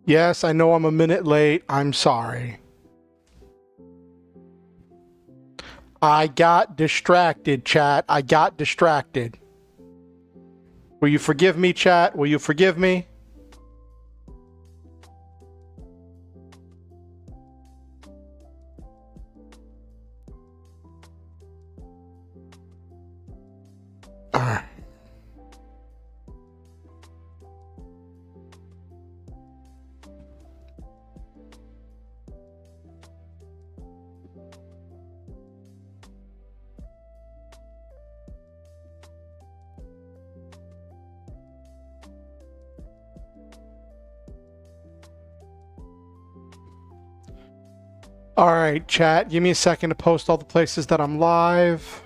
Yes, I know I'm a minute late. I'm sorry. I got distracted, chat. I got distracted. Will you forgive me, chat? Will you forgive me? Alright. Alright, chat. Give me a second to post all the places that I'm live.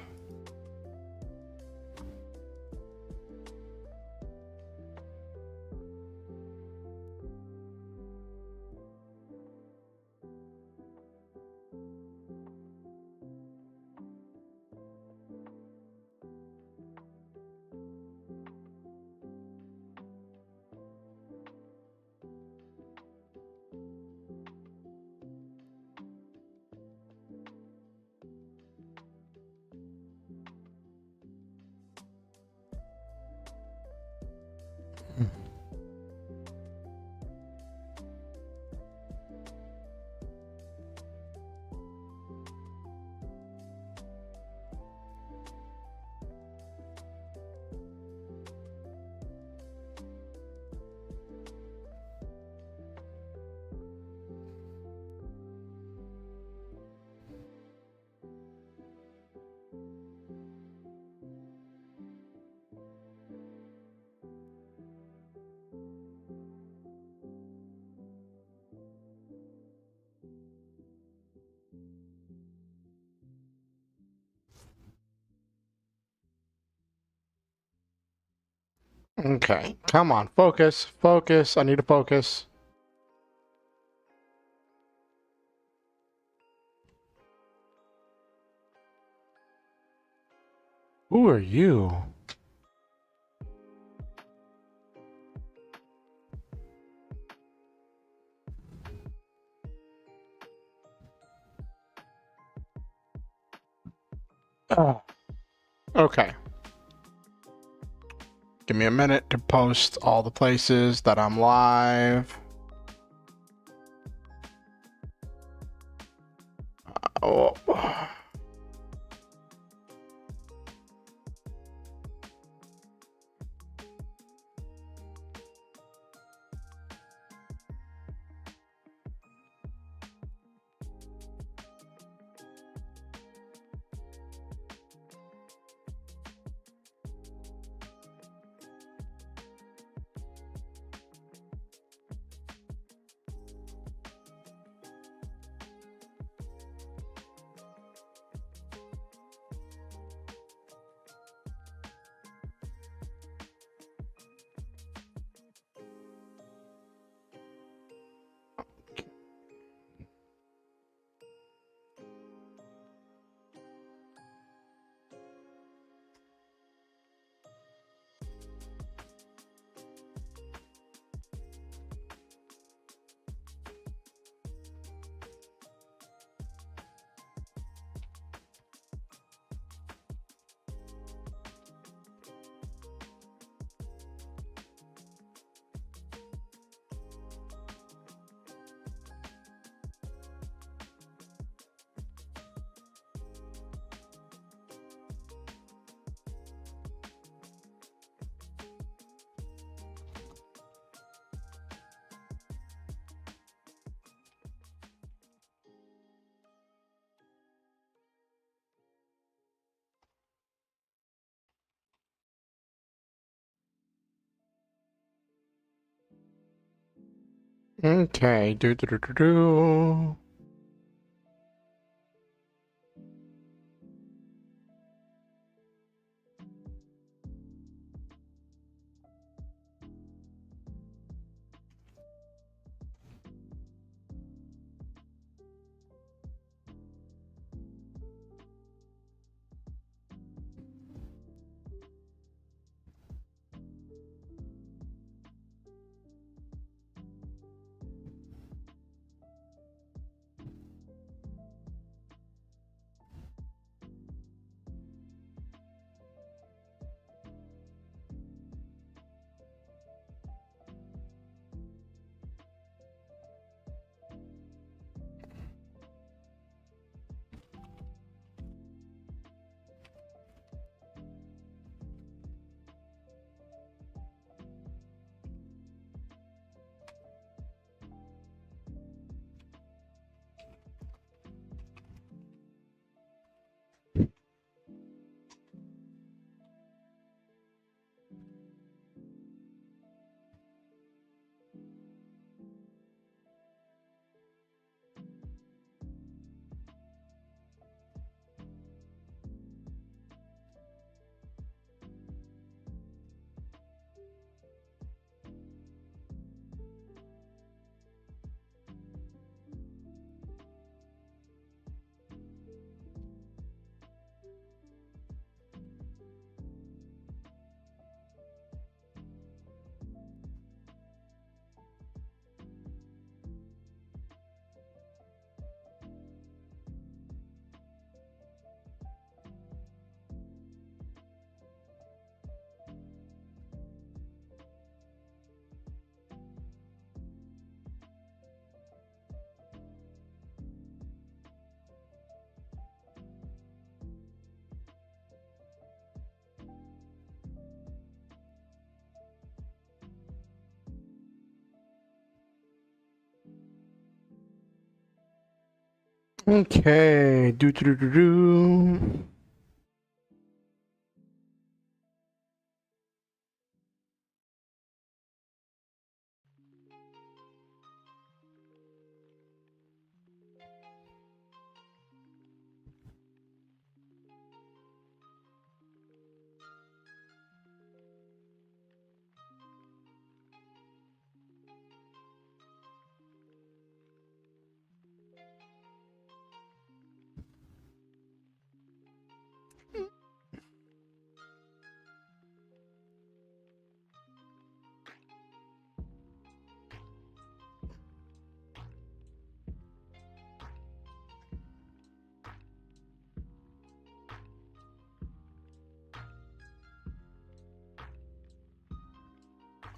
Okay, come on, focus, focus. I need to focus. Who are you? Oh. Okay. Give me a minute to post all the places that I'm live. Oh. Okay. Do. Okay. Do do do do do.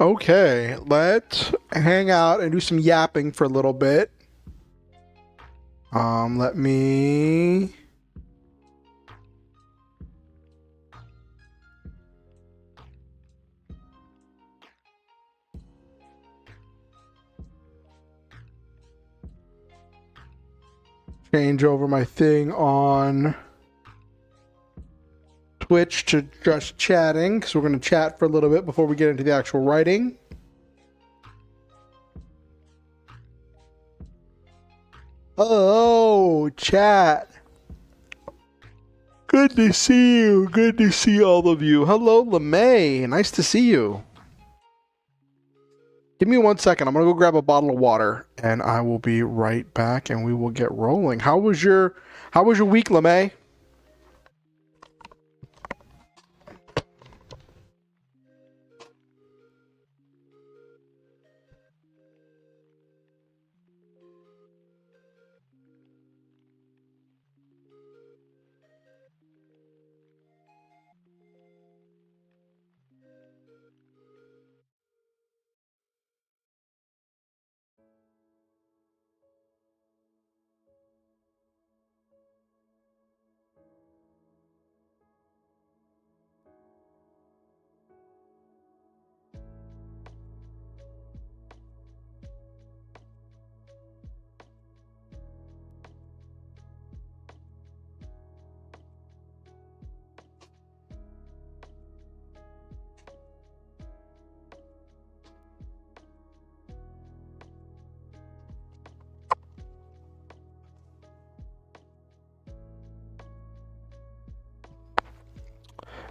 Okay, let's hang out and do some yapping for a little bit. Let me... change over my thing on Twitch to just chatting, because we're going to chat for a little bit before we get into the actual writing. Oh, chat. Good to see you. Good to see all of you. Hello, LeMay. Nice to see you. Give me 1 second. I'm going to go grab a bottle of water, and I will be right back, and we will get rolling. How was your week, LeMay?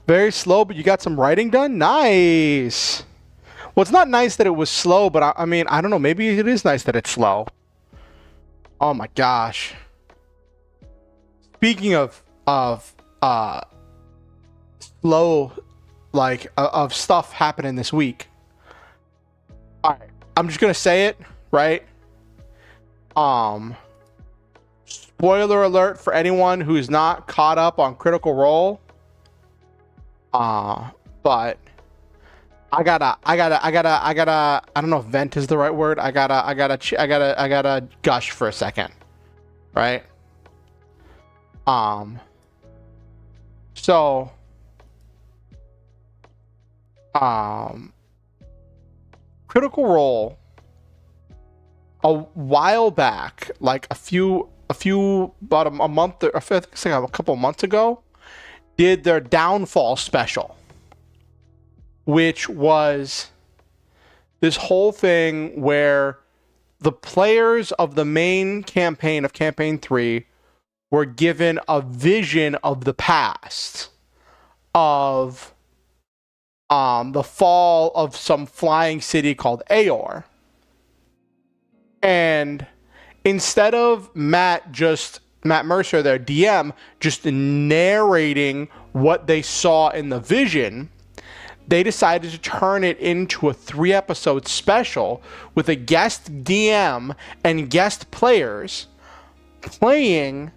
Very slow, but you got some writing done? Nice! Well, it's not nice that it was slow, but I mean, I don't know. Maybe it is nice that it's slow. Oh my gosh. Speaking of slow, like, of stuff happening this week. Alright, I'm just gonna say it, right? Spoiler alert for anyone who's not caught up on Critical Role. But I gotta, I don't know if vent is the right word. I gotta gush for a second, right? So, Critical Role, a while back, like about a month, or I think it's like a couple months ago, did their Downfall special, which was this whole thing where the players of the main campaign of Campaign 3 were given a vision of the past of the fall of some flying city called Aor. And instead of Matt Mercer, their DM, just narrating what they saw in the vision, they decided to turn it into a 3-episode special with a guest DM and guest players playing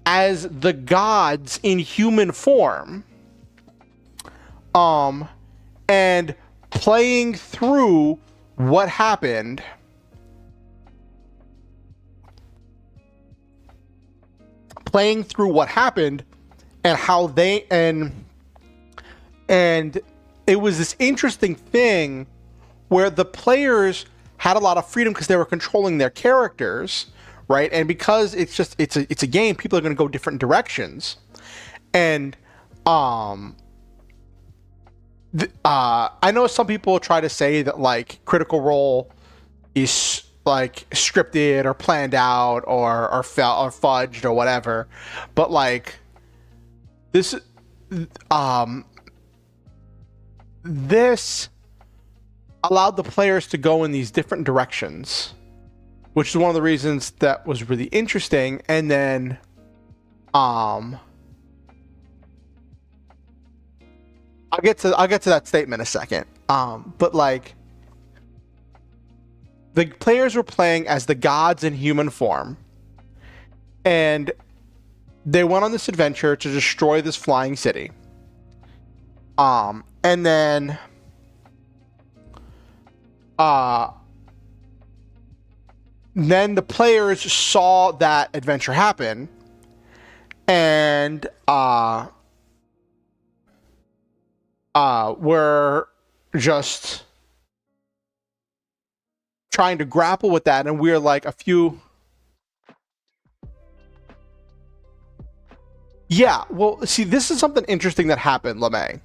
as the gods in human form, and playing through what happened. Playing through what happened and how they and it was this interesting thing where the players had a lot of freedom because they were controlling their characters, right? And because it's a game, people are going to go different directions. And I know some people try to say that like Critical Role is like scripted or planned out or fudged or whatever, but like this allowed the players to go in these different directions, which is one of the reasons that was really interesting. And then I'll get to that statement in a second. But like the players were playing as the gods in human form, and they went on this adventure to destroy this flying city. And then the players saw that adventure happen, and were just trying to grapple with that. And we're like yeah, well, see, this is something interesting that happened, LeMay.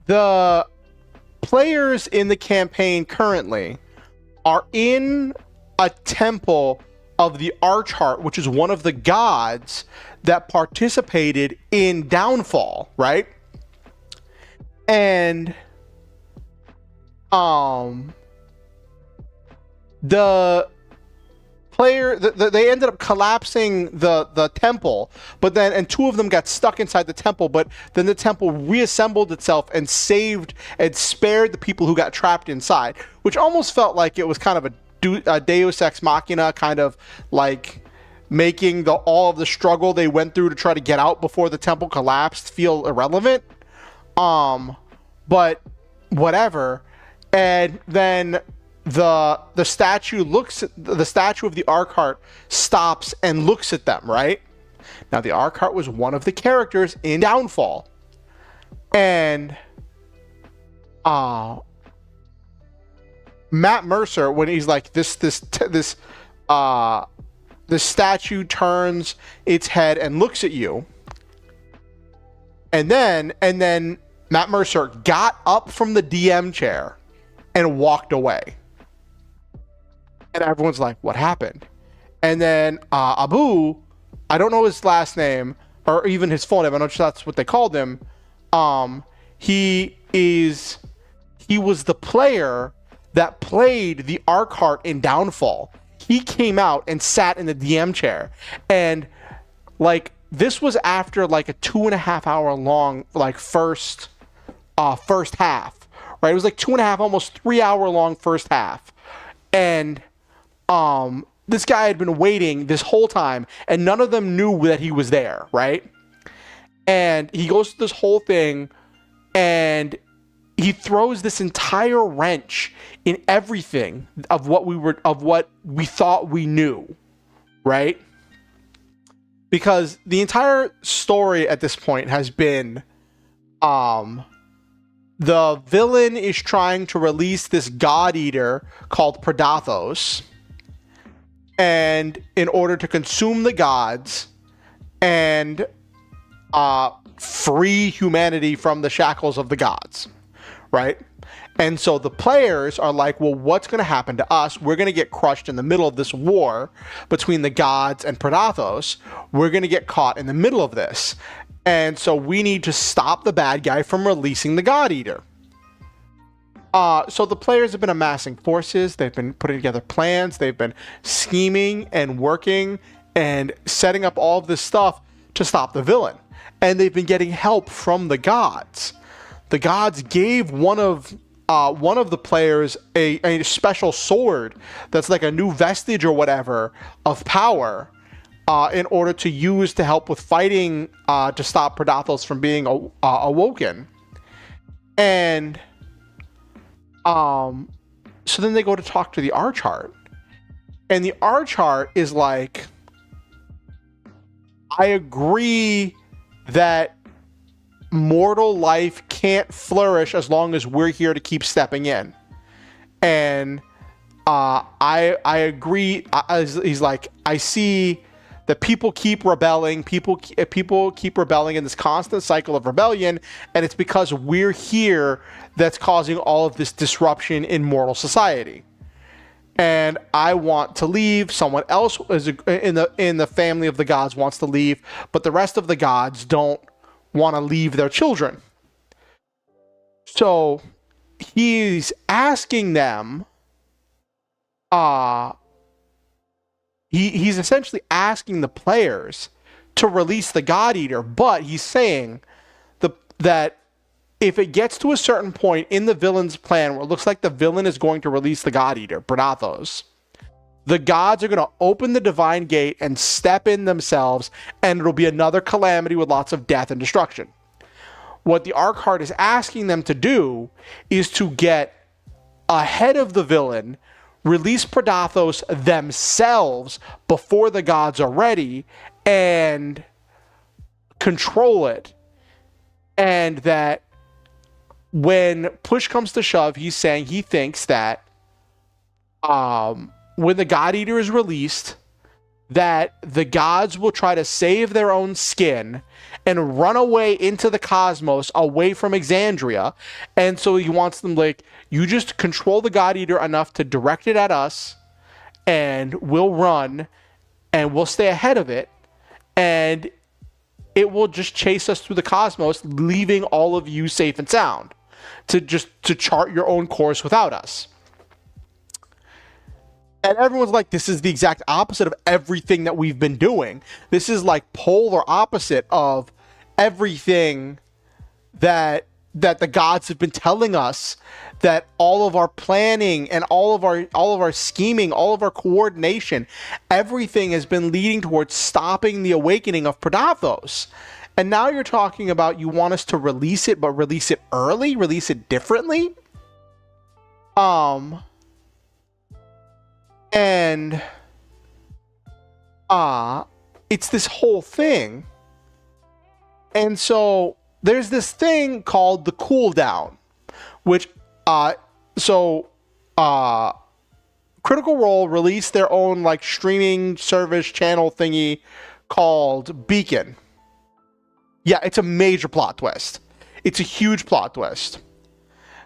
The players in the campaign currently are in a temple of the Archheart, which is one of the gods that participated in Downfall, right? And the player they ended up collapsing the temple, but then and two of them got stuck inside the temple, but then the temple reassembled itself and saved and spared the people who got trapped inside, which almost felt like it was kind of a Deus Ex Machina, kind of like making all of the struggle they went through to try to get out before the temple collapsed feel irrelevant. But whatever. And then the statue of the Archheart stops and looks at them, right? Now the Archheart was one of the characters in Downfall. And Matt Mercer, when he's like this statue turns its head and looks at you. And then Matt Mercer got up from the DM chair and walked away. And everyone's like, what happened? And then Abu, I don't know his last name or even his full name, I know that's what they called him. He was the player that played the Archheart in Downfall. He came out and sat in the DM chair. And like this was after like a 2.5 hour long like first half, right? It was like 2.5, almost 3 hour long first half. And this guy had been waiting this whole time, and none of them knew that he was there, right? And he goes through this whole thing, and he throws this entire wrench in everything of what we thought we knew, right? Because the entire story at this point has been the villain is trying to release this god eater called Predathos, and in order to consume the gods and free humanity from the shackles of the gods, right? And so the players are like, well, what's going to happen to us? We're going to get crushed in the middle of this war between the gods and Predathos. We're going to get caught in the middle of this. And so we need to stop the bad guy from releasing the God Eater. So the players have been amassing forces. They've been putting together plans. They've been scheming and working and setting up all of this stuff to stop the villain. And they've been getting help from the gods. The gods gave one of the players a special sword that's like a new vestige or whatever of power in order to use to help with fighting to stop Predathos from being awoken. And so then they go to talk to the Archheart. And the Archheart is like, I agree that mortal life can't flourish as long as we're here to keep stepping in. And I agree. He's like, I see that people keep rebelling. People keep rebelling in this constant cycle of rebellion, and it's because we're here that's causing all of this disruption in mortal society. And I want to leave. Someone else is in the family of the gods wants to leave, but the rest of the gods don't want to leave their children. So he's asking them. He's essentially asking the players to release the God Eater, but he's saying that if it gets to a certain point in the villain's plan where it looks like the villain is going to release the God Eater, Branathos, the gods are going to open the divine gate and step in themselves, and it'll be another calamity with lots of death and destruction. What the Archheart is asking them to do is to get ahead of the villain, release Predathos themselves before the gods are ready, and control it. And that when push comes to shove, he's saying he thinks that when the God Eater is released, that the gods will try to save their own skin and run away into the cosmos, away from Exandria. And so he wants them like, you just control the God Eater enough to direct it at us, and we'll run, and we'll stay ahead of it, and it will just chase us through the cosmos, leaving all of you safe and sound to chart your own course without us. And everyone's like, this is the exact opposite of everything that we've been doing. This is like polar opposite of everything that the gods have been telling us, that all of our planning and all of our scheming, all of our coordination, everything has been leading towards stopping the awakening of Predathos. And now you're talking about you want us to release it, but release it early, release it differently. And it's this whole thing. And so there's this thing called the cooldown, which Critical Role released their own like streaming service channel thingy called Beacon. Yeah, it's a major plot twist. It's a huge plot twist.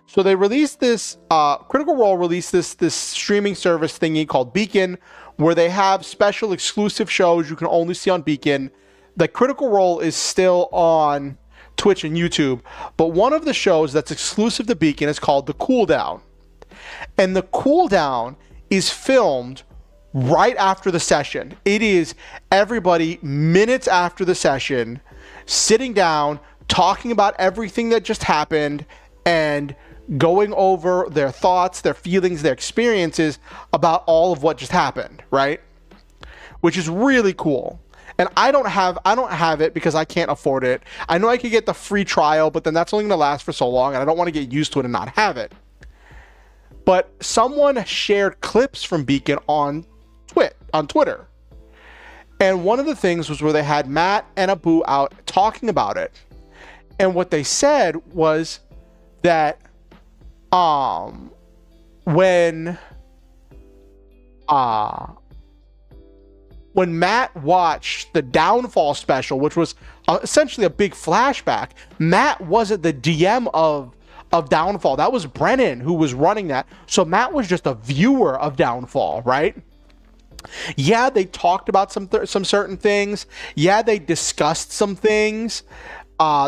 So they released this, Critical Role released this streaming service thingy called Beacon, where they have special exclusive shows you can only see on Beacon. The Critical Role is still on Twitch and YouTube, but one of the shows that's exclusive to Beacon is called The Cooldown. And The Cooldown is filmed right after the session. It is everybody minutes after the session, sitting down, talking about everything that just happened, and going over their thoughts, their feelings, their experiences about all of what just happened, right? Which is really cool. And I don't have it because I can't afford it. I know I could get the free trial, but then that's only going to last for so long, and I don't want to get used to it and not have it. But someone shared clips from Beacon on Twitter. And one of the things was where they had Matt and Abu out talking about it. And what they said was that when Matt watched the Downfall special, which was essentially a big flashback, Matt wasn't the DM of Downfall. That was Brennan who was running that. So Matt was just a viewer of Downfall, right? Yeah, they talked about some certain things. Yeah, they discussed some things.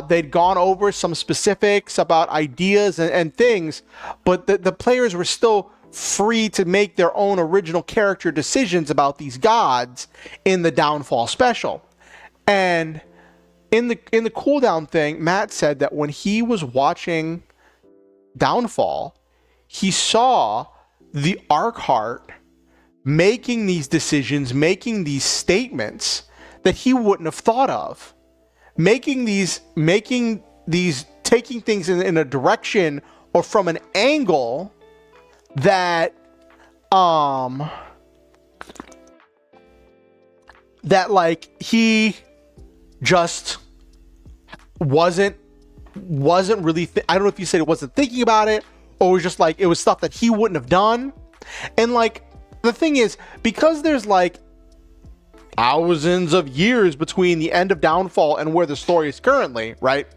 They'd gone over some specifics about ideas and things, but the players were still free to make their own original character decisions about these gods in the Downfall special. And in the cooldown thing, Matt said that when he was watching Downfall, he saw the Archheart making these decisions, making these statements that he wouldn't have thought of. Taking things in a direction or from an angle that like he just wasn't really I don't know if you said it wasn't thinking about it, or was just like, it was stuff that he wouldn't have done. And like, the thing is, because there's like thousands of years between the end of Downfall and where the story is currently, right?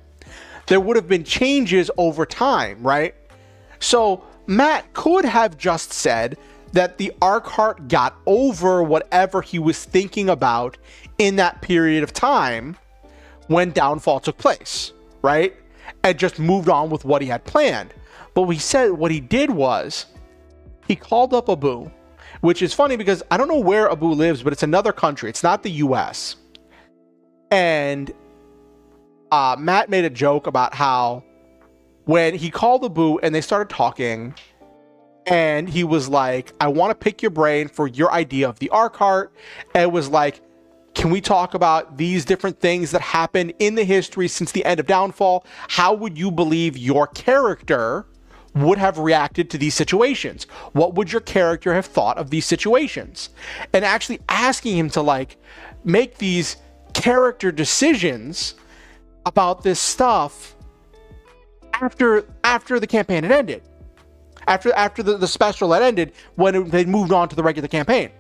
There would have been changes over time, right? So Matt could have just said that the Archeart got over whatever he was thinking about in that period of time when Downfall took place, right? And just moved on with what he had planned. But what he did was, he called up Abu, which is funny because I don't know where Abu lives, but it's another country. It's not the US. And Matt made a joke about how when he called Abu and they started talking, and he was like, I want to pick your brain for your idea of the Archeart. And it was like, can we talk about these different things that happened in the history since the end of Downfall? How would you believe your character would have reacted to these situations? What would your character have thought of these situations? And actually asking him to like make these character decisions about this stuff after the campaign had ended. After the special had ended, when they moved on to the regular campaign.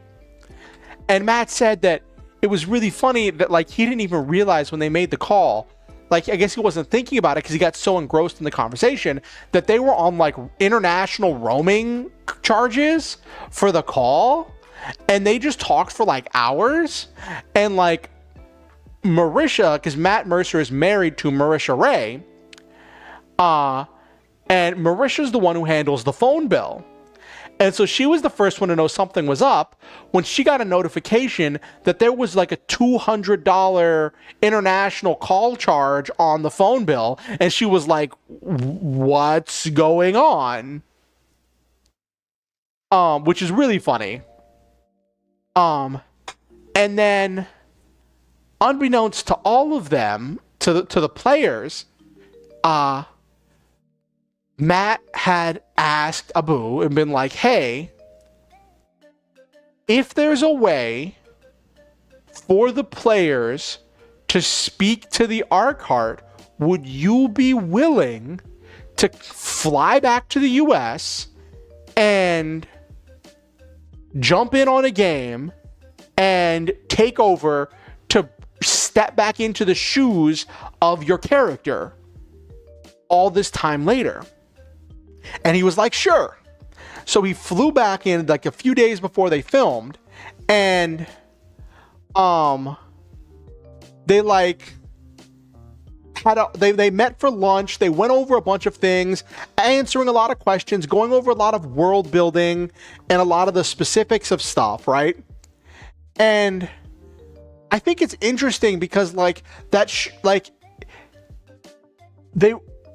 And Matt said that it was really funny that like he didn't even realize when they made the call, like I guess he wasn't thinking about it because he got so engrossed in the conversation, that they were on like international roaming charges for the call, and they just talked for like hours. And like Marisha, because Matt Mercer is married to Marisha Ray, and Marisha's the one who handles the phone bill. And so she was the first one to know something was up when she got a notification that there was like a $200 international call charge on the phone bill. And she was like, what's going on? Which is really funny. And then unbeknownst to all of them, to the players, Matt had asked Abu and been like, hey, if there's a way for the players to speak to the Archeart, would you be willing to fly back to the US and jump in on a game and take over to step back into the shoes of your character all this time later? And he was like, sure. So he flew back in like a few days before they filmed, and they like they met for lunch. They went over a bunch of things, answering a lot of questions, going over a lot of world building and a lot of the specifics of stuff, right? And I think it's interesting because like that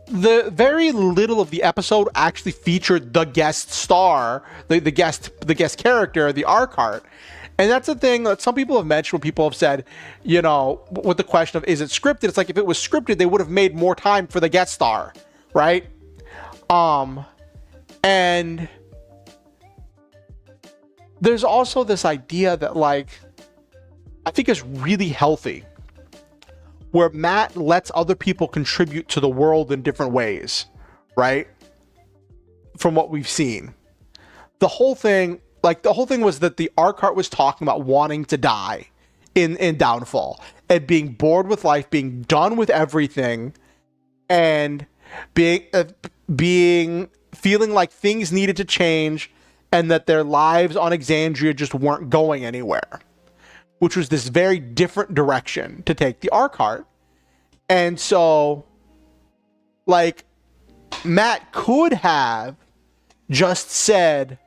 the very little of the episode actually featured the guest star, the guest character, the Archeart. And that's the thing that some people have mentioned when people have said, you know, with the question of, is it scripted? It's like, if it was scripted, they would have made more time for the guest star, right? And there's also this idea that like, I think is really healthy, where Matt lets other people contribute to the world in different ways, right? From what we've seen. The whole thing was that the Archeart was talking about wanting to die in Downfall, and being bored with life, being done with everything, and feeling like things needed to change, and that their lives on Exandria just weren't going anywhere. Which was this very different direction to take the Archeart. And so, like, Matt could have just said,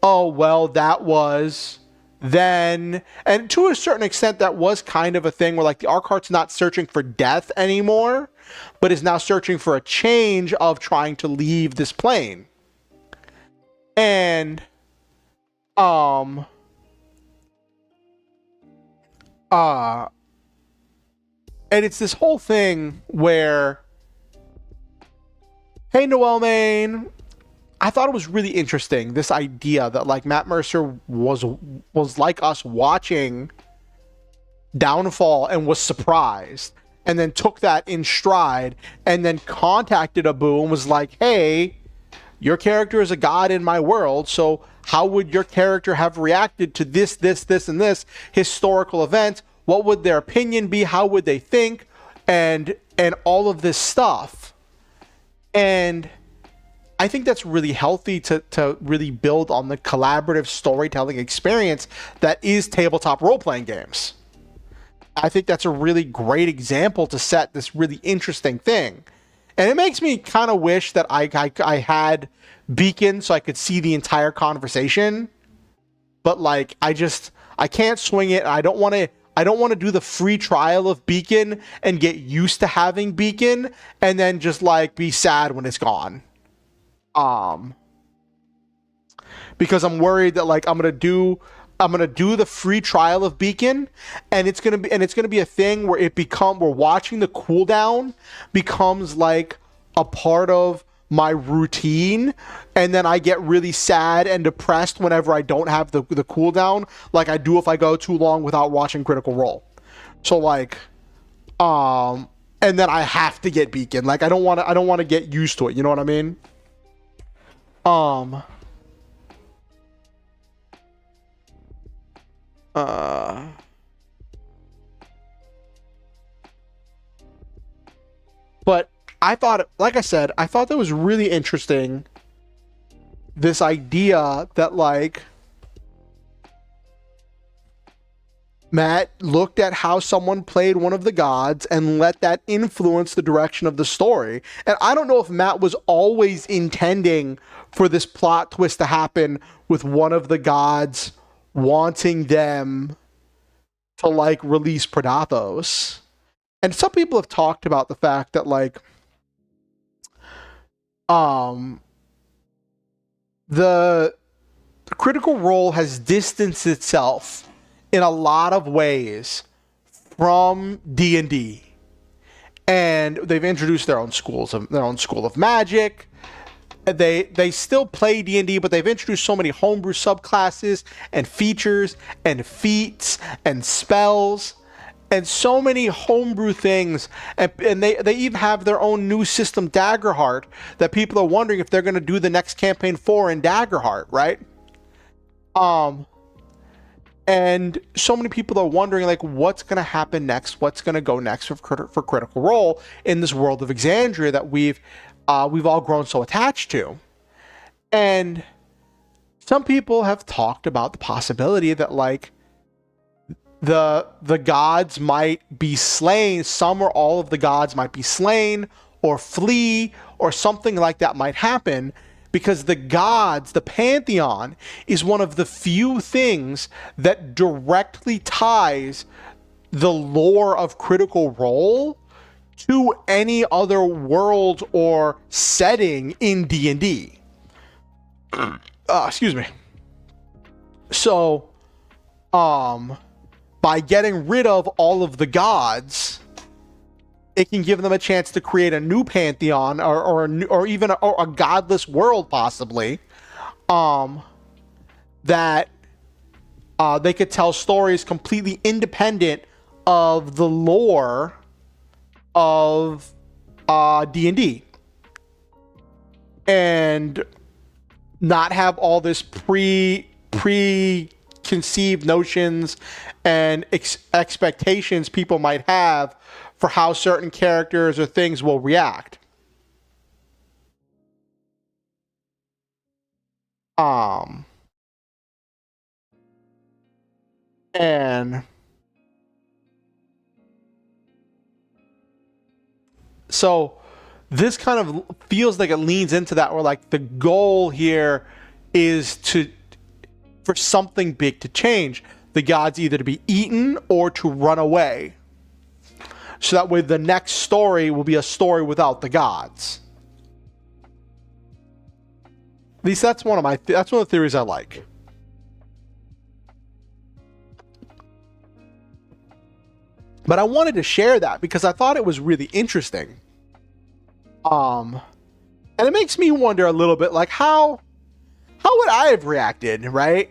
oh, well, that was then. And to a certain extent, that was kind of a thing where, like, the Archeart's not searching for death anymore, but is now searching for a change of trying to leave this plane. And, and it's this whole thing where, hey, Noel Main, I thought it was really interesting, this idea that like Matt Mercer was like us watching Downfall and was surprised, and then took that in stride, and then contacted Abu and was like, hey, your character is a god in my world, so how would your character have reacted to this, and this historical event? What would their opinion be? How would they think? And all of this stuff. And I think that's really healthy to really build on the collaborative storytelling experience that is tabletop role-playing games. I think that's a really great example to set this really interesting thing. And it makes me kind of wish that I had Beacon so I could see the entire conversation. But like, I can't swing it. I don't want to do the free trial of Beacon and get used to having Beacon and then just like be sad when it's gone. Because I'm worried that like I'm gonna do the free trial of Beacon, and it's gonna be a thing where we're watching the cooldown becomes like a part of my routine, and then I get really sad and depressed whenever I don't have the cooldown, like I do if I go too long without watching Critical Role. So like, and then I have to get Beacon. Like I don't want to get used to it. You know what I mean? But I thought, like I said, I thought that was really interesting. This idea that like Matt looked at how someone played one of the gods and let that influence the direction of the story. And I don't know if Matt was always intending for this plot twist to happen with one of the gods wanting them to like release Predathos. And some people have talked about the fact that like the Critical Role has distanced itself in a lot of ways from D&D. And they've introduced their own school of magic. They still play D&D, but they've introduced so many homebrew subclasses and features and feats and spells and so many homebrew things. And they even have their own new system, Daggerheart, that people are wondering if they're going to do the next campaign for in Daggerheart, right? And so many people are wondering, like, what's going to happen next? What's going to go next for Critical Role in this world of Exandria that we've all grown so attached to? And some people have talked about the possibility that, like, the gods might be slain. Some or all of the gods might be slain or flee or something like that might happen. Because the gods, the pantheon, is one of the few things that directly ties the lore of Critical Role to any other world or setting in D&D. Excuse me. So, by getting rid of all of the gods, it can give them a chance to create a new pantheon or even a godless world, possibly, that they could tell stories completely independent of the lore of D&D, and not have all this preconceived notions and expectations people might have for how certain characters or things will react. And so this kind of feels like it leans into that, where like the goal here is for something big to change. The gods either to be eaten or to run away. So that way the next story will be a story without the gods. At least that's one of the theories I like. But I wanted to share that because I thought it was really interesting. And it makes me wonder a little bit, like how would I have reacted, right?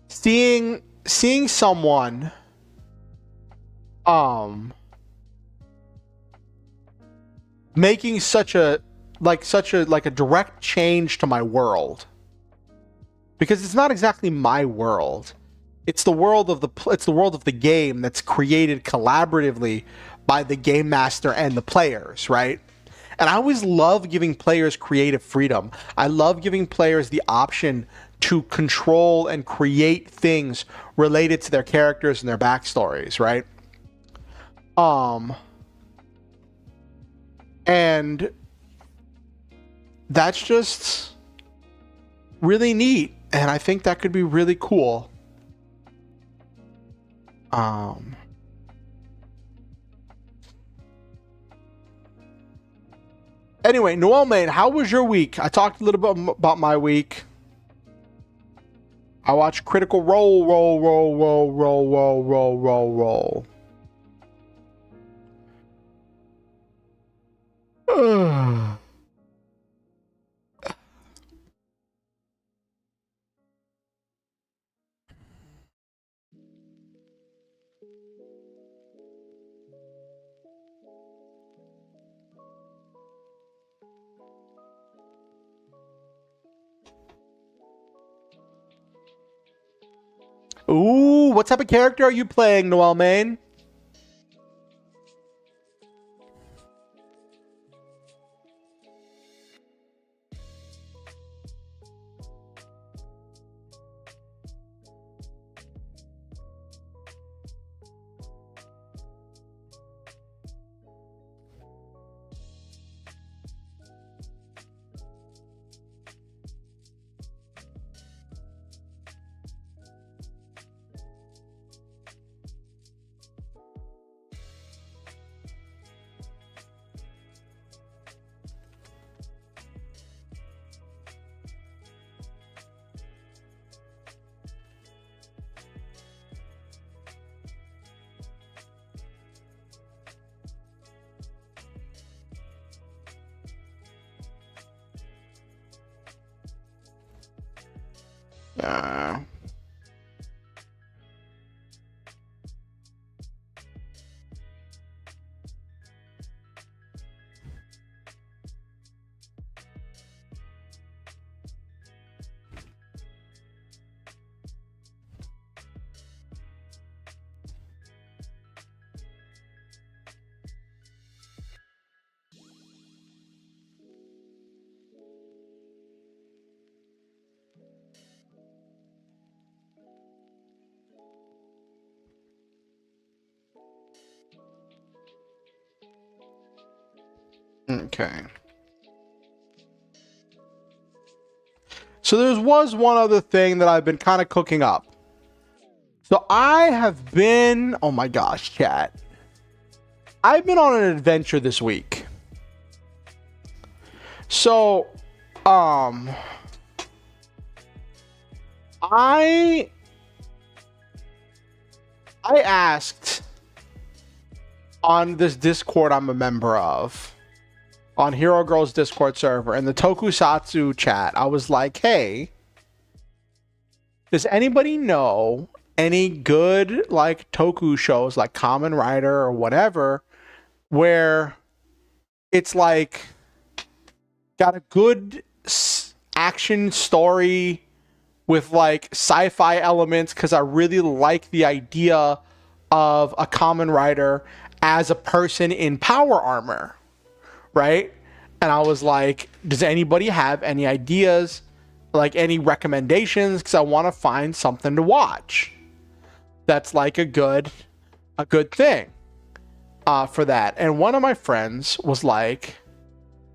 Seeing someone making such a direct change to my world, because it's not exactly my world. It's the world of the game that's created collaboratively by the game master and the players, right? And I always love giving players creative freedom. I love giving players the option to control and create things related to their characters and their backstories, right? And that's just really neat, and I think that could be really cool. Anyway, Noel Main, how was your week? I talked a little bit about my week. I watched Critical Role. Ooh, what type of character are you playing, Noel Main? Okay. So there was one other thing that I've been kind of cooking up. So I have been, oh my gosh, chat. I've been on an adventure this week. So, I asked on this Discord I'm a member of, on Hero Girls Discord server, in the Tokusatsu chat, I was like, hey, does anybody know any good like Toku shows like Kamen Rider or whatever where it's like got a good action story with like sci-fi elements? Because I really like the idea of a Kamen Rider as a person in power armor, right? And I was like, does anybody have any ideas, like any recommendations? Because I want to find something to watch that's like a good thing for that. And one of my friends was like,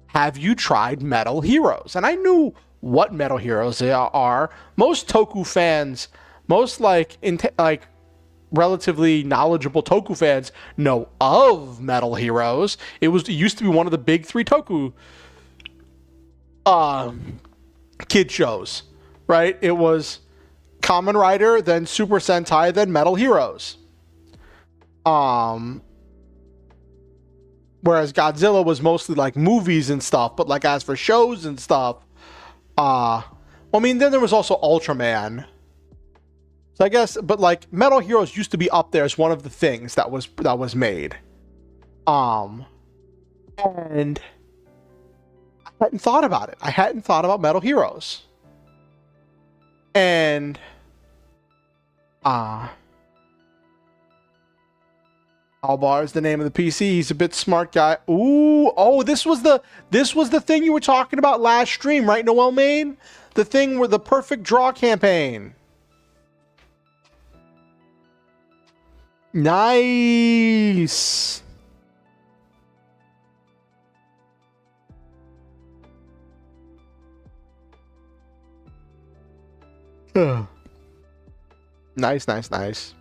have you tried Metal Heroes? And I knew what Metal Heroes are. Most Toku fans, most like relatively knowledgeable Toku fans know of Metal Heroes. It used to be one of the big three Toku kid shows, right? It was Kamen Rider, then Super Sentai, then Metal Heroes. Whereas Godzilla was mostly like movies and stuff, but like as for shows and stuff, I mean, then there was also Ultraman. So I guess, but like Metal Heroes used to be up there as one of the things that was made. And hadn't thought about it. I hadn't thought about Metal Heroes. And Albar is the name of the PC. He's a bit smart guy. Ooh, oh, this was the thing you were talking about last stream, right, Noel Main? The thing where the perfect draw campaign. Nice. Nice, nice, nice.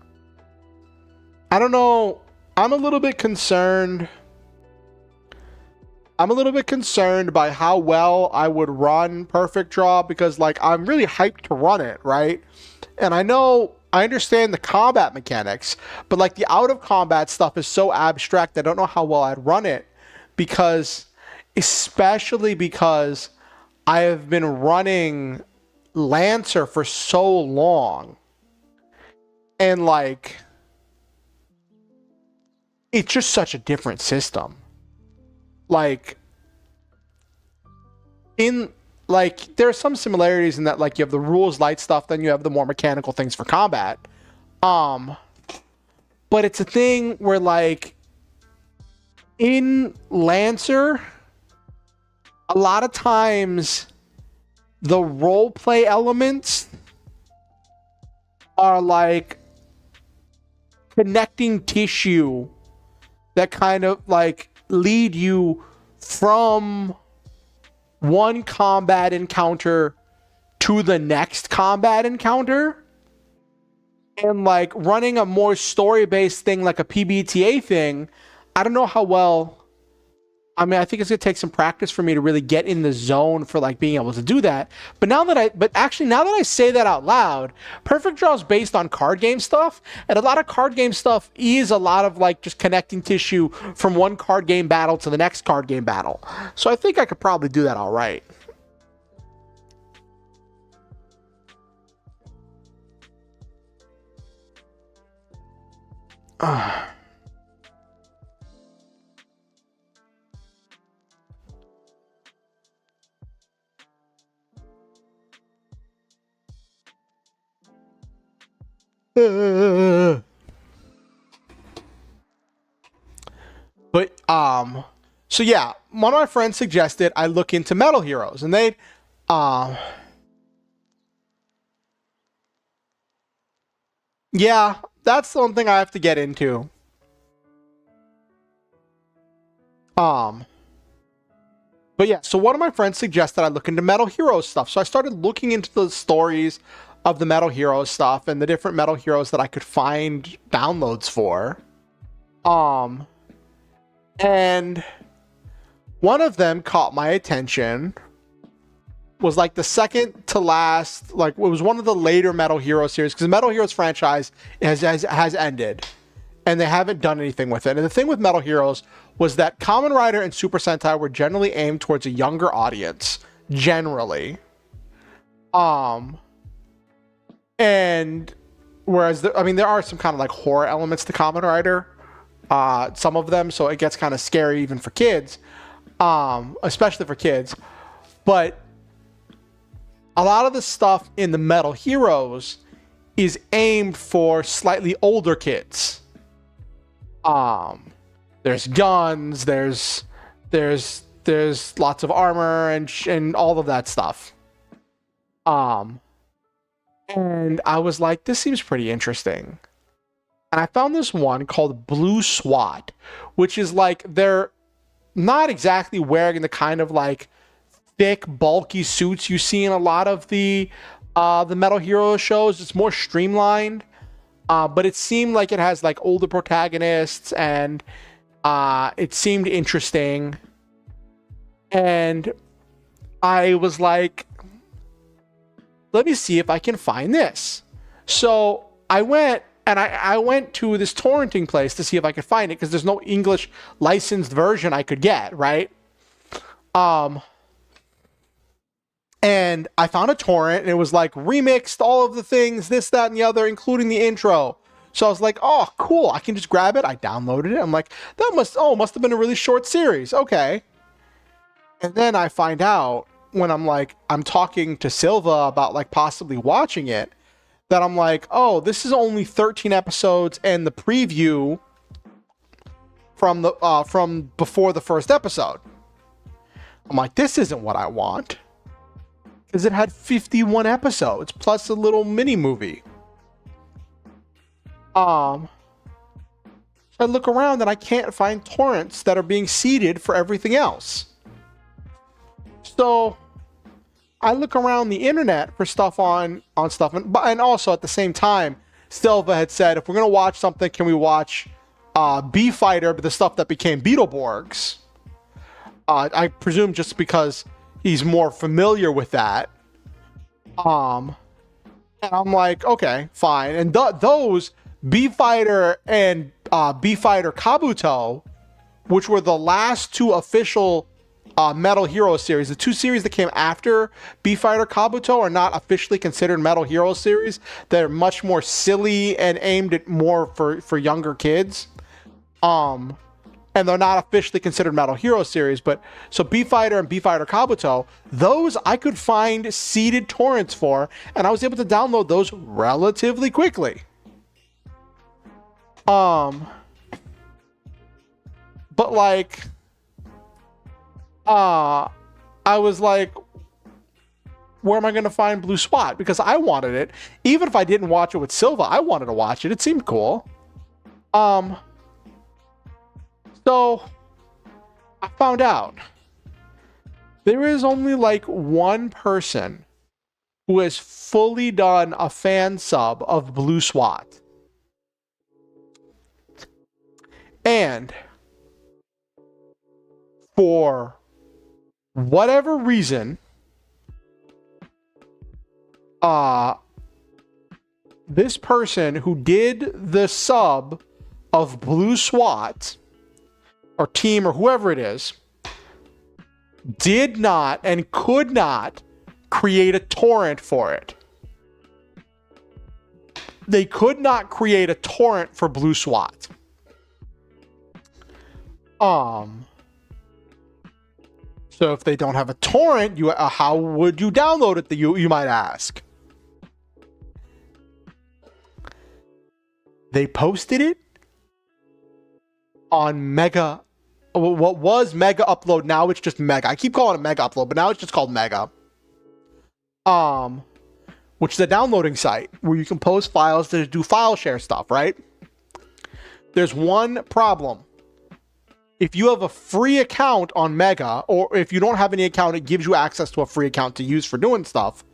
I don't know. I'm a little bit concerned. I'm a little bit concerned by how well I would run Perfect Draw because, like, I'm really hyped to run it, right? And I understand the combat mechanics, but, like, the out-of-combat stuff is so abstract, I don't know how well I'd run it especially because I have been running Lancer for so long. And, like, it's just such a different system. Like, there are some similarities in that, like, you have the rules light stuff, then you have the more mechanical things for combat. But it's a thing where, like, in Lancer, a lot of times the roleplay elements are like connecting tissue that kind of like lead you from one combat encounter to the next combat encounter. And like running a more story-based thing like a PBTA thing, I don't know how well. I mean, I think it's gonna take some practice for me to really get in the zone for like being able to do that. But now that I say that out loud, Perfect Draw is based on card game stuff, and a lot of card game stuff is a lot of like just connecting tissue from one card game battle to the next card game battle. So I think I could probably do that all right. But so yeah, one of my friends suggested I look into Metal Heroes, and they yeah, that's the one thing I have to get into. But yeah, so one of my friends suggested I look into Metal Heroes stuff. So I started looking into the stories of the Metal Heroes stuff and the different Metal Heroes that I could find downloads for. And one of them caught my attention. Was like the second to last, like it was one of the later Metal Hero series, because the Metal Heroes franchise has ended and they haven't done anything with it. And the thing with Metal Heroes was that Kamen Rider and Super Sentai were generally aimed towards a younger audience, generally. And whereas there are some kind of like horror elements to Kamen Rider, some of them, so it gets kind of scary even for kids, especially for kids. But a lot of the stuff in the Metal Heroes is aimed for slightly older kids. There's guns, there's lots of armor and all of that stuff. And I was like, this seems pretty interesting. And I found this one called Blue SWAT, which is like they're not exactly wearing the kind of like thick, bulky suits you see in a lot of the Metal Hero shows. It's more streamlined, but it seemed like it has like older protagonists, and it seemed interesting. And I was like, let me see if I can find this. So I went and I went to this torrenting place to see if I could find it, because there's no English licensed version I could get, right? And I found a torrent, and it was like remixed, all of the things, this, that, and the other, including the intro. So I was like, oh, cool, I can just grab it. I downloaded it. I'm like, that must have been a really short series. Okay. And then I find out when I'm talking to Silva about like possibly watching it, that I'm like, oh, this is only 13 episodes and the preview from the from before the first episode. I'm like, this isn't what I want. Because it had 51 episodes plus a little mini movie. I look around and I can't find torrents that are being seeded for everything else. So I look around the internet for stuff on stuff, and also at the same time, Silva had said, if we're gonna watch something, can we watch B Fighter, the stuff that became Beetleborgs? I presume just because he's more familiar with that. And I'm like, okay, fine. And those B Fighter and B Fighter Kabuto, which were the last two official Metal Hero series, the two series that came after B Fighter Kabuto are not officially considered Metal Hero series. They're much more silly and aimed at more for younger kids. And they're not officially considered Metal Hero series, but so B Fighter and B Fighter Kabuto, those I could find seeded torrents for, and I was able to download those relatively quickly. But like, I was like, where am I going to find Blue Spot? Because I wanted it. Even if I didn't watch it with Silva, I wanted to watch it. It seemed cool. So I found out there is only like one person who has fully done a fan sub of Blue SWAT. And for whatever reason, this person who did the sub of Blue SWAT or team or whoever it is did not and could not create a torrent for it. They could not create a torrent for Blue SWAT. So if they don't have a torrent, how would you download it? You might ask. They posted it on Mega. What was Mega Upload? Now it's just Mega. I keep calling it Mega Upload, but now it's just called Mega. Which is a downloading site where you can post files to do file share stuff, right? There's one problem. If you have a free account on Mega, or if you don't have any account, it gives you access to a free account to use for doing stuff.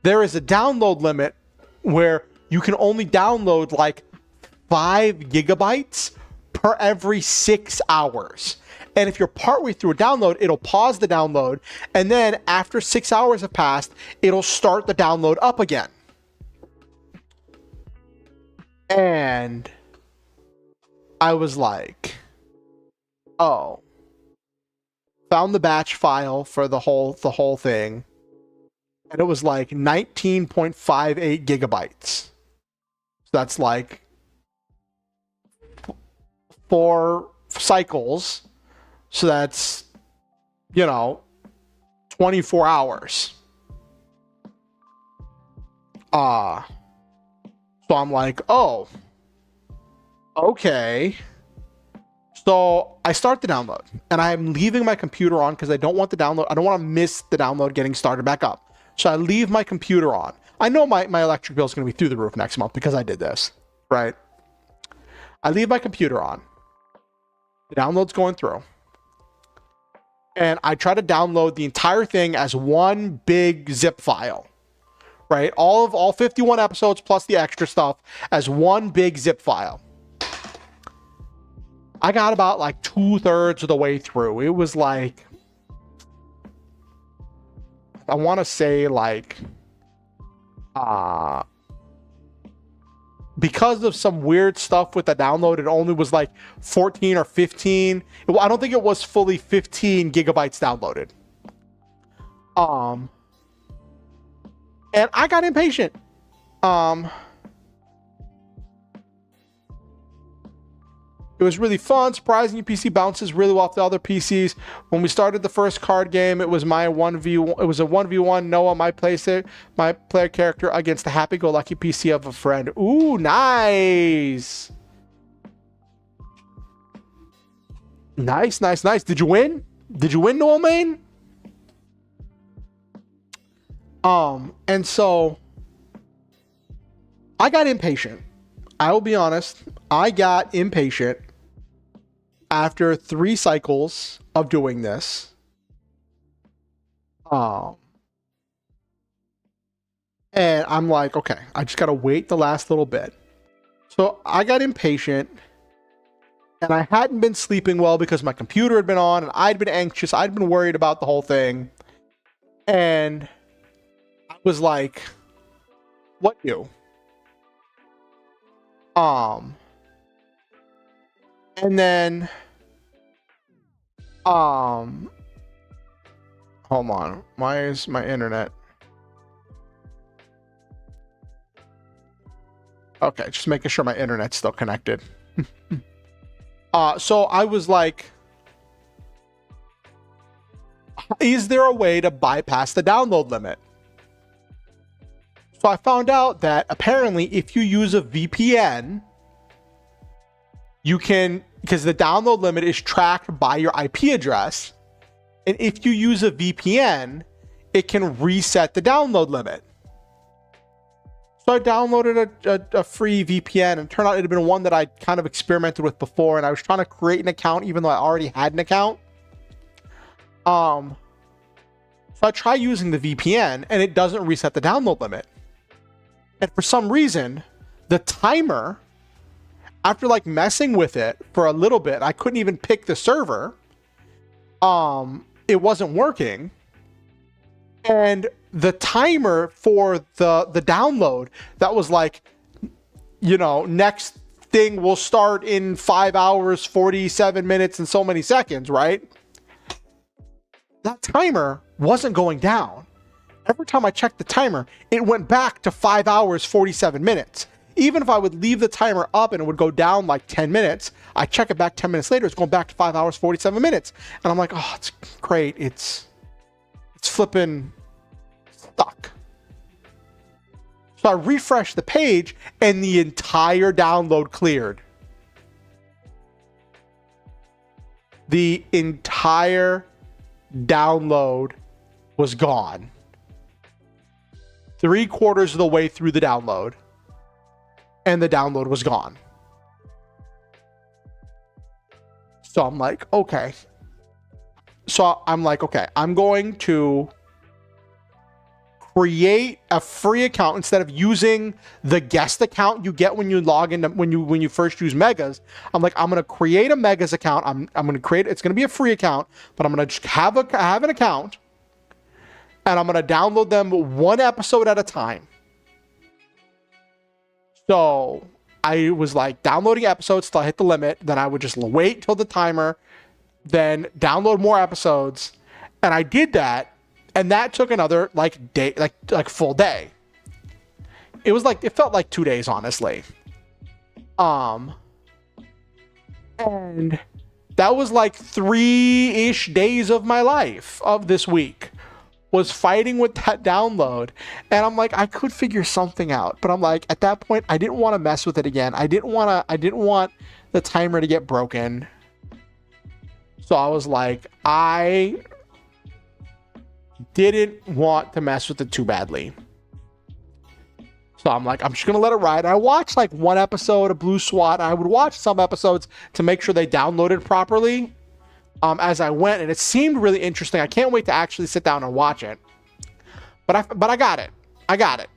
There is a download limit where you can only download like 5 gigabytes per every 6 hours. And if you're partway through a download, it'll pause the download. And then after 6 hours have passed, it'll start the download up again. And I was like, oh, found the batch file for the whole thing. And it was like 19.58 gigabytes. So that's like 4 cycles. So that's, 24 hours. So I'm like, oh, okay. So I start the download and I'm leaving my computer on because I don't want the download. I don't want to miss the download getting started back up. So I leave my computer on. I know my electric bill is going to be through the roof next month because I did this, right? I leave my computer on. The download's going through. And I try to download the entire thing as one big zip file, right? All 51 episodes plus the extra stuff as one big zip file. I got about like 2/3 of the way through. It was like, I want to say like, because of some weird stuff with the download, it only was like 14 or 15. I don't think it was fully 15 gigabytes downloaded. And I got impatient. It was really fun. Surprising, your PC bounces really well off the other PCs. When we started the first card game, it was my 1v1. It was a 1v1 Noah, my player character against the happy-go-lucky PC of a friend. Ooh, nice. Nice, nice, nice. Did you win? Did you win, Noah Main? And so I got impatient. I will be honest. I got impatient after 3 cycles of doing this. And I'm like, okay, I just got to wait the last little bit. So I got impatient, and I hadn't been sleeping well because my computer had been on, and I'd been anxious. I'd been worried about the whole thing. And I was like, what you? And then, hold on. Why is my internet? Okay, just making sure my internet's still connected. So I was like, is there a way to bypass the download limit? So I found out that apparently if you use a VPN, you can, because the download limit is tracked by your IP address. And if you use a VPN, it can reset the download limit. So I downloaded a free VPN, and it turned out it had been one that I kind of experimented with before, and I was trying to create an account even though I already had an account. So I try using the VPN, and it doesn't reset the download limit. And for some reason, the timer, after like messing with it for a little bit, I couldn't even pick the server. It wasn't working. And the timer for the download that was like, you know, next thing will start in 5 hours, 47 minutes, and so many seconds, right? That timer wasn't going down. Every time I checked the timer, it went back to 5 hours, 47 minutes. Even if I would leave the timer up and it would go down like 10 minutes, I check it back 10 minutes later, it's going back to 5 hours, 47 minutes. And I'm like, oh, it's great. It's flipping stuck. So I refreshed the page and the entire download cleared. The entire download was gone. 3/4 of the way through the download, and the download was gone. So I'm like, okay. I'm going to create a free account instead of using the guest account you get when you log in, when you first use Megas. I'm like, I'm going to create a Megas account. I'm going to create, it's going to be a free account, but I'm going to just have an account, and I'm going to download them 1 episode at a time. So I was like downloading episodes till I hit the limit. Then I would just wait till the timer, then download more episodes. And I did that. And that took another day, like full day. It was like, it felt like 2 days, honestly. And that was like 3-ish days of my life of this week was fighting with that download. And I'm like, I could figure something out, but I'm like, at that point, I didn't want to mess with it again. I didn't want the timer to get broken. So I was like, I didn't want to mess with it too badly. So I'm like, I'm just going to let it ride. I watched like 1 episode of Blue SWAT. I would watch some episodes to make sure they downloaded properly as I went, and it seemed really interesting. I can't wait to actually sit down and watch it. But I got it. I got it.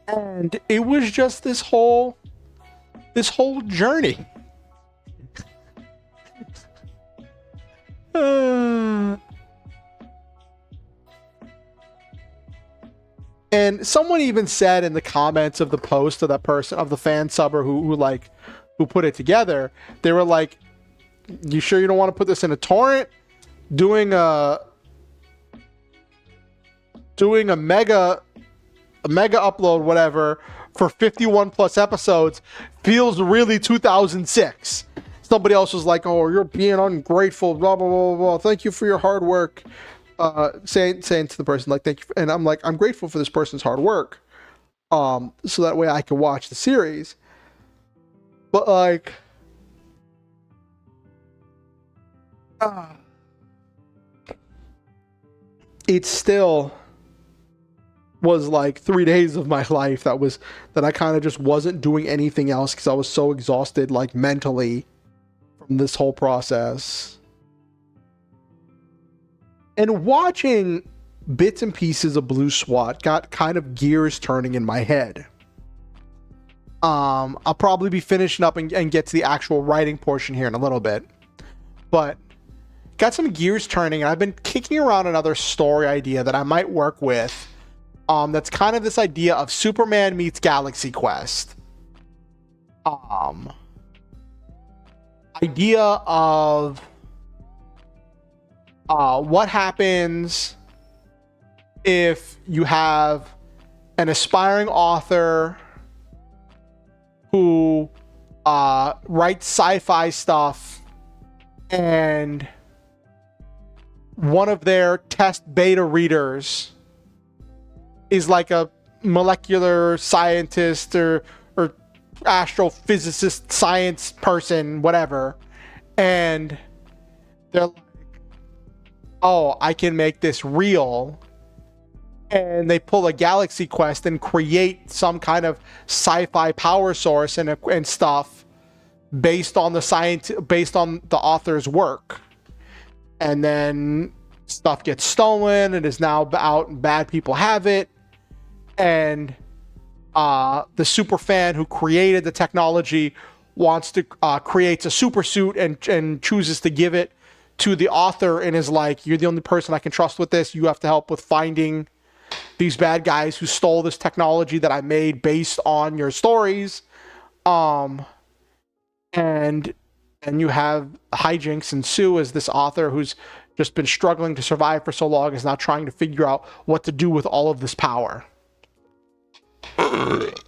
And it was just this whole journey. And someone even said in the comments of the post of that person, of the fan subber who put it together, they were like, you sure you don't want to put this in a torrent? Doing a mega upload, whatever, for 51 plus episodes feels really 2006. Somebody else was like, oh, you're being ungrateful, blah, blah, blah, blah. Thank you for your hard work. Saying to the person, like, thank you. And I'm like, I'm grateful for this person's hard work. So that way I can watch the series. But like, it still was like 3 days of my life that I kind of just wasn't doing anything else because I was so exhausted, like mentally, from this whole process. And watching bits and pieces of Blue SWAT got kind of gears turning in my head. I'll probably be finishing up and get to the actual writing portion here in a little bit. But got some gears turning, and I've been kicking around another story idea that I might work with. That's kind of this idea of Superman meets Galaxy Quest. Idea of what happens if you have an aspiring author who writes sci-fi stuff, and one of their test beta readers is like a molecular scientist or astrophysicist, science person, whatever, and they're like, oh, I can make this real, and they pull a Galaxy Quest and create some kind of sci-fi power source and stuff based on the author's work, and then stuff gets stolen and is now out and bad people have it, and the super fan who created the technology wants to creates a super suit and chooses to give it to the author and is like, you're the only person I can trust with this. You have to help with finding these bad guys who stole this technology that I made based on your stories. And you have hijinks ensue as this author who's just been struggling to survive for so long is now trying to figure out what to do with all of this power.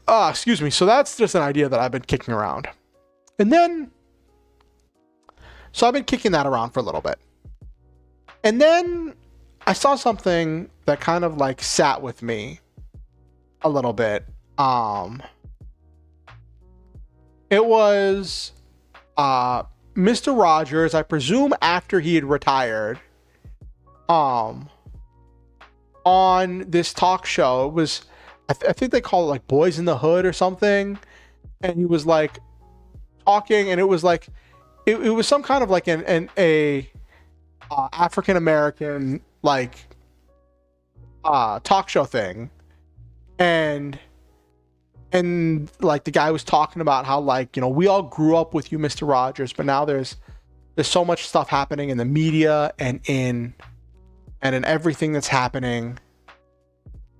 Excuse me. So that's just an idea that I've been kicking around. And then, so I've been kicking that around for a little bit. And then I saw something that kind of like sat with me a little bit. It was Mr. Rogers, I presume after he had retired, on this talk show. It was, I think they call it like Boys in the Hood or something. And he was like talking, and it was like, it was some kind of like a African American like talk show thing, and like the guy was talking about how, like, you know, we all grew up with you, Mr. Rogers, but now there's so much stuff happening in the media and in everything that's happening,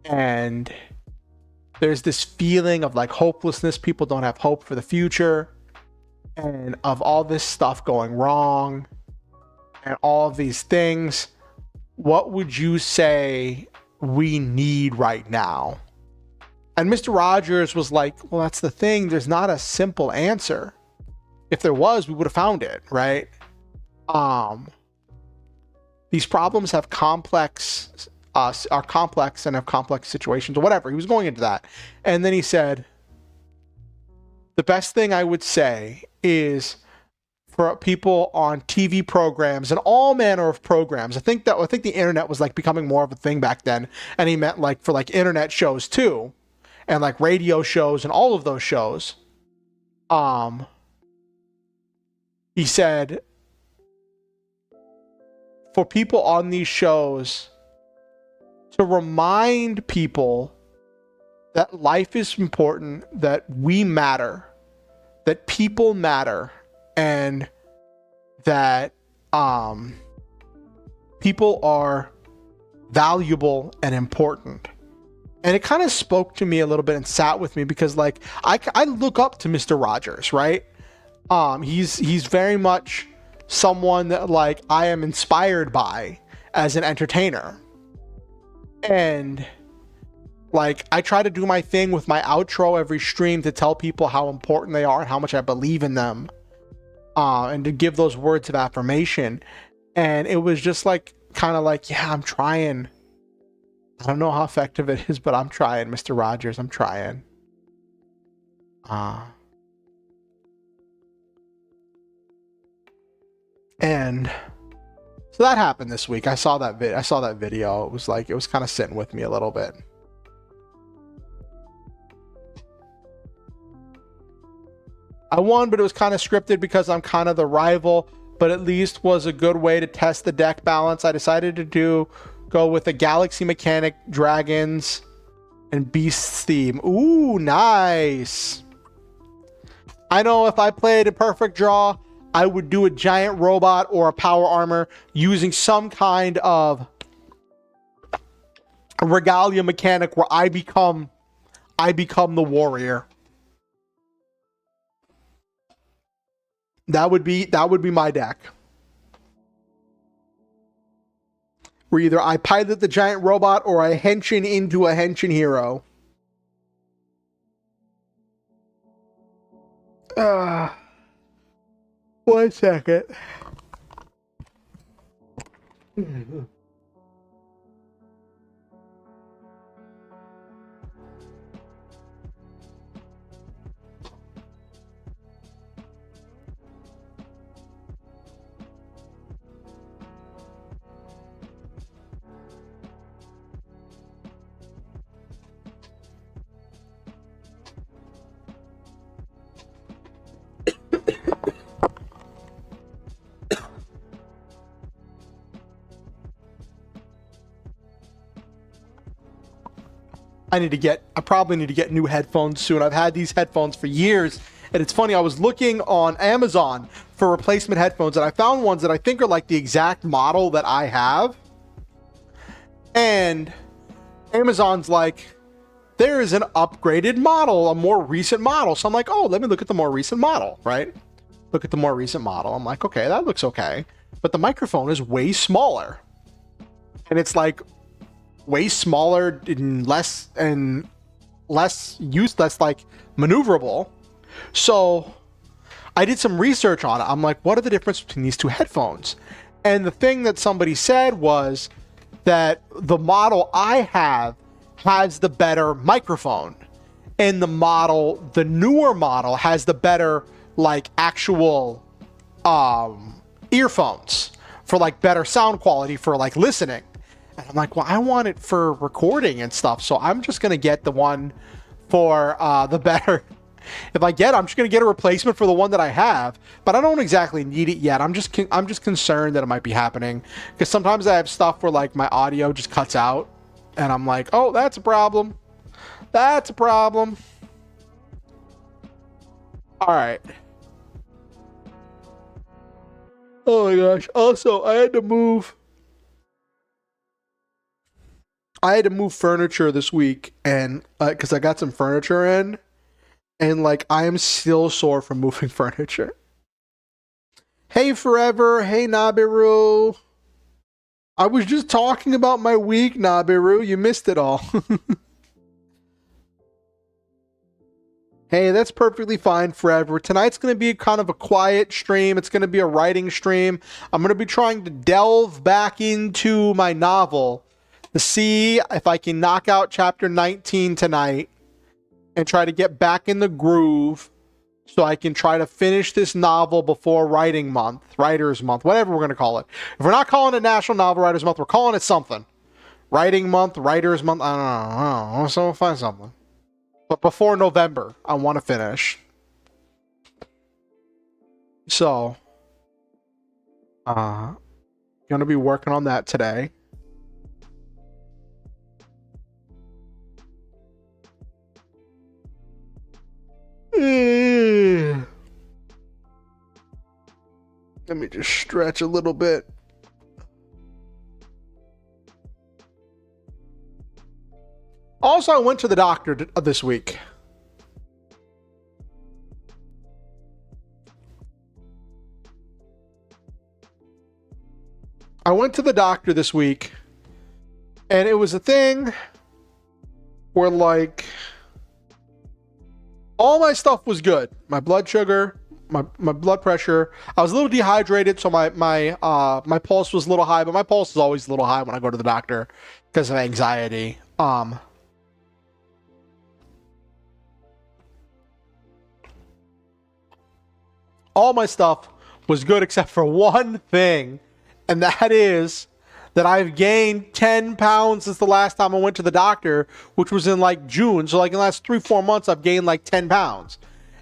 and there's this feeling of like hopelessness. People don't have hope for the future, and of all this stuff going wrong and all of these things. What would you say we need right now? And Mr. Rogers was like, well, that's the thing. There's not a simple answer. If there was, we would have found it, right? These problems have are complex and have complex situations or whatever. He was going into that. And then he said, the best thing I would say is for people on TV programs and all manner of programs. I think the internet was like becoming more of a thing back then. And he meant like for like internet shows too, and like radio shows and all of those shows. He said, for people on these shows to remind people that life is important, that we matter, that people matter, and that people are valuable and important. And it kind of spoke to me a little bit and sat with me because, like, I look up to Mr. Rogers, right? He's very much someone that, like, I am inspired by as an entertainer. And Like, I try to do my thing with my outro every stream to tell people how important they are and how much I believe in them, and to give those words of affirmation. And it was just like, kind of like, yeah, I'm trying. I don't know how effective it is, but I'm trying, Mr. Rogers. I'm trying. And so that happened this week. I saw that video. It was like, it was kind of sitting with me a little bit. I won, but it was kind of scripted because I'm kind of the rival, but at least was a good way to test the deck balance. I decided to go with a Galaxy Mechanic, Dragons, and Beasts theme. Ooh, nice. I know if I played a perfect draw, I would do a giant robot or a power armor using some kind of regalia mechanic where I become the warrior. That would be my deck. Where either I pilot the giant robot or I henshin into a henshin hero. 1 second. I probably need to get new headphones soon. I've had these headphones for years, and it's funny, I was looking on Amazon for replacement headphones, and I found ones that I think are like the exact model that I have. And Amazon's like, there is an upgraded model, a more recent model. So I'm like, oh, let me look at the more recent model, right? Look at the more recent model. I'm like, okay, that looks okay. But the microphone is way smaller. And it's like way smaller and less like maneuverable. So I did some research on it. I'm like, what are the difference between these two headphones? And the thing that somebody said was that the model I have has the better microphone, and the newer model has the better like actual earphones for like better sound quality for like listening. And I'm like, well, I want it for recording and stuff, so I'm just gonna get the one for the better. If I get it, I'm just gonna get a replacement for the one that I have, but I don't exactly need it yet. I'm just concerned that it might be happening, because sometimes I have stuff where like my audio just cuts out, and I'm like, oh, that's a problem. That's a problem. All right. Oh my gosh. Also, I had to move furniture this week, and because I got some furniture in, and like I am still sore from moving furniture. Hey Forever, hey Nabiru. I was just talking about my week, Nabiru. You missed it all. Hey, that's perfectly fine, Forever. Tonight's going to be kind of a quiet stream. It's going to be a writing stream. I'm going to be trying to delve back into my novel to see if I can knock out chapter 19 tonight and try to get back in the groove so I can try to finish this novel before Writers Month, whatever we're going to call it. If we're not calling it National Novel Writers Month, we're calling it something. Writing Month, Writers Month, I don't know. So we'll find something. But before November, I want to finish. So, going to be working on that today. Let me just stretch a little bit. Also, I went to the doctor this week. I went to the doctor this week, and it was a thing where like all my stuff was good. My blood sugar, my blood pressure. I was a little dehydrated, so my pulse was a little high, but my pulse is always a little high when I go to the doctor because of anxiety. All my stuff was good except for one thing, and that is that I've gained 10 pounds since the last time I went to the doctor, which was in like June. So like in the last 3-4 months, I've gained like 10 pounds.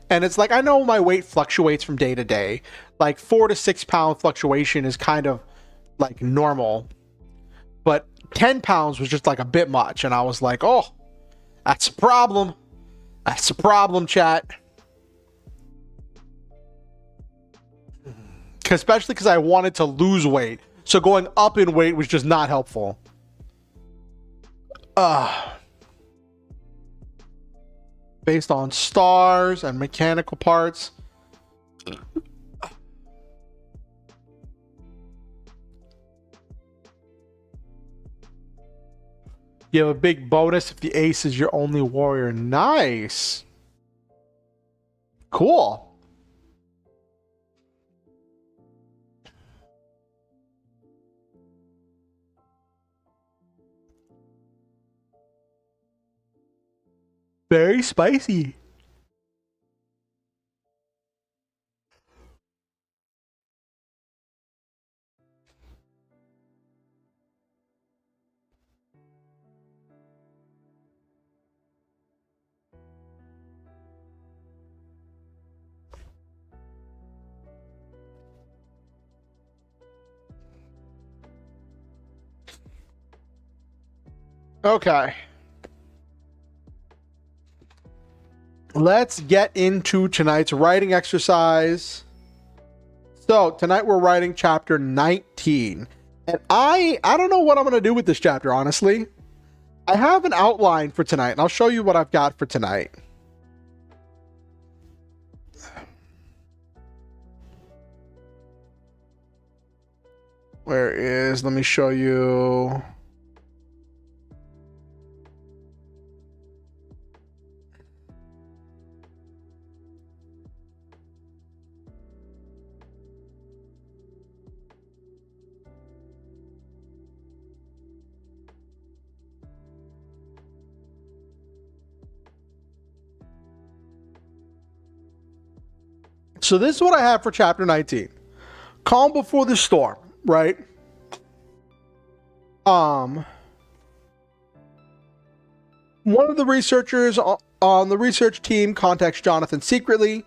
And it's like, I know my weight fluctuates from day to day. Like 4 to 6 pound fluctuation is kind of like normal. But 10 pounds was just like a bit much. And I was like, oh, that's a problem. That's a problem, chat. Especially because I wanted to lose weight. So going up in weight was just not helpful. Based on stars and mechanical parts. You have a big bonus if the ace is your only warrior. Nice. Cool. Very spicy. Okay. Let's get into tonight's writing exercise. So tonight we're writing chapter 19. And I don't know what I'm going to do with this chapter, honestly. I have an outline for tonight, and I'll show you what I've got for tonight. Where is, let me show you. So this is what I have for chapter 19. Calm before the storm, right? One of the researchers on the research team contacts Jonathan secretly.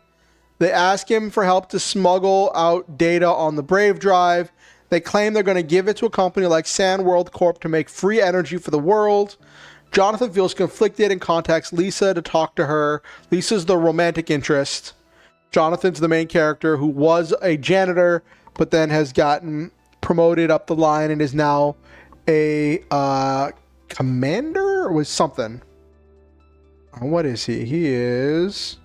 They ask him for help to smuggle out data on the Brave Drive. They claim they're going to give it to a company like Sandworld Corp to make free energy for the world. Jonathan feels conflicted and contacts Lisa to talk to her. Lisa's the romantic interest. Jonathan's the main character who was a janitor, but then has gotten promoted up the line and is now a commander or was something. What is he? He is...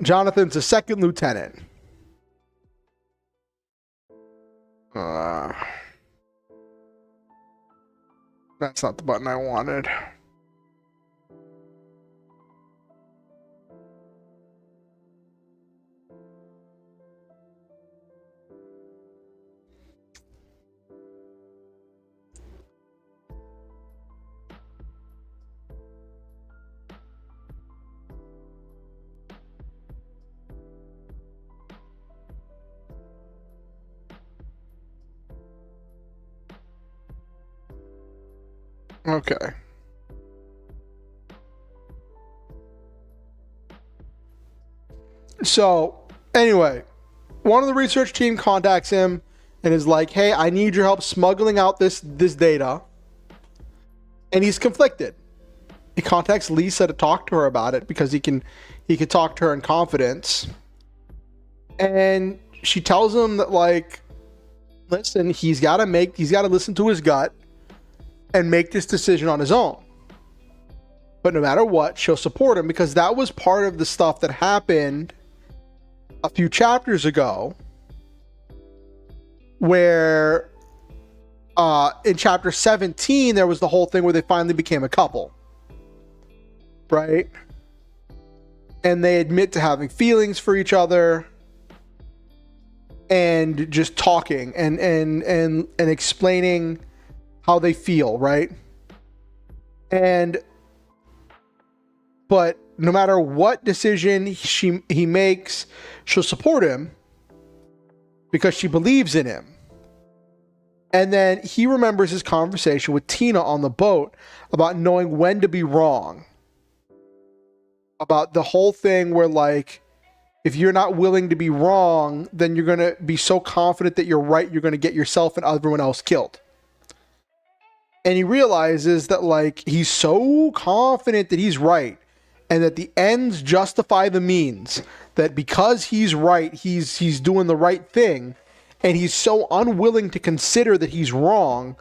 Jonathan's a second lieutenant. That's not the button I wanted. Okay. So, anyway, one of the research team contacts him and is like, hey, I need your help smuggling out this data. And he's conflicted. He contacts Lisa to talk to her about it because he can talk to her in confidence. And she tells him that, like, listen, he's got to listen to his gut. and make this decision on his own. But no matter what, she'll support him, because that was part of the stuff that happened a few chapters ago, where in chapter 17 there was the whole thing where they finally became a couple, right? And they admit to having feelings for each other and just talking and explaining how they feel, right? But no matter what decision he makes, she'll support him because she believes in him. And then he remembers his conversation with Tina on the boat about knowing when to be wrong. About the whole thing where, like, if you're not willing to be wrong, then you're going to be so confident that you're right, you're going to get yourself and everyone else killed. And he realizes that, like, he's so confident that he's right and that the ends justify the means, that because he's right, he's doing the right thing, and he's so unwilling to consider that he's wrong,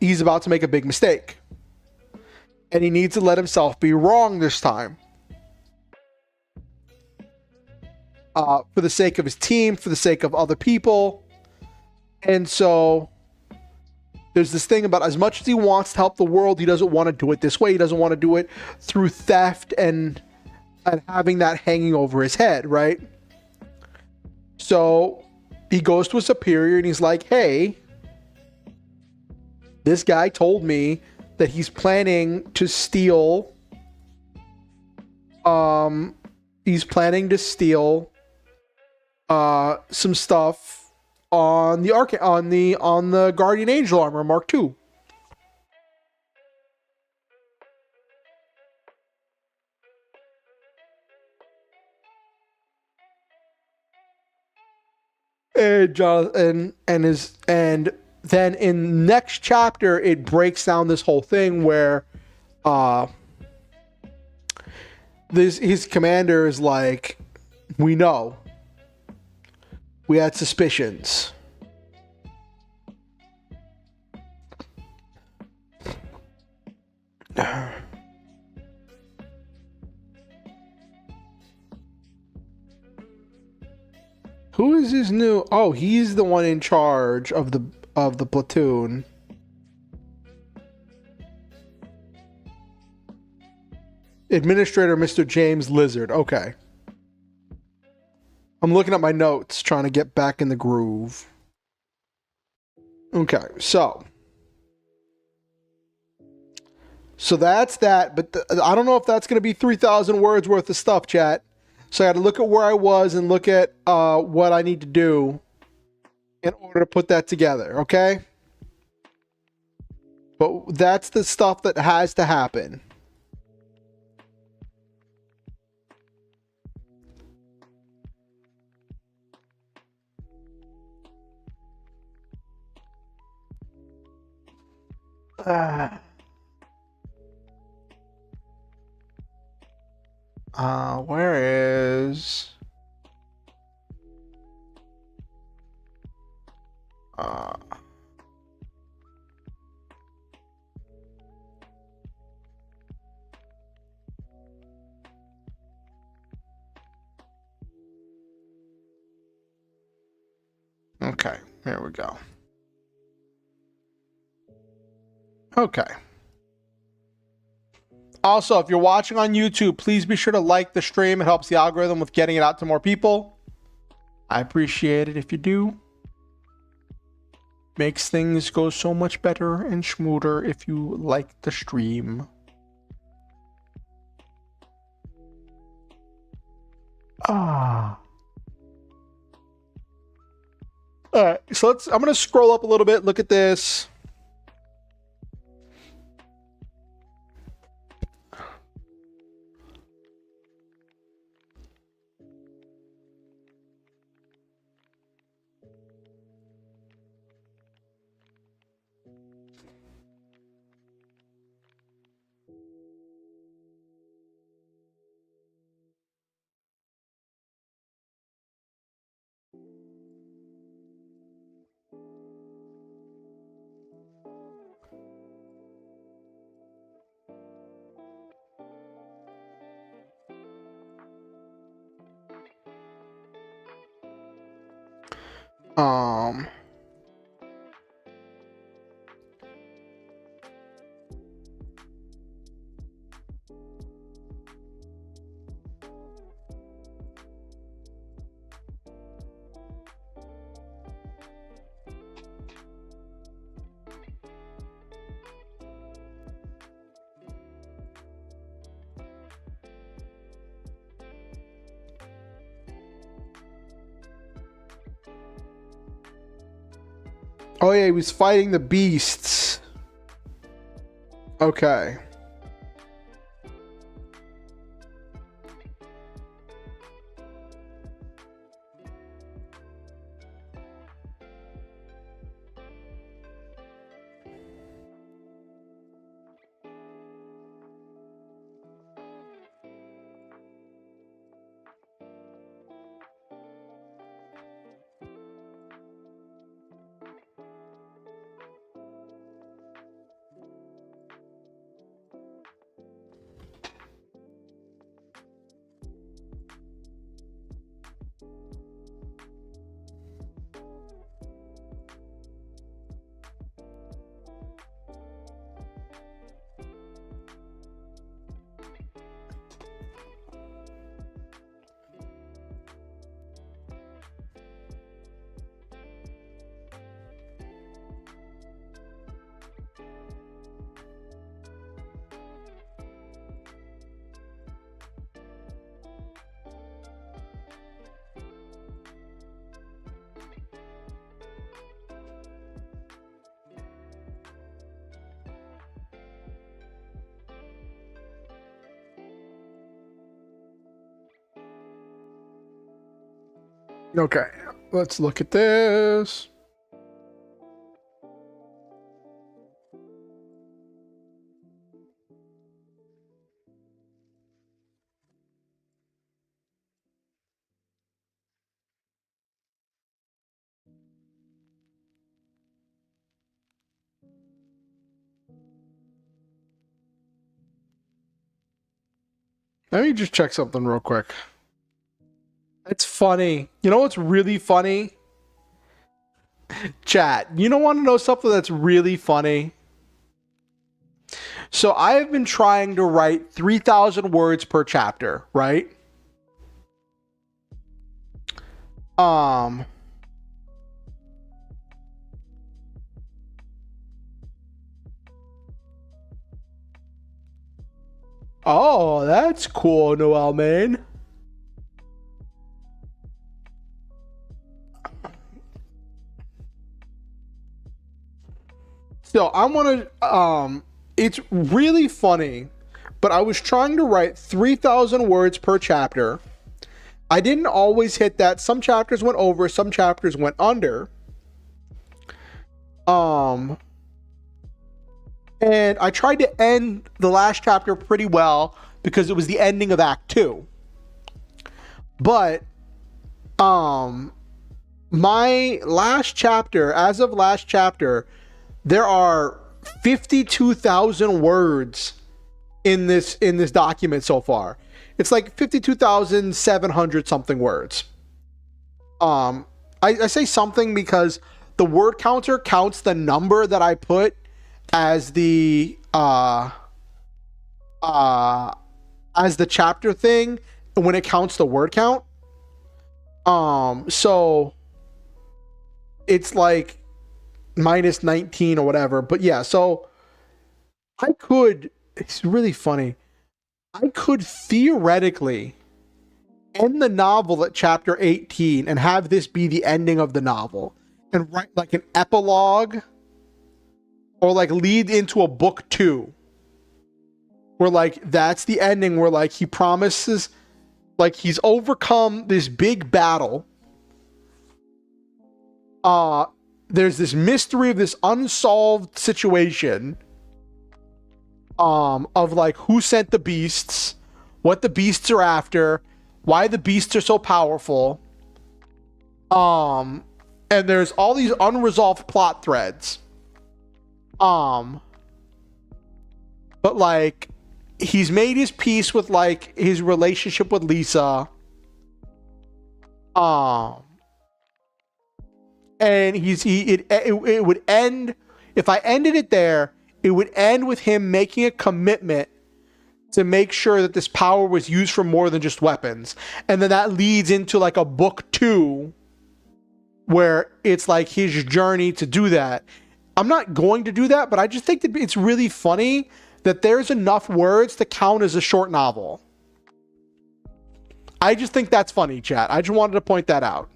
he's about to make a big mistake. And he needs to let himself be wrong this time. For the sake of his team, for the sake of other people. And so there's this thing about, as much as he wants to help the world, he doesn't want to do it this way. He doesn't want to do it through theft and having that hanging over his head, right? So he goes to a superior and he's like, hey, this guy told me that he's planning to steal some stuff on the Guardian Angel Armor Mark II. And then in next chapter it breaks down this whole thing where his commander is like, we know. We had suspicions. Who is his new? Oh, he's the one in charge of the platoon. Administrator Mr. James Lizard. Okay. I'm looking at my notes, trying to get back in the groove. Okay, so that's that, but I don't know if that's going to be 3,000 words worth of stuff, chat. So I got to look at where I was and look at what I need to do in order to put that together, okay? But that's the stuff that has to happen. Where is okay, here we go. Okay. Also, if you're watching on YouTube, please be sure to like the stream. It helps the algorithm with getting it out to more people. I appreciate it if you do. Makes things go so much better and smoother if you like the stream. Alright, so I'm going to scroll up a little bit, look at this. Um. Oh yeah, he was fighting the beasts. Okay. Okay, let's look at this. Let me just check something real quick. It's funny. You know what's really funny? Chat, you don't want to know something that's really funny? So I have been trying to write 3,000 words per chapter, right? Oh, that's cool, Noel, man. So I want to, it's really funny, but I was trying to write 3,000 words per chapter. I didn't always hit that. Some chapters went over, some chapters went under. And I tried to end the last chapter pretty well because it was the ending of Act 2. But, my last chapter, as of last chapter, there are 52,000 words in this document so far. It's like 52,700 something words. I say something because the word counter counts the number that I put as the chapter thing when it counts the word count. So it's like minus 19 or whatever. But yeah, so it's really funny. I could theoretically end the novel at chapter 18 and have this be the ending of the novel and write like an epilogue or like lead into a book 2 where like that's the ending where like he promises like he's overcome this big battle. There's this mystery of this unsolved situation of like who sent the beasts, what the beasts are after, why the beasts are so powerful. And there's all these unresolved plot threads. But like he's made his peace with like his relationship with Lisa. and it would end, if I ended it there, it would end with him making a commitment to make sure that this power was used for more than just weapons. And then that leads into like a book 2 where it's like his journey to do that. I'm not going to do that, but I just think that it's really funny that there's enough words to count as a short novel. I just think that's funny, chat. I just wanted to point that out.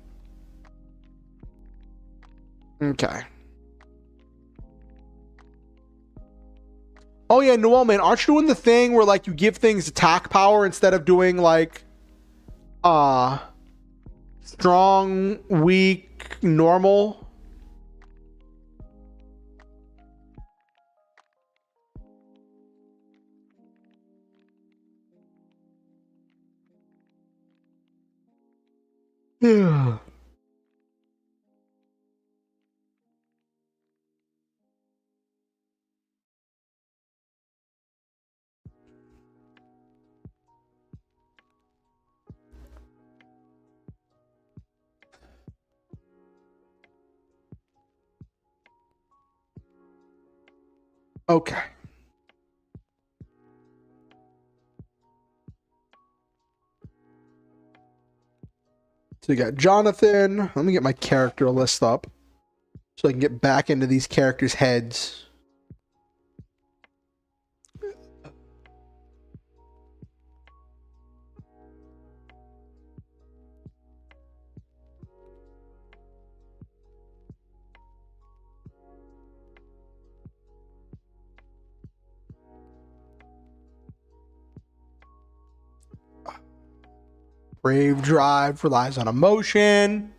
Okay. Oh yeah, Noel, man, aren't you doing the thing where like you give things attack power instead of doing like strong, weak, normal? Yeah. Okay. So you got Jonathan. Let me get my character list up so I can get back into these characters' heads. Brave drive relies on emotion.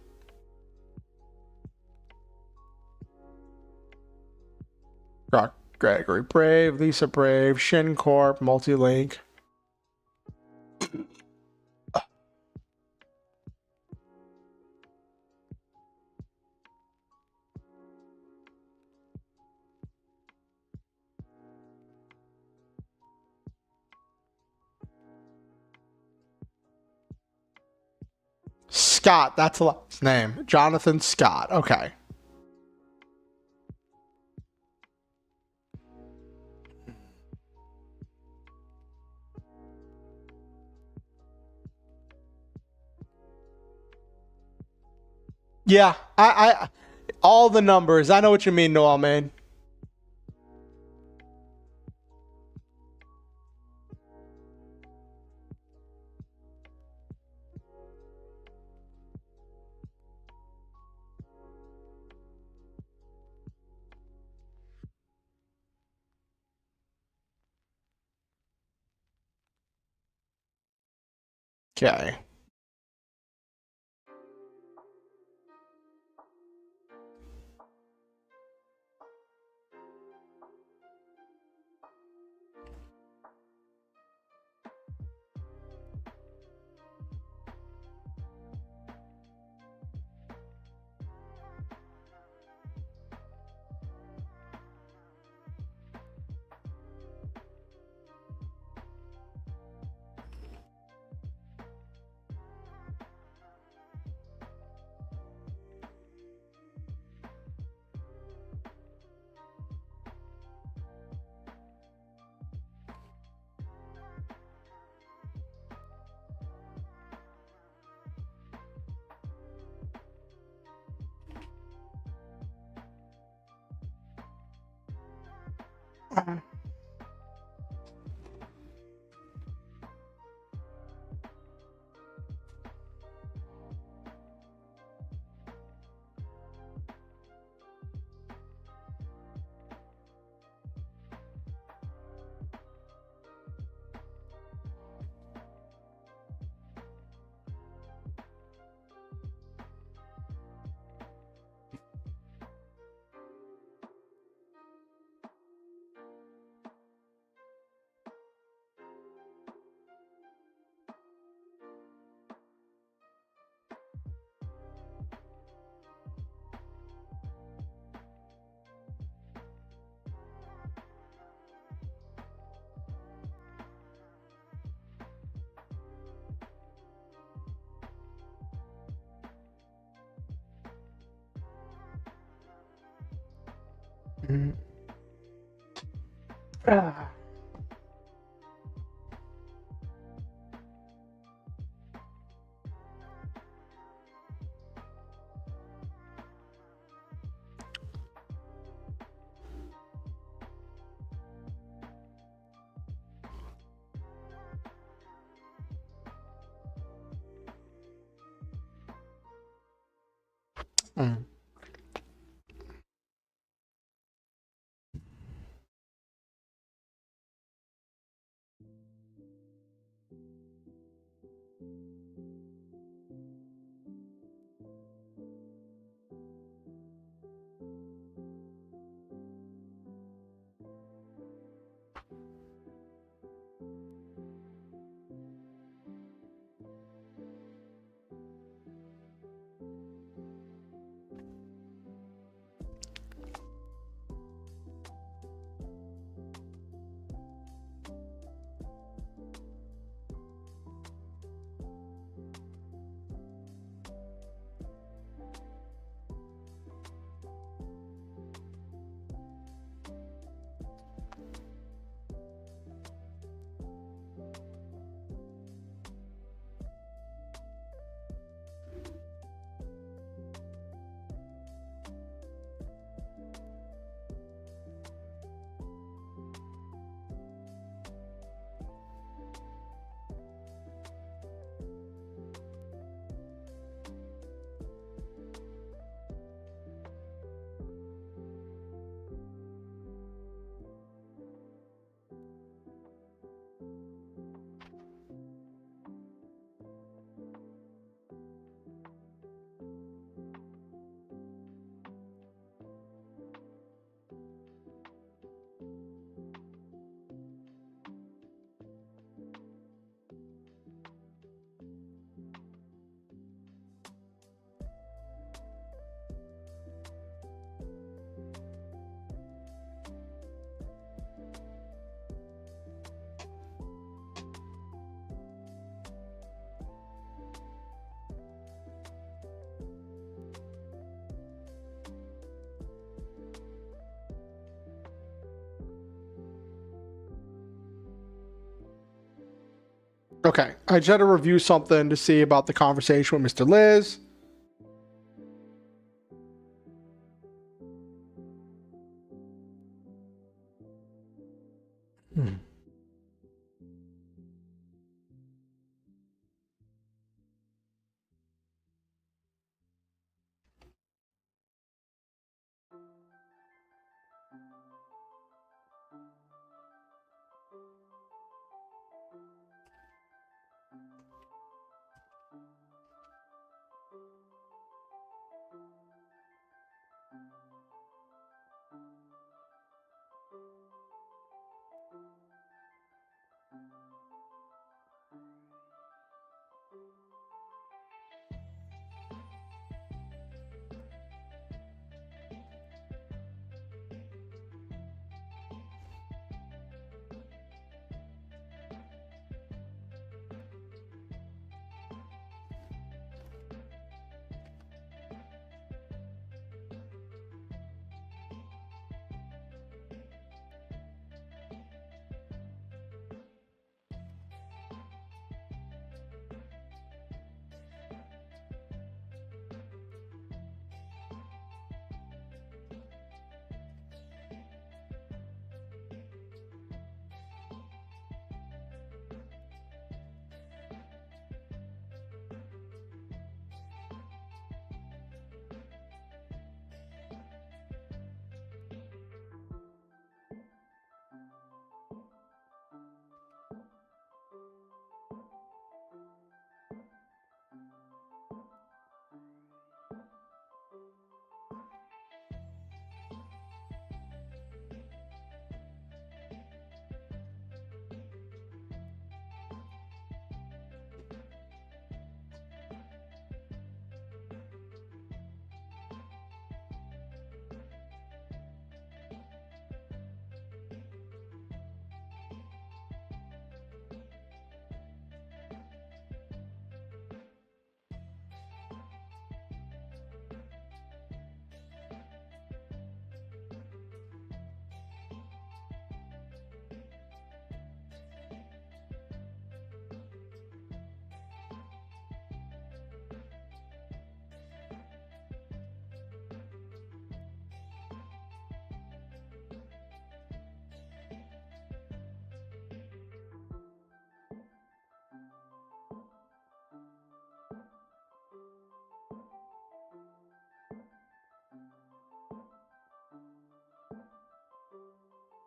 Gregory Brave, Lisa Brave, Shin Corp, Multilink. Scott, that's his name. Jonathan Scott. Okay. Yeah, I all the numbers. I know what you mean, Noel, man. Okay. Mm. Ah. Mm. Okay, I just had to review something to see about the conversation with Mr. Liz. Hmm.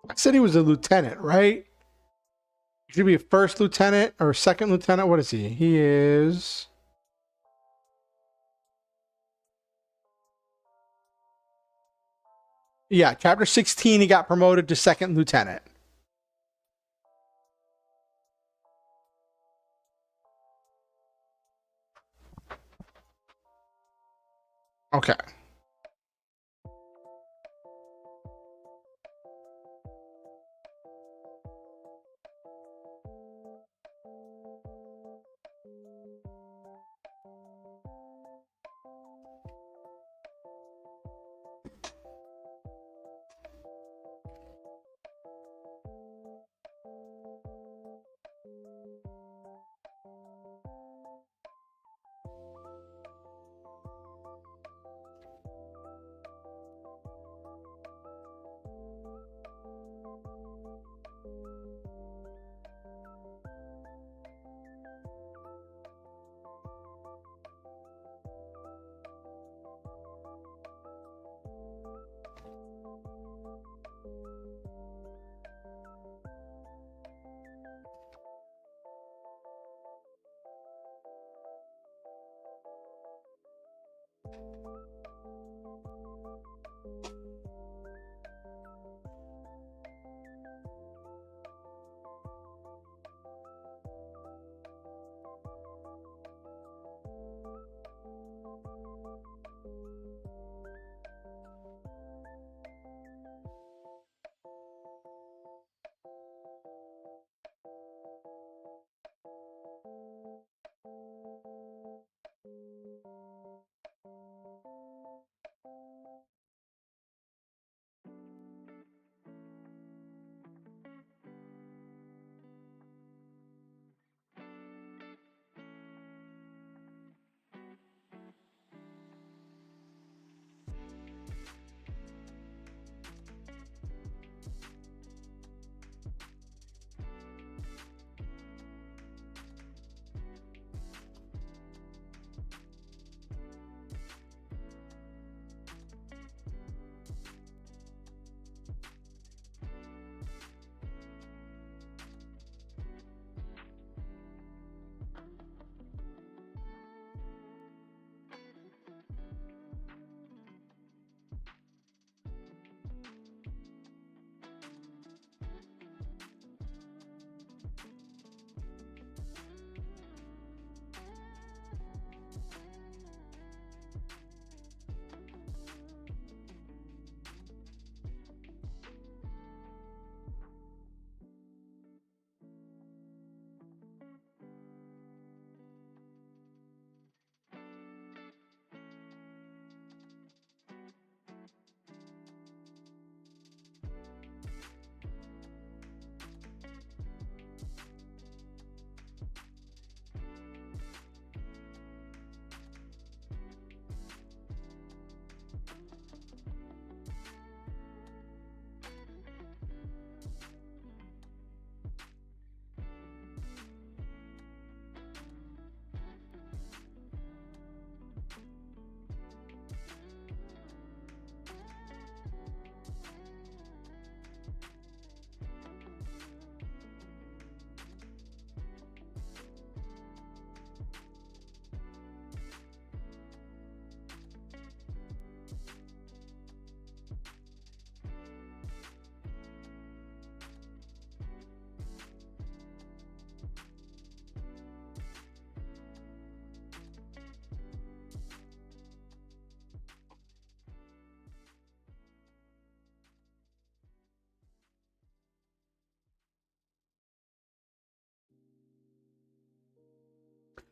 I said he was a lieutenant, right? He should be a first lieutenant or second lieutenant. What is he? He is... Yeah, chapter 16, he got promoted to second lieutenant. Okay.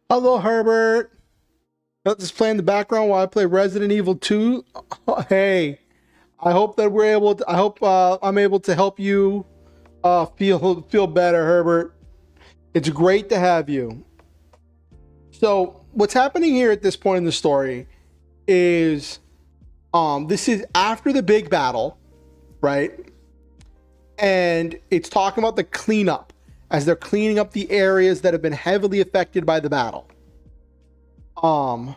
Hello, Herbert. Let this play in the background while I play Resident Evil 2. Oh, hey, I hope that we're able to. I hope I'm able to help you feel better, Herbert. It's great to have you. So, what's happening here at this point in the story is, this is after the big battle, right? And it's talking about the cleanup as they're cleaning up the areas that have been heavily affected by the battle. And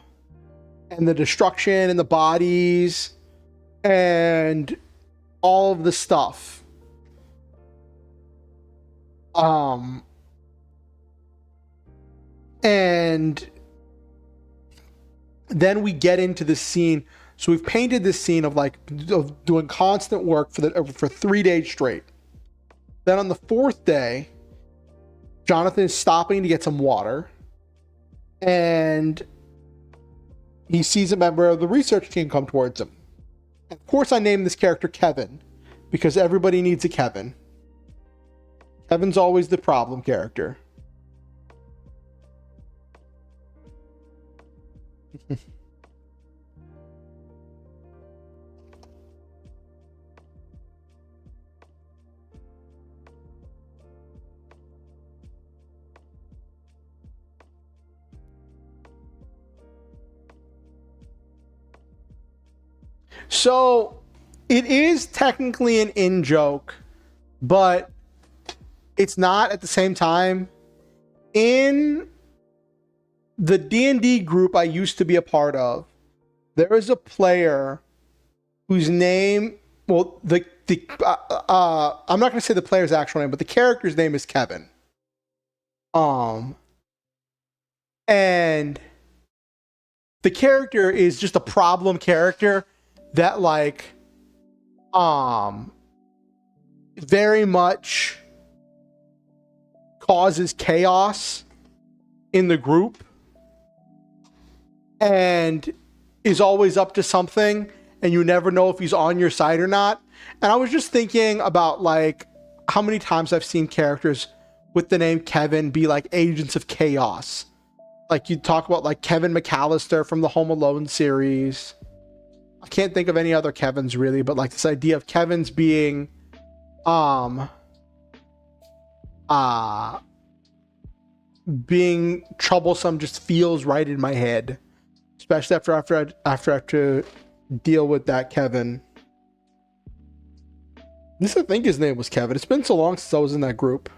the destruction and the bodies and all of the stuff. Um, and then we get into the scene. So we've painted this scene of like of doing constant work for 3 days straight. Then on the fourth day, Jonathan is stopping to get some water, and he sees a member of the research team come towards him. Of course, I named this character Kevin because everybody needs a Kevin. Kevin's always the problem character. So it is technically an in joke, but it's not at the same time. In the D&D group I used to be a part of, there is a player whose name, well, I'm not going to say the player's actual name, but the character's name is Kevin. And the character is just a problem character that like very much causes chaos in the group and is always up to something, and you never know if he's on your side or not. And I was just thinking about like how many times I've seen characters with the name Kevin be like agents of chaos. Like you talk about like Kevin McAllister from the Home Alone series. I can't think of any other Kevins really, but like this idea of Kevins being being troublesome just feels right in my head, especially after I have to deal with that Kevin. At least I think his name was Kevin. It's been so long since I was in that group.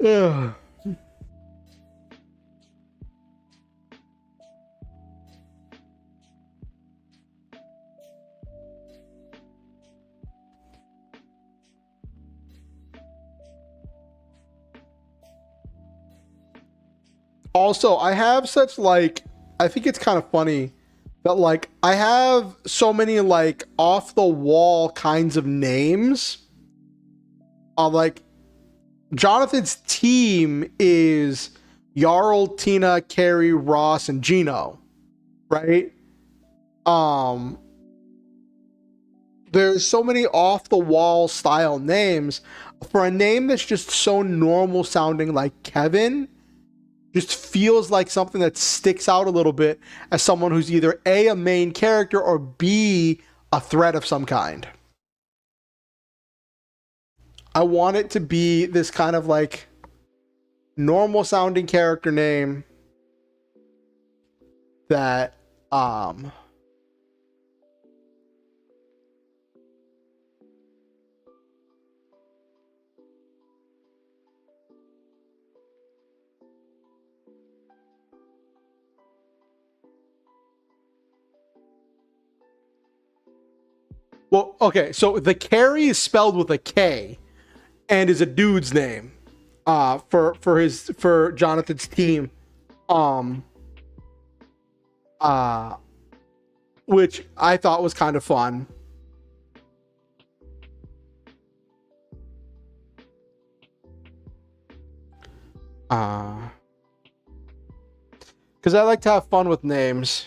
Ugh. Also, I have such like, I think it's kind of funny that like I have so many like off the wall kinds of names. Like Jonathan's team is Jarl, Tina, Carrie, Ross, and Gino, right? There's so many off the wall style names for a name that's just so normal sounding, like Kevin. Just feels like something that sticks out a little bit as someone who's either a main character or B, a threat of some kind. I want it to be this kind of like normal sounding character name that well, okay, so the Carrie is spelled with a K and is a dude's name for Jonathan's team. Um uh which I thought was kind of fun. Because I like to have fun with names.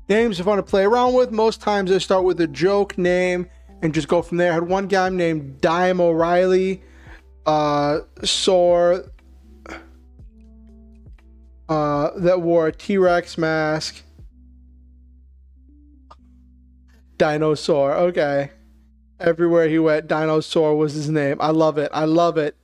Names are fun to play around with. Most times I start with a joke name and just go from there. I had one guy named Dime O'Reilly, Sore, that wore a T-Rex mask. Dinosaur, okay. Everywhere he went, Dinosaur was his name. I love it. I love it.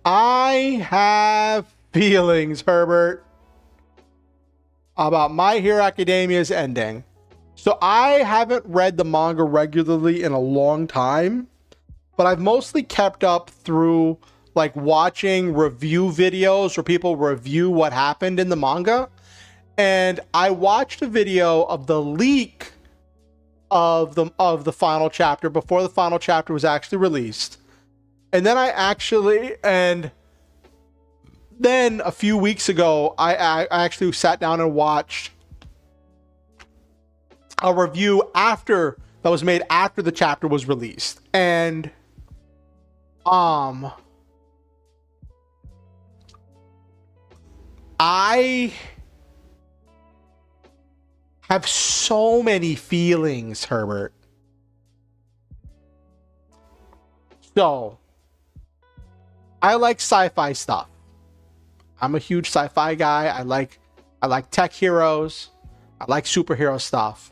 I have feelings, Herbert, about My Hero Academia's ending. So I haven't read the manga regularly in a long time, but I've mostly kept up through like watching review videos where people review what happened in the manga. And I watched a video of the leak of the final chapter before the final chapter was actually released. And then then a few weeks ago, I actually sat down and watched a review that was made after the chapter was released. And I have so many feelings, Herbert. So I like sci-fi stuff. I'm a huge sci-fi guy. I like tech heroes. I like superhero stuff.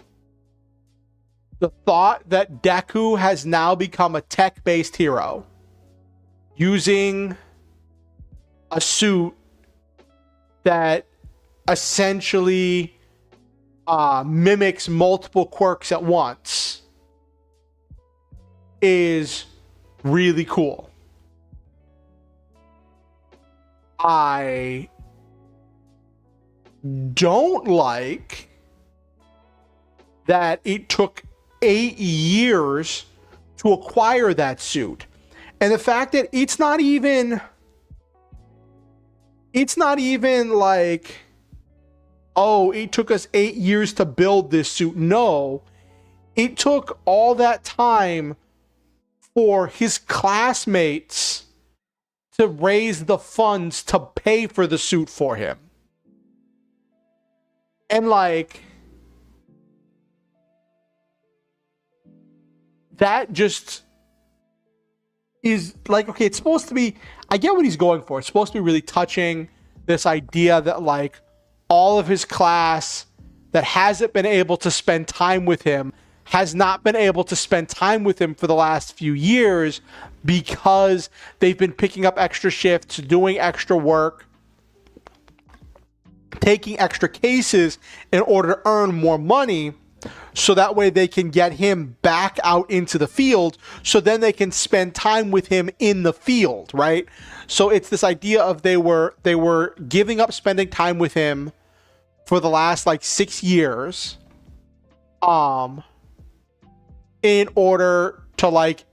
The thought that Deku has now become a tech-based hero using a suit that essentially mimics multiple quirks at once is really cool. I don't like that it took 8 years to acquire that suit. And the fact that it's not even like, oh, it took us 8 years to build this suit. No, it took all that time for his classmates to raise the funds to pay for the suit for him. And like, that just is like, okay, it's supposed to be, I get what he's going for. It's supposed to be really touching, this idea that like all of his class that hasn't been able to spend time with him has not been able to spend time with him for the last few years because they've been picking up extra shifts, doing extra work, taking extra cases in order to earn more money, so that way they can get him back out into the field, so then they can spend time with him in the field, right? So it's this idea of they were giving up spending time with him for the last like 6 years, in order to like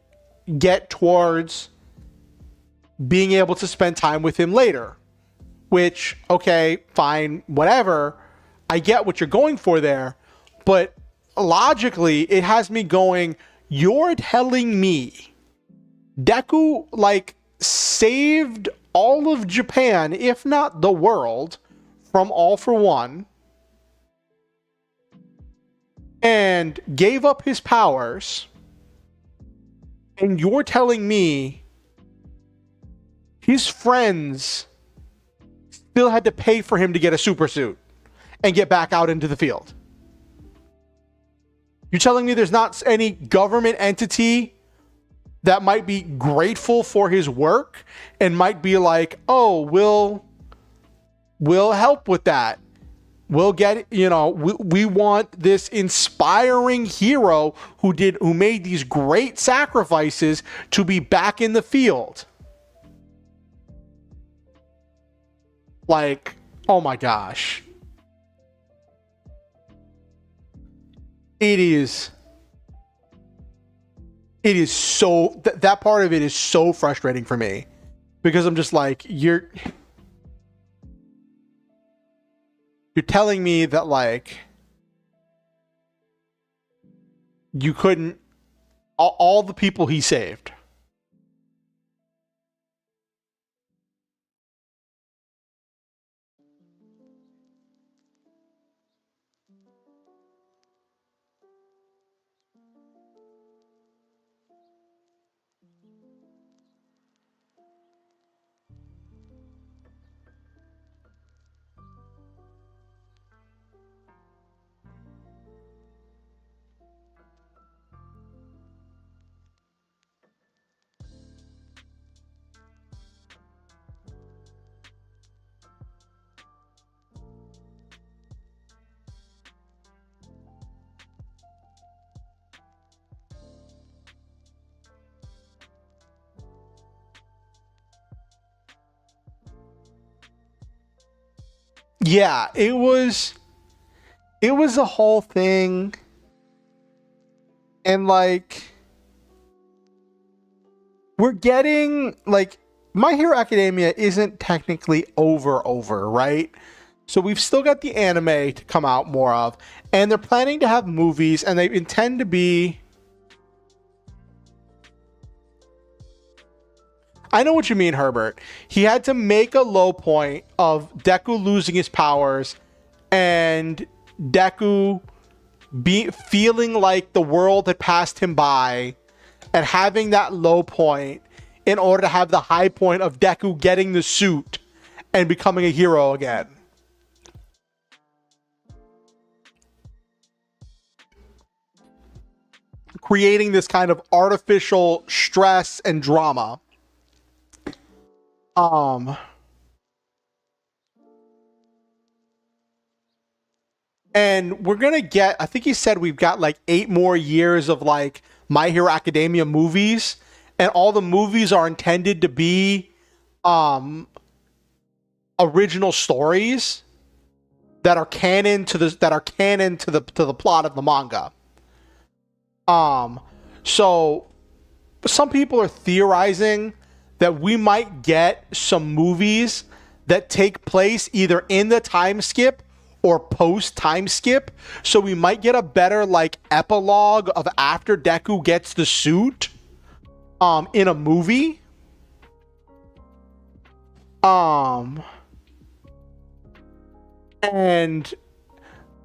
get towards being able to spend time with him later. Which, okay, fine, whatever. I get what you're going for there, but logically, it has me going, you're telling me Deku, like, saved all of Japan, if not the world, from All for One, and gave up his powers, and you're telling me his friends still had to pay for him to get a super suit and get back out into the field. You're telling me there's not any government entity that might be grateful for his work and might be like, oh, we'll help with that. We'll get, you know, we want this inspiring hero who made these great sacrifices to be back in the field. Like, oh my gosh. It is so, that part of it is so frustrating for me, because I'm just like, you're telling me that like you couldn't, all the people he saved. Yeah, it was a whole thing. And like, we're getting like, My Hero Academia isn't technically over, right? So we've still got the anime to come out more of, and they're planning to have movies, and they intend to be, I know what you mean, Herbert. He had to make a low point of Deku losing his powers and Deku feeling like the world had passed him by, and having that low point in order to have the high point of Deku getting the suit and becoming a hero again. Creating this kind of artificial stress and drama. And we're gonna get, I think he said we've got like 8 more years of like My Hero Academia movies, and all the movies are intended to be original stories that are canon to the plot of the manga. So some people are theorizing that we might get some movies that take place either in the time skip or post time skip. So we might get a better like epilogue of after Deku gets the suit in a movie. Um, and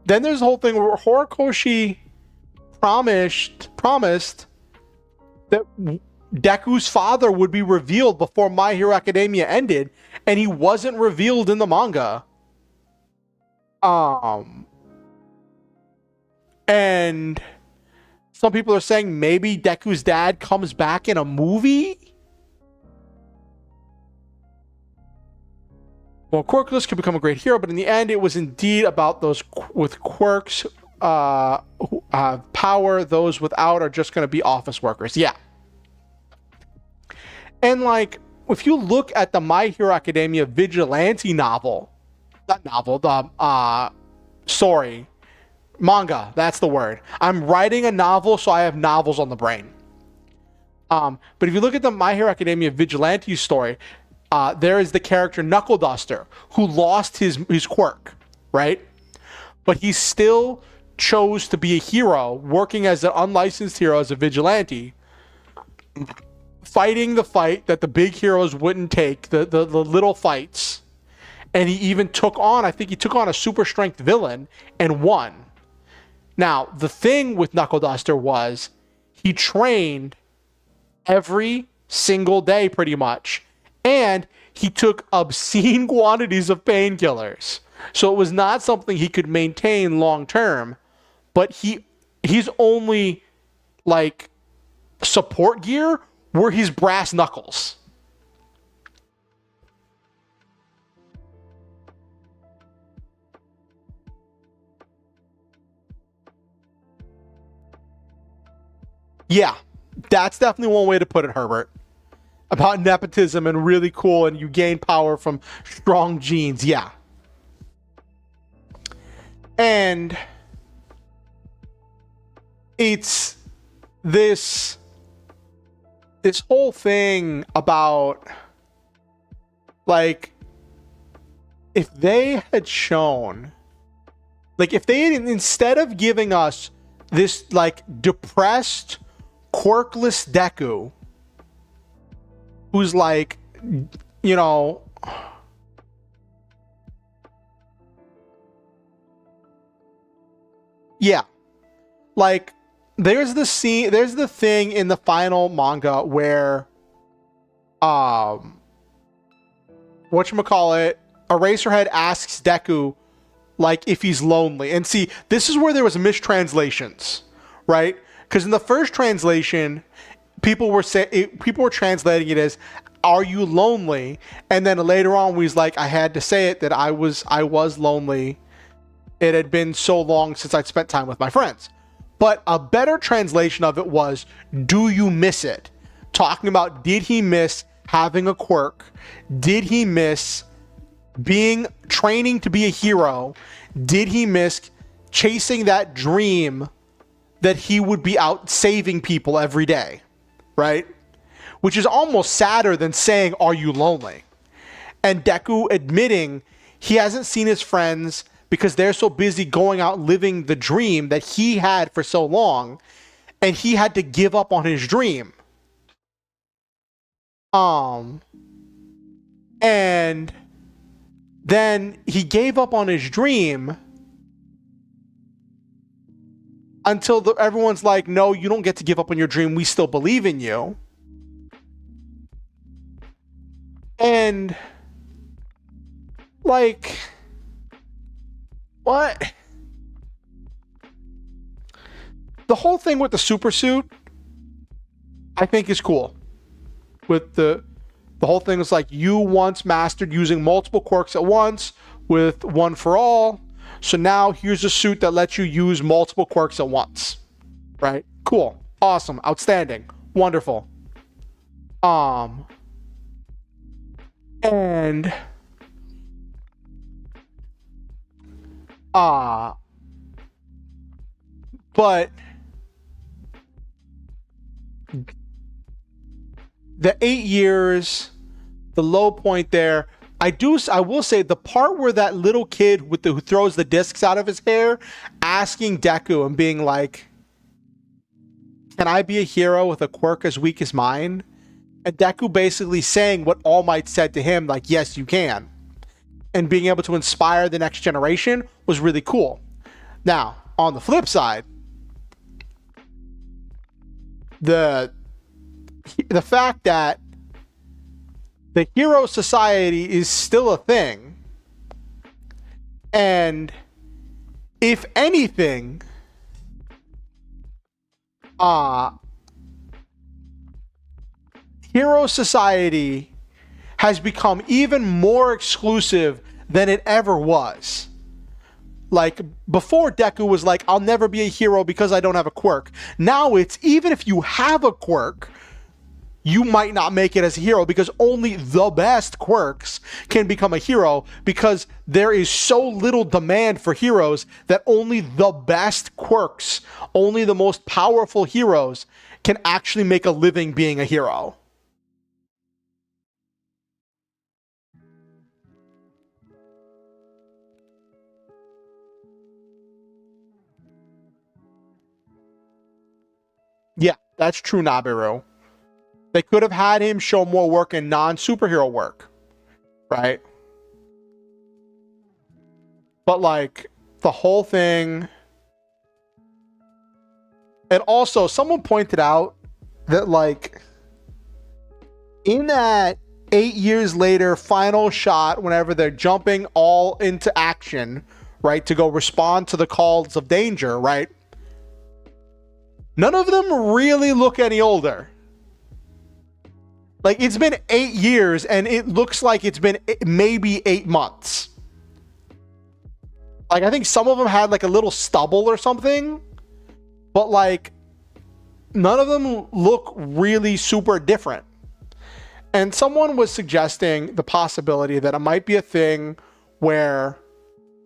then there's the whole thing where Horikoshi promised that Deku's father would be revealed before My Hero Academia ended, and he wasn't revealed in the manga. And some people are saying maybe Deku's dad comes back in a movie. Well, quirkless could become a great hero, but in the end, it was indeed about those with quirks who have power. Those without are just going to be office workers. Yeah. And like, if you look at the My Hero Academia vigilante novel, not novel, the manga, that's the word. I'm writing a novel, so I have novels on the brain. But if you look at the My Hero Academia vigilante story, there is the character Knuckle Duster who lost his quirk, right? But he still chose to be a hero, working as an unlicensed hero, as a vigilante, fighting the fight that the big heroes wouldn't take, the little fights. And he even took on a super strength villain and won. Now, the thing with Knuckle Duster was he trained every single day pretty much. And he took obscene quantities of painkillers. So it was not something he could maintain long term. But he's only like support gear were his brass knuckles. Yeah, that's definitely one way to put it, Herbert. About nepotism and really cool, and you gain power from strong genes. Yeah. And it's this whole thing about, like, if they had shown, like, if they had, instead of giving us this, like, depressed, quirkless Deku, who's like, you know, yeah, like, there's the thing in the final manga where, whatchamacallit, Eraserhead asks Deku, like, if he's lonely. And see, this is where there was mistranslations, right? Because in the first translation, people were translating it as, "Are you lonely?" And then later on, he's like, "I had to say it that I was lonely. It had been so long since I'd spent time with my friends." But a better translation of it was, "Do you miss it?" Talking about, did he miss having a quirk? Did he miss training to be a hero? Did he miss chasing that dream that he would be out saving people every day? Right? Which is almost sadder than saying, "Are you lonely?" And Deku admitting he hasn't seen his friends because they're so busy going out living the dream that he had for so long, and he had to give up on his dream. And then he gave up on his dream until everyone's like, "No, you don't get to give up on your dream. We still believe in you." And, like, what? The whole thing with the super suit, I think, is cool. With the whole thing is like, you once mastered using multiple quirks at once with one for all. So now here's a suit that lets you use multiple quirks at once. Right? Cool. Awesome. Outstanding. Wonderful. And but the 8 years, the low point there, I will say the part where that little kid who throws the discs out of his hair, asking Deku and being like, "Can I be a hero with a quirk as weak as mine?" And Deku basically saying what All Might said to him, like, yes, you can. And being able to inspire the next generation was really cool. Now, on the flip side, the fact that the hero society is still a thing, and if anything, hero society has become even more exclusive than it ever was. Like, before, Deku was like, I'll never be a hero because I don't have a quirk. Now it's, even if you have a quirk, you might not make it as a hero, because only the best quirks can become a hero, because there is so little demand for heroes that only the best quirks, only the most powerful heroes can actually make a living being a hero. Yeah, that's true, Nabiru. They could have had him show more work in non-superhero work, right? But, like, the whole thing... And also, someone pointed out that, like, in that 8 years later final shot, whenever they're jumping all into action, right, to go respond to the calls of danger, right? None of them really look any older. Like, it's been 8 years, and it looks like it's been maybe 8 months. Like, I think some of them had, like, a little stubble or something. But, like, none of them look really super different. And someone was suggesting the possibility that it might be a thing where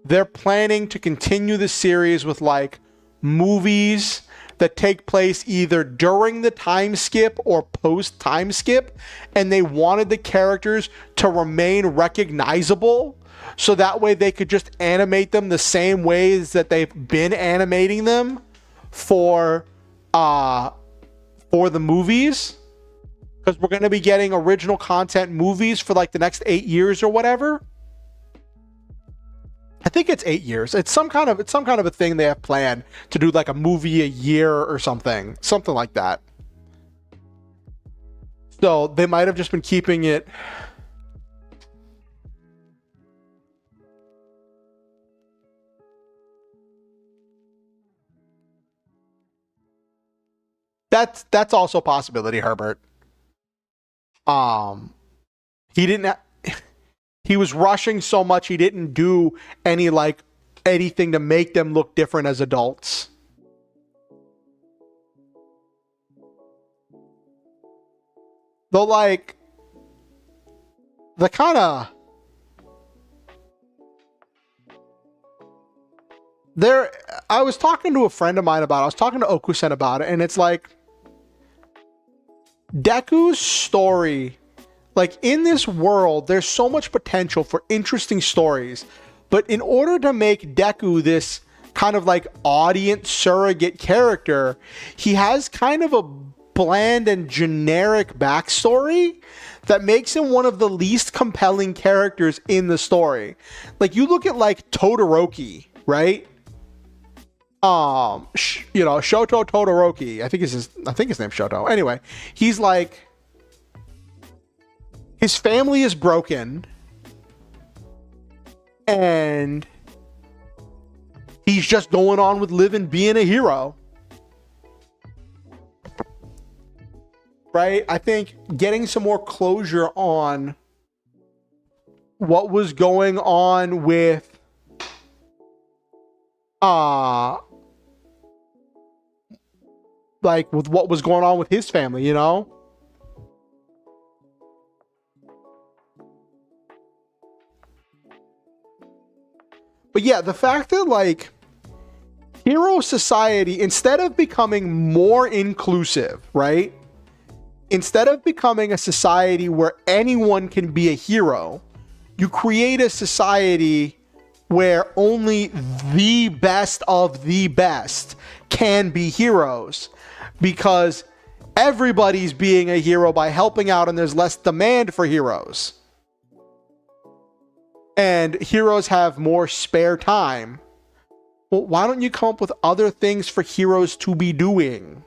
they're planning to continue the series with, like, movies that take place either during the time skip or post time skip, and they wanted the characters to remain recognizable, so that way they could just animate them the same ways that they've been animating them for the movies, because we're going to be getting original content movies for like the next 8 years or whatever. I think it's 8 years. It's some kind of a thing they have planned to do, like a movie a year or something like that. So they might have just been keeping it. That's also a possibility, Herbert. He didn't. He was rushing so much, he didn't do anything to make them look different as adults. Though, like, the kind of... I was talking to a friend of mine about it. I was talking to Okusen about it, and it's like... Deku's story... Like, in this world, there's so much potential for interesting stories. But in order to make Deku this kind of like audience surrogate character, he has kind of a bland and generic backstory that makes him one of the least compelling characters in the story. Like, you look at like Todoroki, right? Shoto Todoroki. I think his name's Shoto. Anyway, he's like... His family is broken, and he's just going on with living, being a hero. Right? I think getting some more closure on what was going on with with what was going on with his family, you know? But yeah, the fact that, like, hero society, instead of becoming more inclusive, right? Instead of becoming a society where anyone can be a hero, you create a society where only the best of the best can be heroes. Because everybody's being a hero by helping out and there's less demand for heroes. And heroes have more spare time. Well, why don't you come up with other things for heroes to be doing?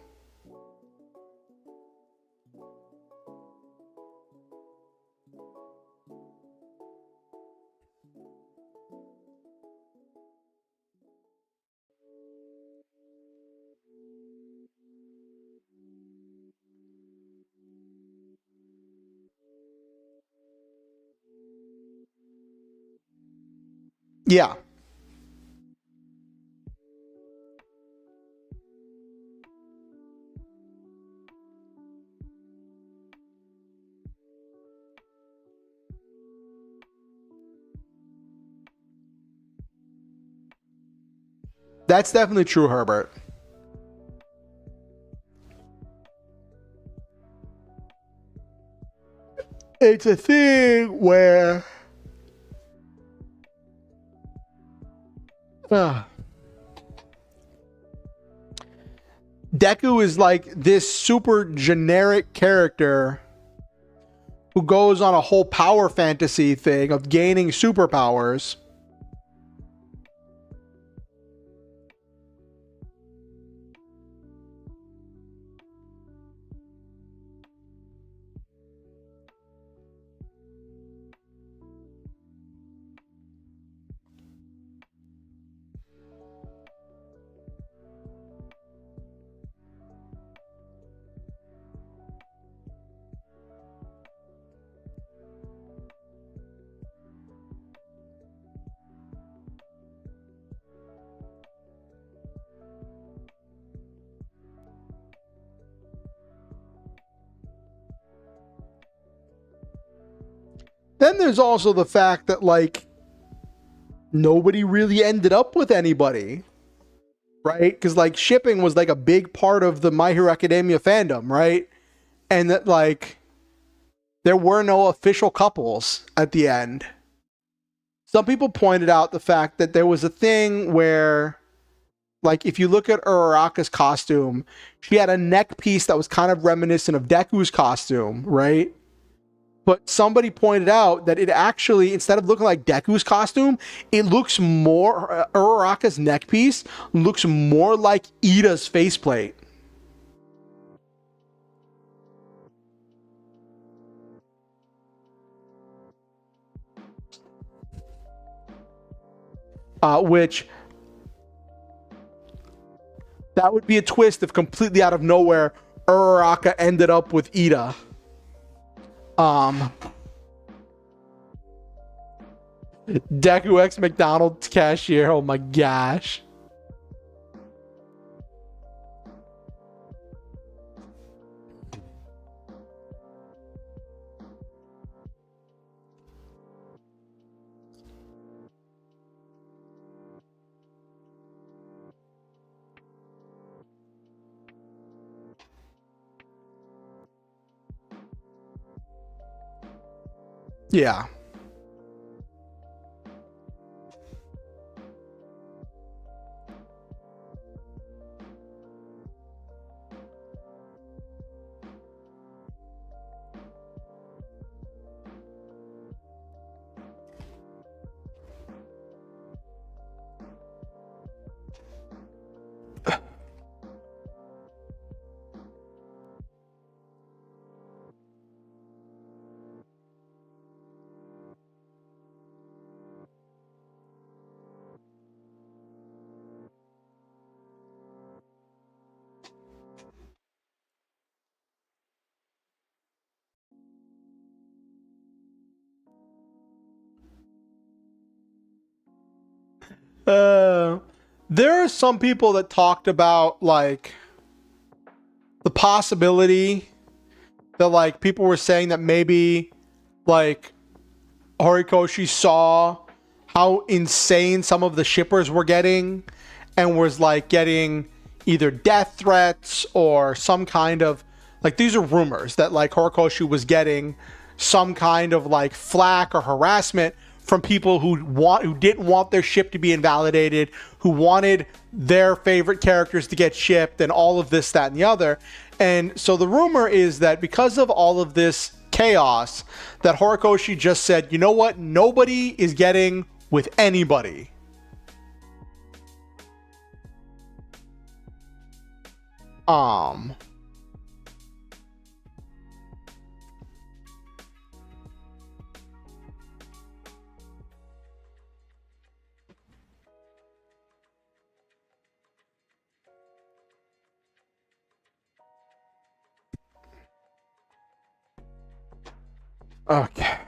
Yeah. That's definitely true, Herbert. It's a thing where Deku is like this super generic character who goes on a whole power fantasy thing of gaining superpowers. Then there's also the fact that, like, nobody really ended up with anybody, right? Because, like, shipping was, like, a big part of the My Hero Academia fandom, right? And that, like, there were no official couples at the end. Some people pointed out the fact that there was a thing where, like, if you look at Uraraka's costume, she had a neck piece that was kind of reminiscent of Deku's costume, right? But somebody pointed out that it actually, instead of looking like Deku's costume, it looks more, Uraraka's neck piece looks more like Ida's faceplate. Which, that would be a twist if completely out of nowhere, Uraraka ended up with Ida. Deku X McDonald's cashier. Oh my gosh. Yeah. There are some people that talked about, like, the possibility that, like, people were saying that maybe, like, Horikoshi saw how insane some of the shippers were getting and was, like, getting either death threats or some kind of, like, these are rumors that, like, Horikoshi was getting some kind of, like, flack or harassment from people who didn't want their ship to be invalidated, who wanted their favorite characters to get shipped, and all of this, that, and the other. And so the rumor is that because of all of this chaos, that Horikoshi just said, you know what, nobody is getting with anybody. Okay.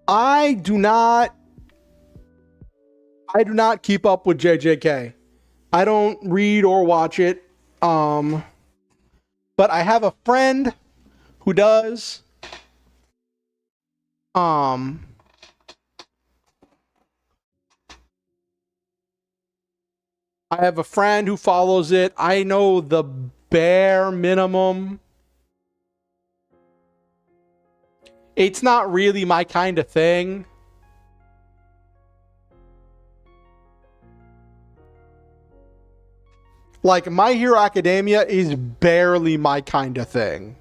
I do not keep up with JJK. I don't read or watch it. But I have a friend who does. I have a friend who follows it. I know the bare minimum. It's not really my kind of thing. Like, My Hero Academia is barely my kind of thing.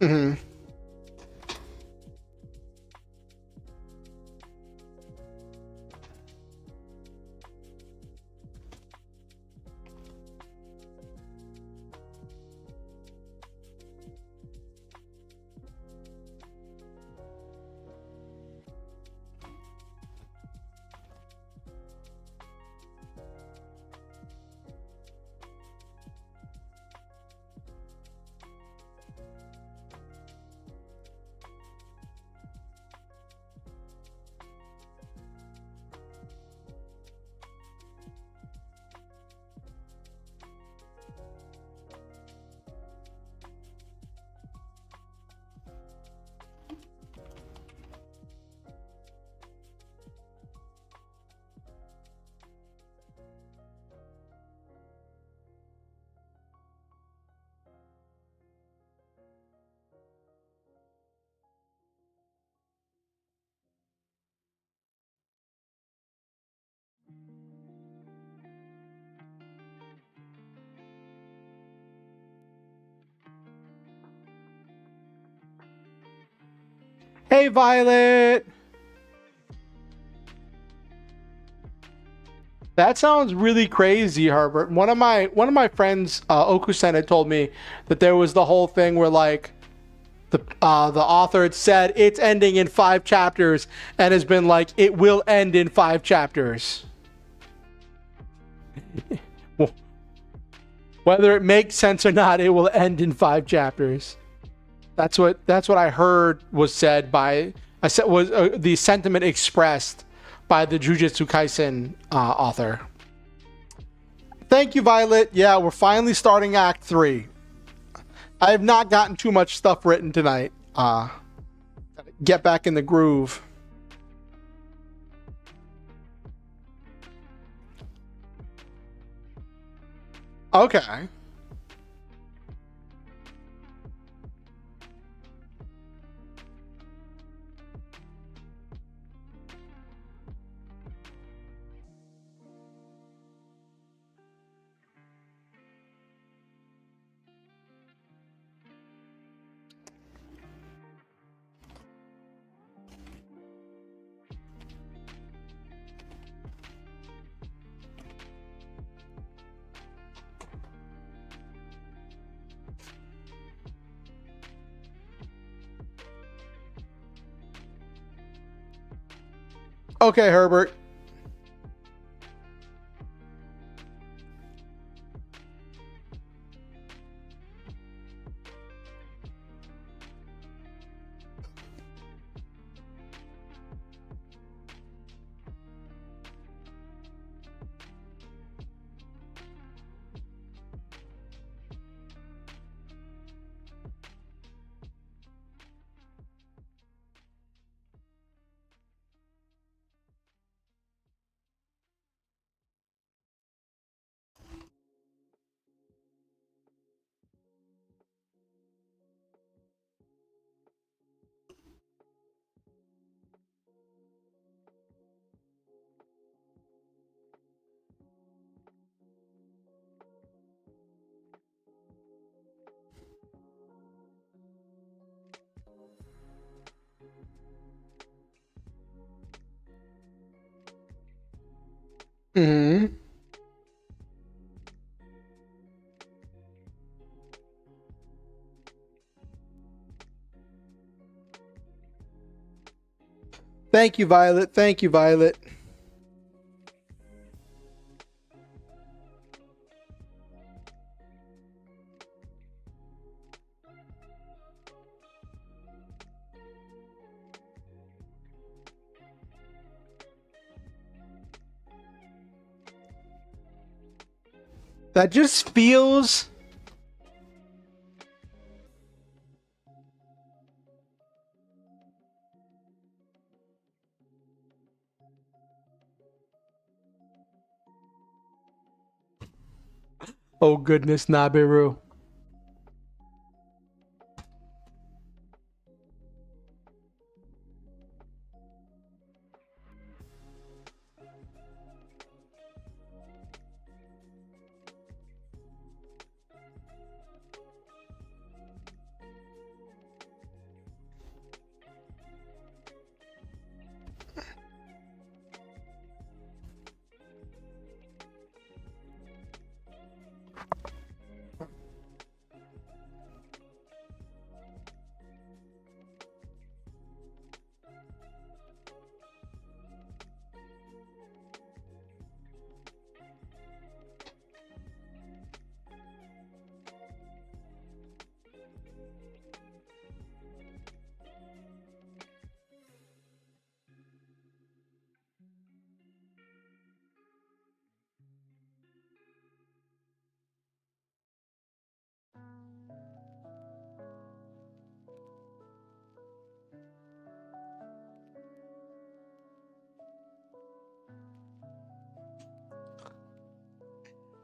Mm-hmm. Hey, Violet. That sounds really crazy, Herbert. One of my friends, Okusen, had told me that there was the whole thing where like the author had said it's ending in 5 chapters and has been like it will end in 5 chapters. Whether it makes sense or not, it will end in 5 chapters. That's what I heard was said by the sentiment expressed by the Jujutsu Kaisen author. Thank you, Violet. Yeah, we're finally starting Act 3. I have not gotten too much stuff written tonight. Get back in the groove. Okay. Okay, Herbert. Mm-hmm. Thank you, Violet. Thank you, Violet. That just feels... Oh goodness, Nabiru.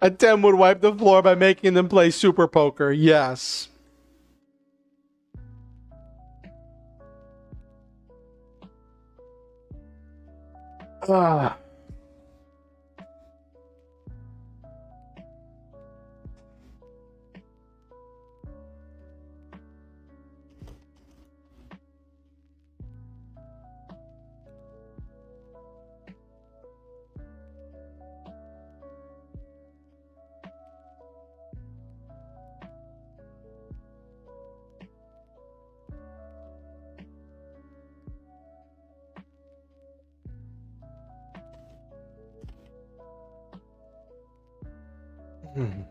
A 10 would wipe the floor by making them play Super Poker. Yes. Ah. Hmm.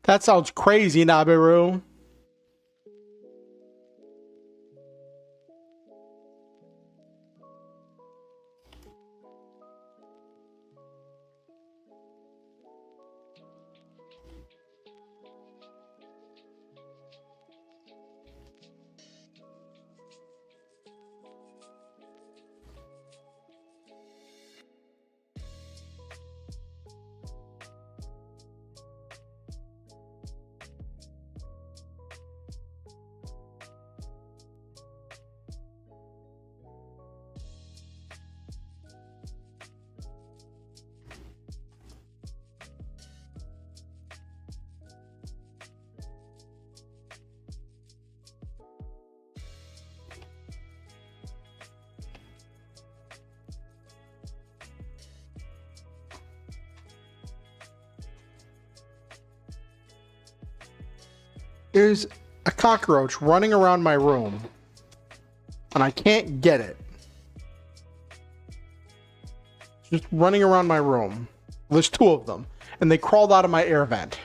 That sounds crazy, Nabiru. There's a cockroach running around my room, and I can't get it. just running around my room. There's two of them, and they crawled out of my air vent.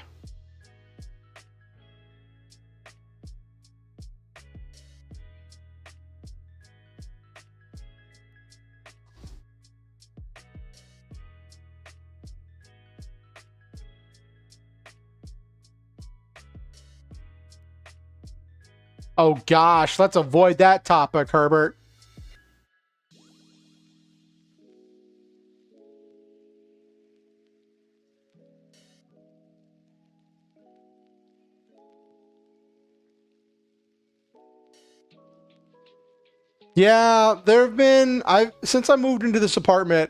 Oh gosh, let's avoid that topic, Herbert. Yeah, there have been, since I moved into this apartment,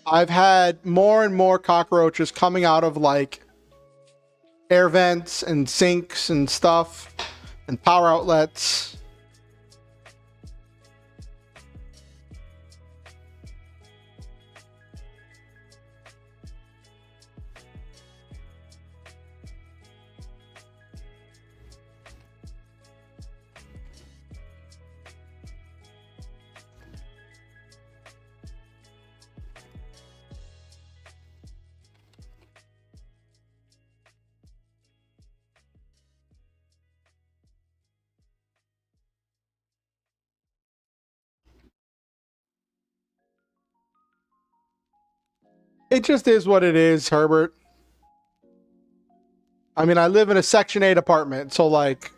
I've had more and more cockroaches coming out of like air vents and sinks and stuff and power outlets. It just is what it is, Herbert. I mean, I live in a Section 8 apartment, so like...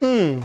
Hmm.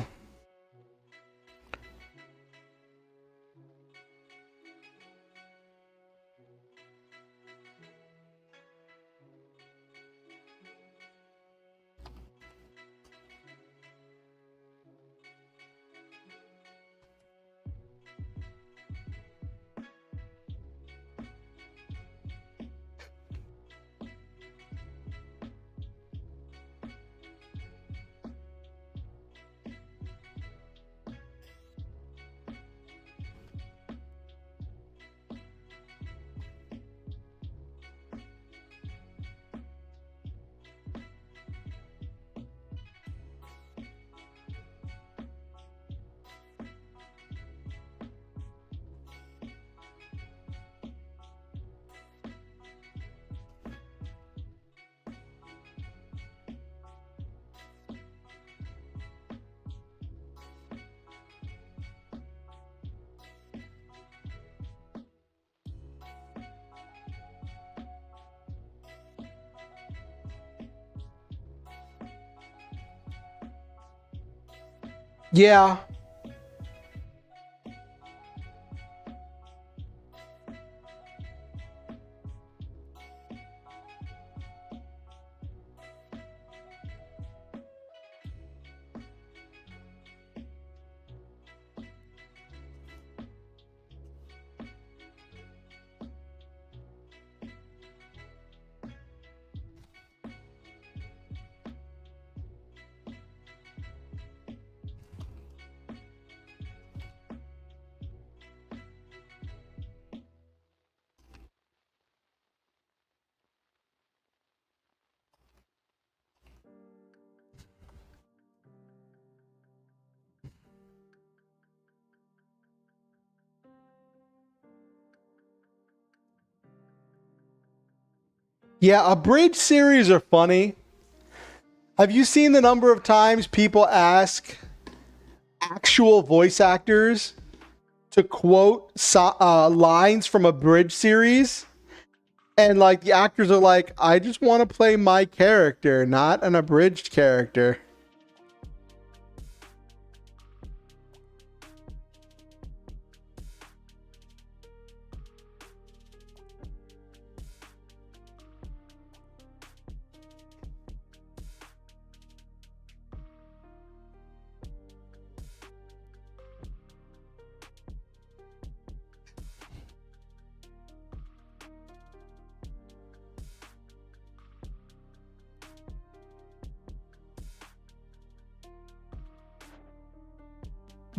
Yeah. Yeah, abridged series are funny. Have you seen the number of times people ask actual voice actors to quote lines from a bridge series? And like the actors are like, I just want to play my character, not an abridged character.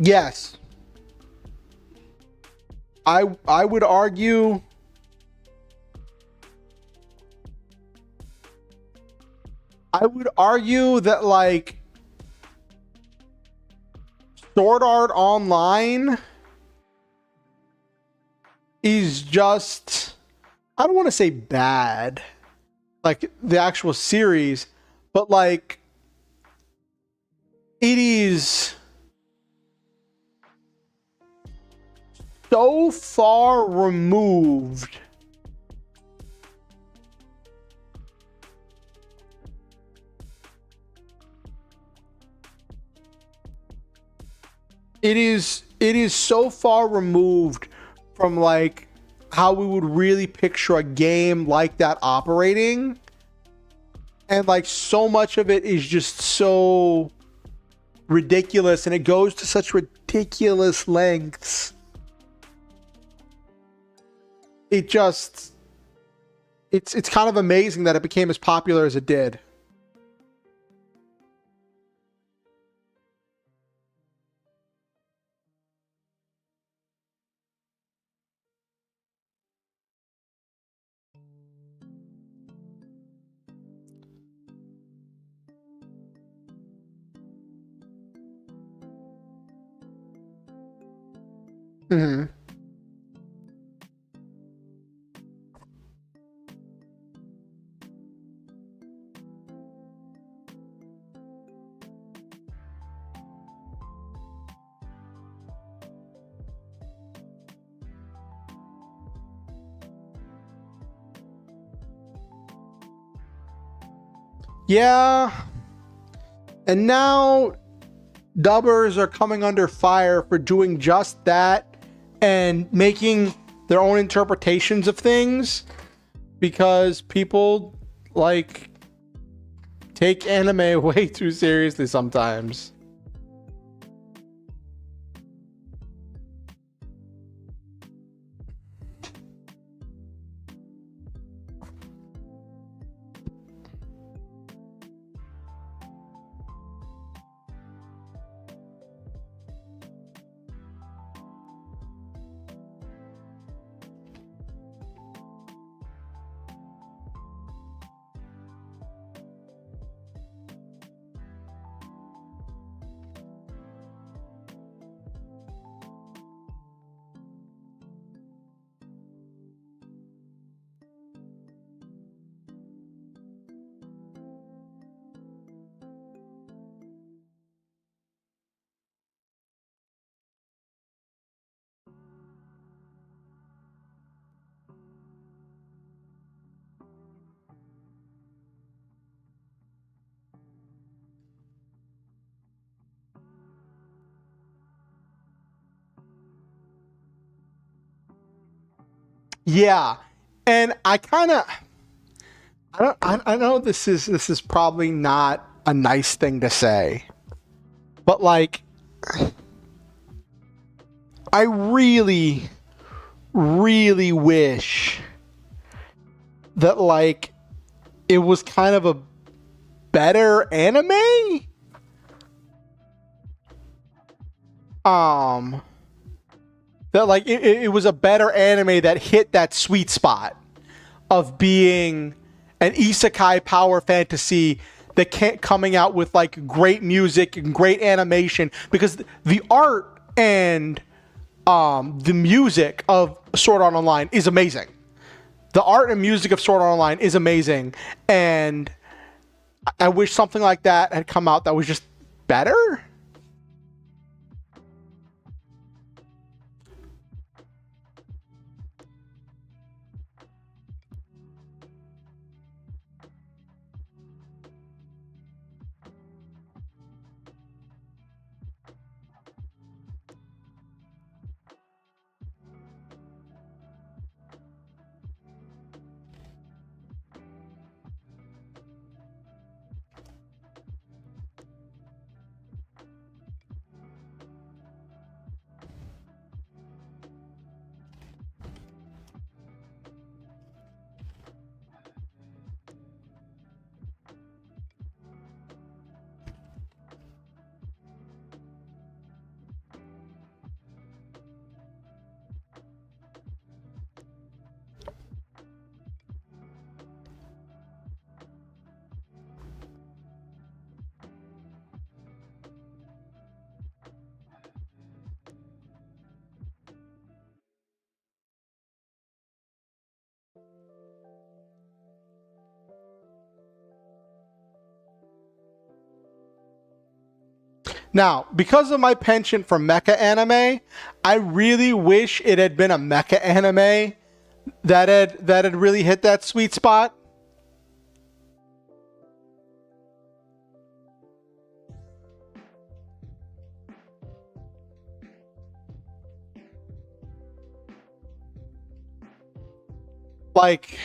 Yes. I would argue that like Sword Art Online is just, I don't want to say bad, like the actual series, but like it is so far removed it is so far removed from like how we would really picture a game like that operating, and like so much of it is just so ridiculous, and it goes to such ridiculous lengths. It's kind of amazing that it became as popular as it did. Mm-hmm. Yeah. And now dubbers are coming under fire for doing just that and making their own interpretations of things, because people like take anime way too seriously sometimes. Yeah. And I kind of I know this is probably not a nice thing to say, but like I really really wish that like it was kind of a better anime. Um that like it was a better anime that hit that sweet spot of being an isekai power fantasy that can't coming out with like great music and great animation, because the art and the music of Sword Art Online is amazing. the art and music of Sword Art Online is amazing, and I wish something like that had come out that was just better. Now, because of my penchant for mecha anime, I really wish it had been a mecha anime that had really hit that sweet spot. Like,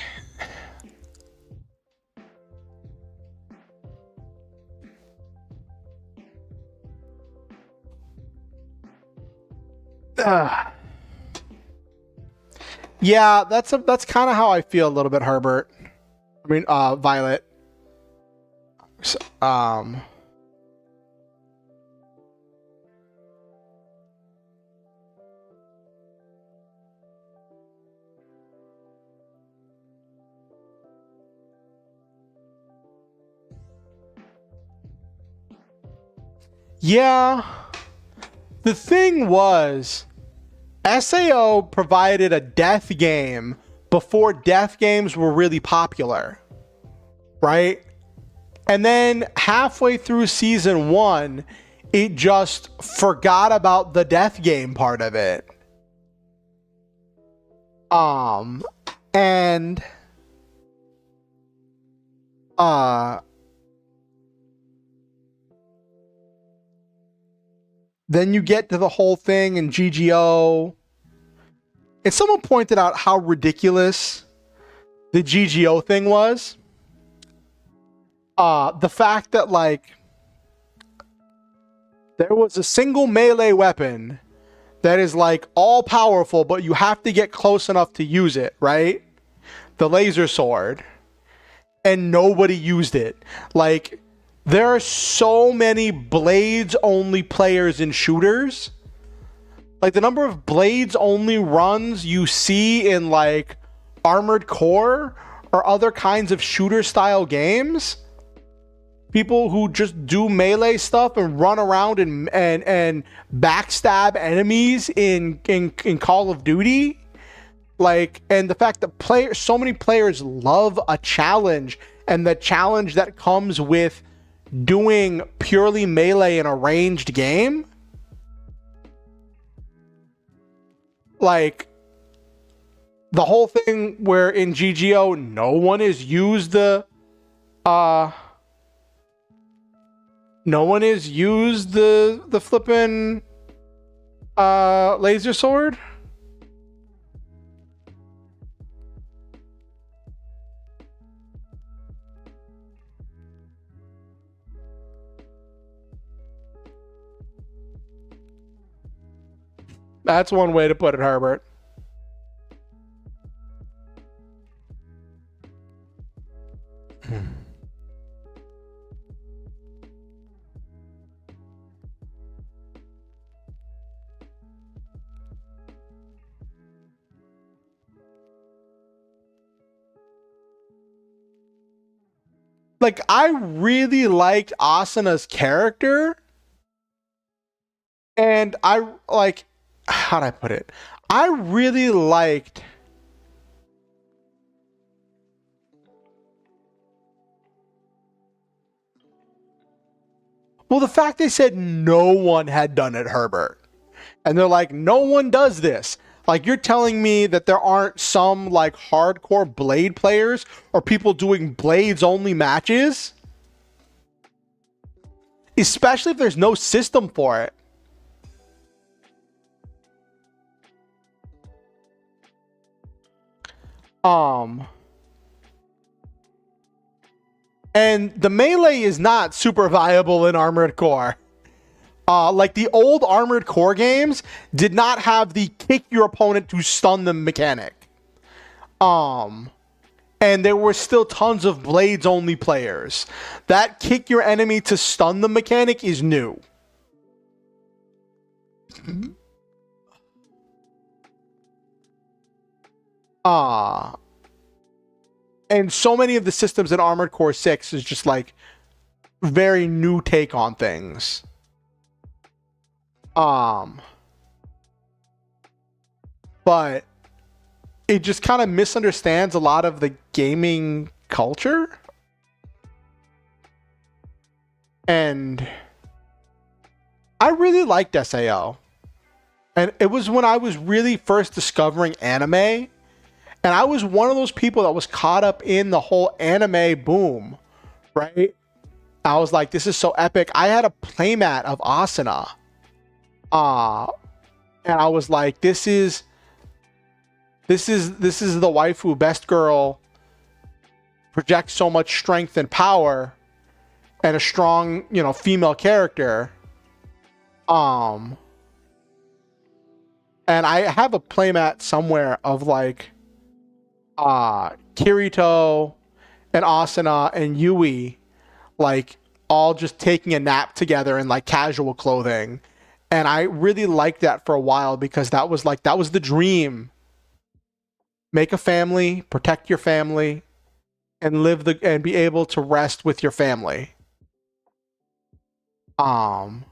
yeah, that's kind of how I feel a little bit, Herbert. I mean, Violet. So, yeah. The thing was, SAO provided a death game before death games were really popular, right? And then halfway through season 1, it just forgot about the death game part of it. And then you get to the whole thing in GGO. And someone pointed out how ridiculous the GGO thing was. The fact that, like, there was a single melee weapon that is, like, all powerful, but you have to get close enough to use it, right? The laser sword. And nobody used it. Like, there are so many blades-only players in shooters. Like, the number of blades-only runs you see in, like, Armored Core or other kinds of shooter-style games. People who just do melee stuff and run around and backstab enemies in Call of Duty. Like, and the fact that so many players love a challenge, and the challenge that comes with doing purely melee in a ranged game. Like, the whole thing where in GGO no one has used the flippin' laser sword. That's one way to put it, Herbert. Like, I really liked Asuna's character. And I, like, how'd I put it? I really liked Well, the fact they said no one had done it, Herbert, and they're like, no one does this. Like, you're telling me that there aren't some, like, hardcore Blade players or people doing Blades only matches? Especially if there's no system for it. And the melee is not super viable in Armored Core. Like the old Armored Core games did not have the kick your opponent to stun them mechanic. And there were still tons of Blades only players. That kick your enemy to stun them mechanic is new. And so many of the systems in Armored Core 6 is just like very new take on things. But it just kind of misunderstands a lot of the gaming culture. And I really liked SAO. And it was when I was really first discovering anime. And I was one of those people that was caught up in the whole anime boom, right? I was like, this is so epic. I had a playmat of Asuna. And I was like, this is the waifu, best girl, projects so much strength and power, and a strong, female character. And I have a playmat somewhere of like Kirito and Asuna and Yui, like all just taking a nap together in like casual clothing. And I really liked that for a while because that was the dream. Make a family, protect your family, and and be able to rest with your family. And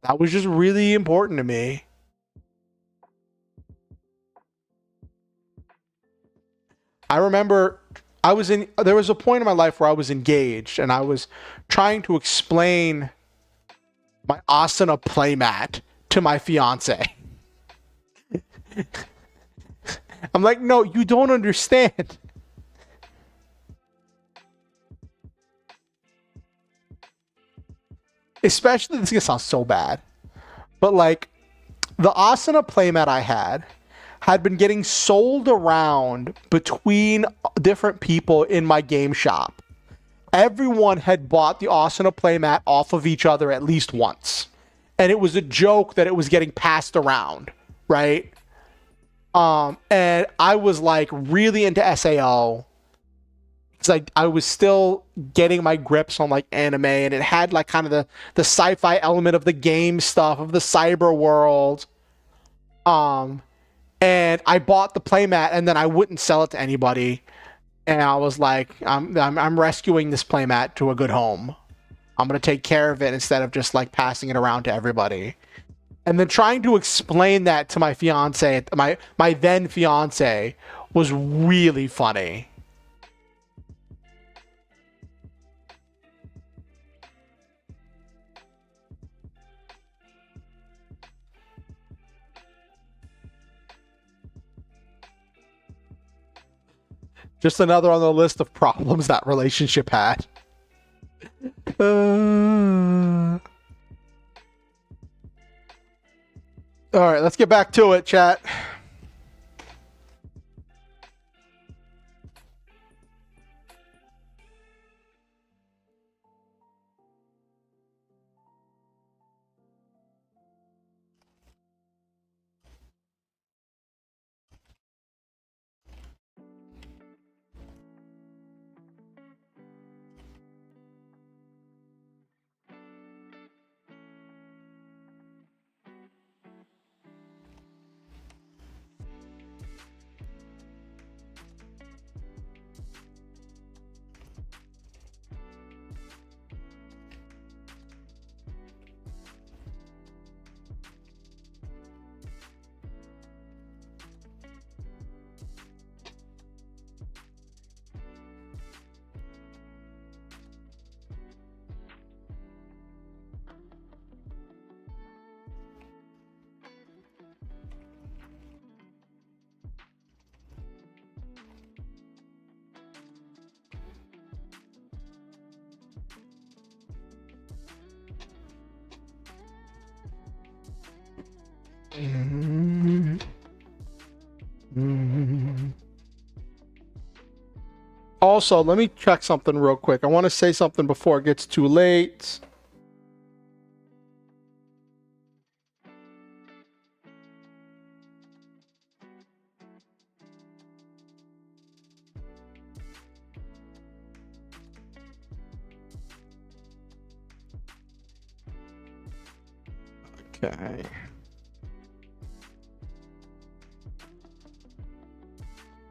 that was just really important to me. I remember there was a point in my life where I was engaged and I was trying to explain my Asuna playmat to my fiance. I'm like, no, you don't understand. Especially, this is gonna sound so bad, but like the Asuna playmat I had been getting sold around between different people in my game shop. Everyone had bought the Asuna playmat off of each other at least once. And it was a joke that it was getting passed around, right? And I was like really into SAO. It's like I was still getting my grips on like anime, and it had like kind of the sci-fi element of the game stuff, of the cyber world. And I bought the playmat and then I wouldn't sell it to anybody. And I was like, I'm rescuing this playmat to a good home. I'm going to take care of it instead of just like passing it around to everybody. And then trying to explain that to my fiance, my then fiance, was really funny. Just another on the list of problems that relationship had. All right, let's get back to it, chat. Also, let me check something real quick. I want to say something before it gets too late. Okay.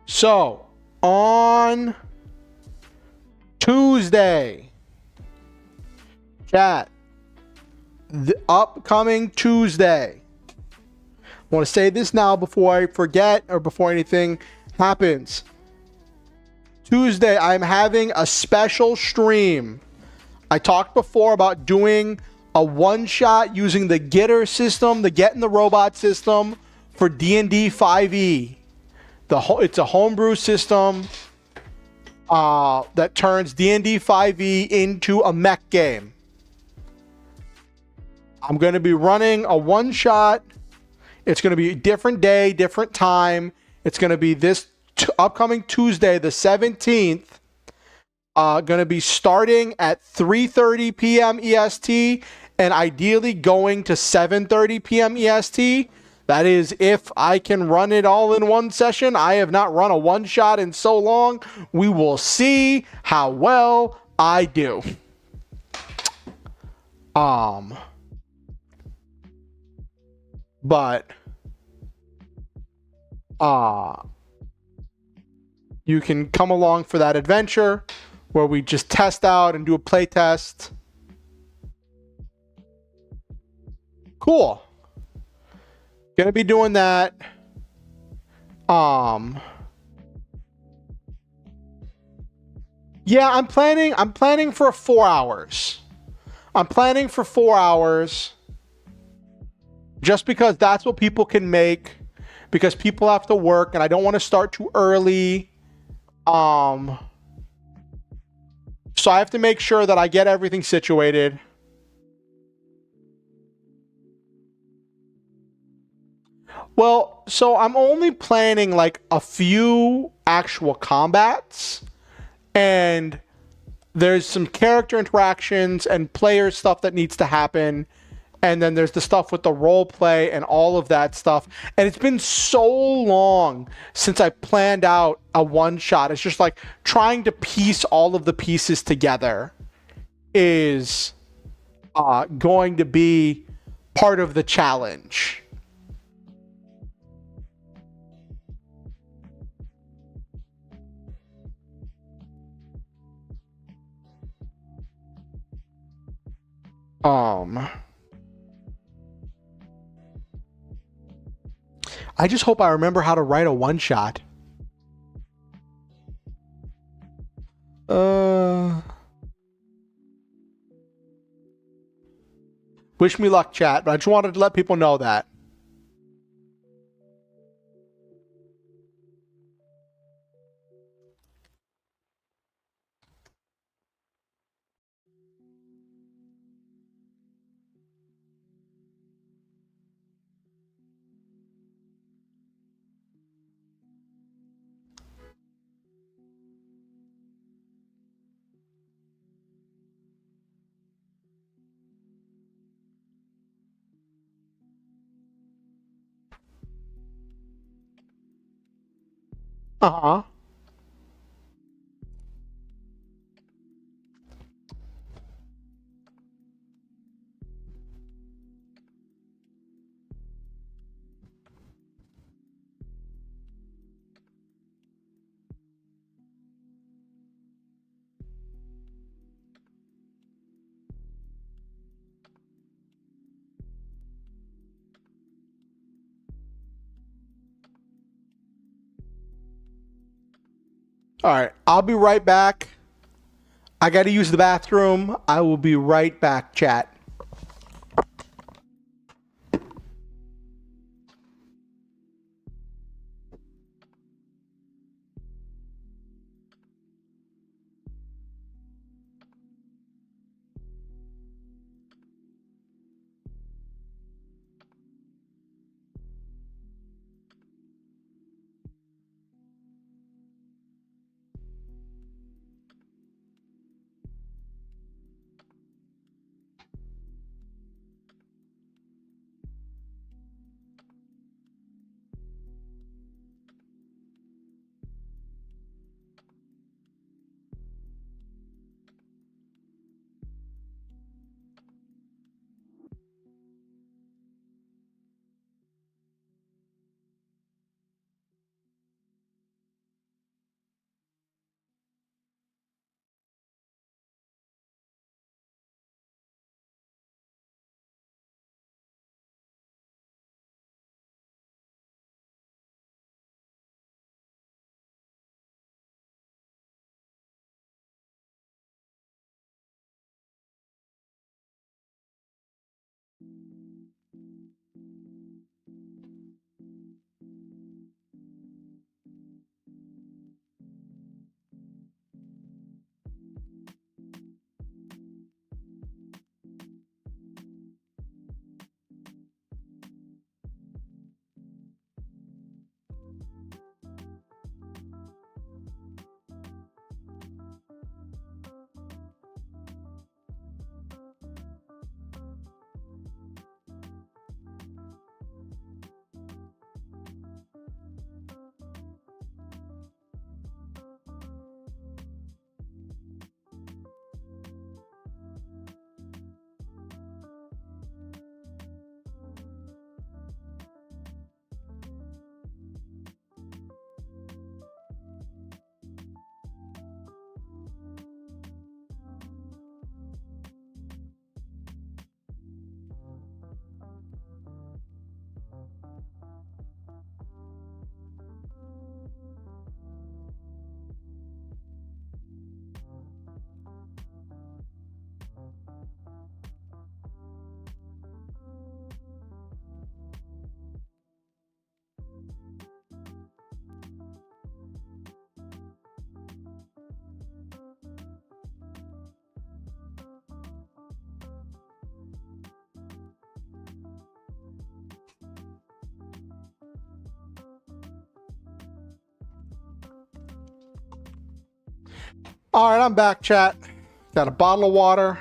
So, on Tuesday, chat, the upcoming Tuesday. I want to say this now before I forget or before anything happens. Tuesday, I'm having a special stream. I talked before about doing a one-shot using the Getter system, the Get in the Robot system for D&D 5e. It's a homebrew system that turns D&D 5e into a mech game. I'm going to be running a one-shot. It's going to be a different day, different time. It's going to be this upcoming Tuesday, the 17th. Going to be starting at 3:30 p.m. EST and ideally going to 7:30 p.m. EST. That is if I can run it all in one session. I have not run a one-shot in so long. We will see how well I do. But you can come along for that adventure where we just test out and do a play test. Cool. Gonna be doing that. Yeah, I'm planning for 4 hours. I'm planning for 4 hours just because that's what people can make, because people have to work and I don't want to start too early. So I have to make sure that I get everything situated. Well, so I'm only planning like a few actual combats, and there's some character interactions and player stuff that needs to happen. And then there's the stuff with the role play and all of that stuff. And it's been so long since I planned out a one shot. It's just like trying to piece all of the pieces together is going to be part of the challenge. I just hope I remember how to write a one shot. Wish me luck, chat, but I just wanted to let people know that. Uh-huh. All right, I'll be right back. I got to use the bathroom. I will be right back, chat. All right, I'm back, chat. Got a bottle of water.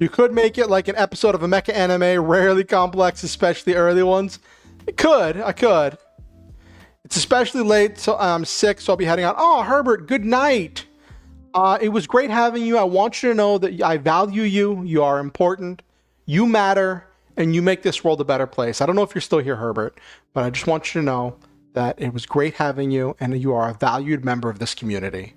You could make it like an episode of a mecha anime, rarely complex, especially early ones. I could. It's especially late, so I'm sick, so I'll be heading out. Oh, Herbert, good night. It was great having you. I want you to know that I value you. You are important. You matter, and you make this world a better place. I don't know if you're still here, Herbert, but I just want you to know that it was great having you, and you are a valued member of this community.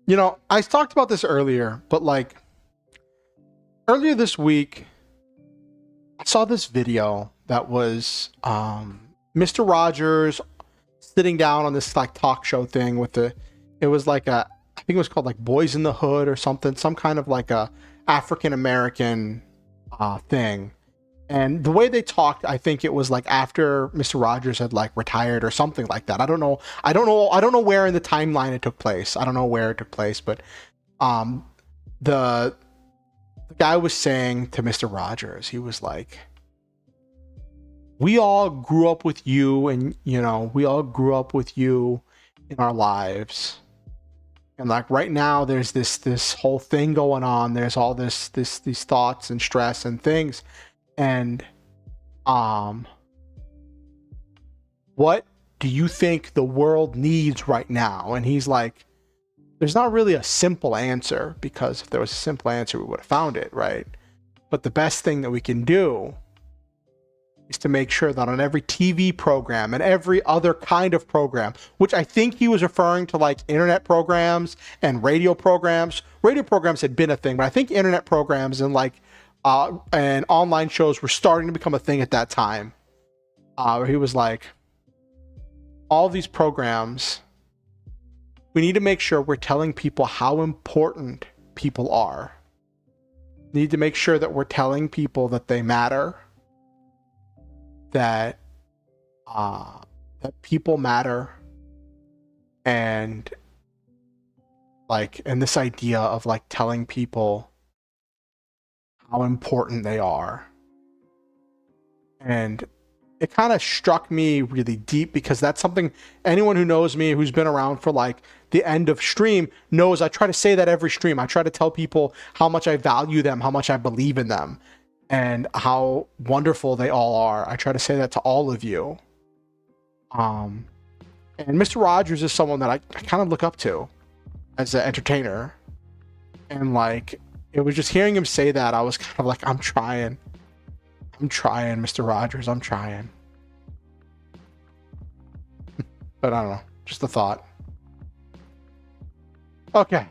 You know, I talked about this earlier, but like earlier this week, I saw this video that was Mr. Rogers sitting down on this like talk show thing with it was like I think it was called like Boys in the Hood or something, some kind of like a African American thing. And the way they talked, I think it was like after Mr. Rogers had like retired or something like that. I don't know where in the timeline it took place. I don't know where it took place, but the guy was saying to Mr. Rogers, he was like, we all grew up with you, and you know, we all grew up with you in our lives. And like right now there's this whole thing going on. There's all these thoughts and stress and things. And what do you think the world needs right now? And he's like, there's not really a simple answer, because if there was a simple answer, we would have found it, right? But the best thing that we can do is to make sure that on every TV program and every other kind of program, which I think he was referring to like internet programs and radio programs. Radio programs had been a thing, but I think internet programs and like and online shows were starting to become a thing at that time. Where he was like, all these programs, we need to make sure we're telling people how important people are. We need to make sure that we're telling people that they matter, that people matter, and this idea of like telling people how important they are. And it kind of struck me really deep, because that's something anyone who knows me, who's been around for like the end of stream, knows. I try to say that every stream. I try to tell people how much I value them, how much I believe in them, and how wonderful they all are. I try to say that to all of you. And Mr. Rogers is someone that I kind of look up to as an entertainer. And like, it was just hearing him say that, I was kind of like, I'm trying, Mr. Rogers, I'm trying. But I don't know, just a thought. Okay.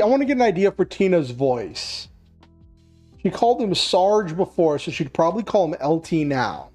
I want to get an idea for Tina's voice. She called him Sarge before, so she'd probably call him LT now.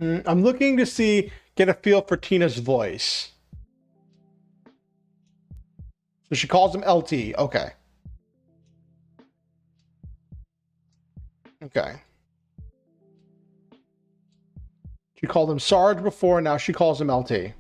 I'm looking to get a feel for Tina's voice. So she calls him LT. Okay. Okay. She called him Sarge before, now she calls him LT. Okay.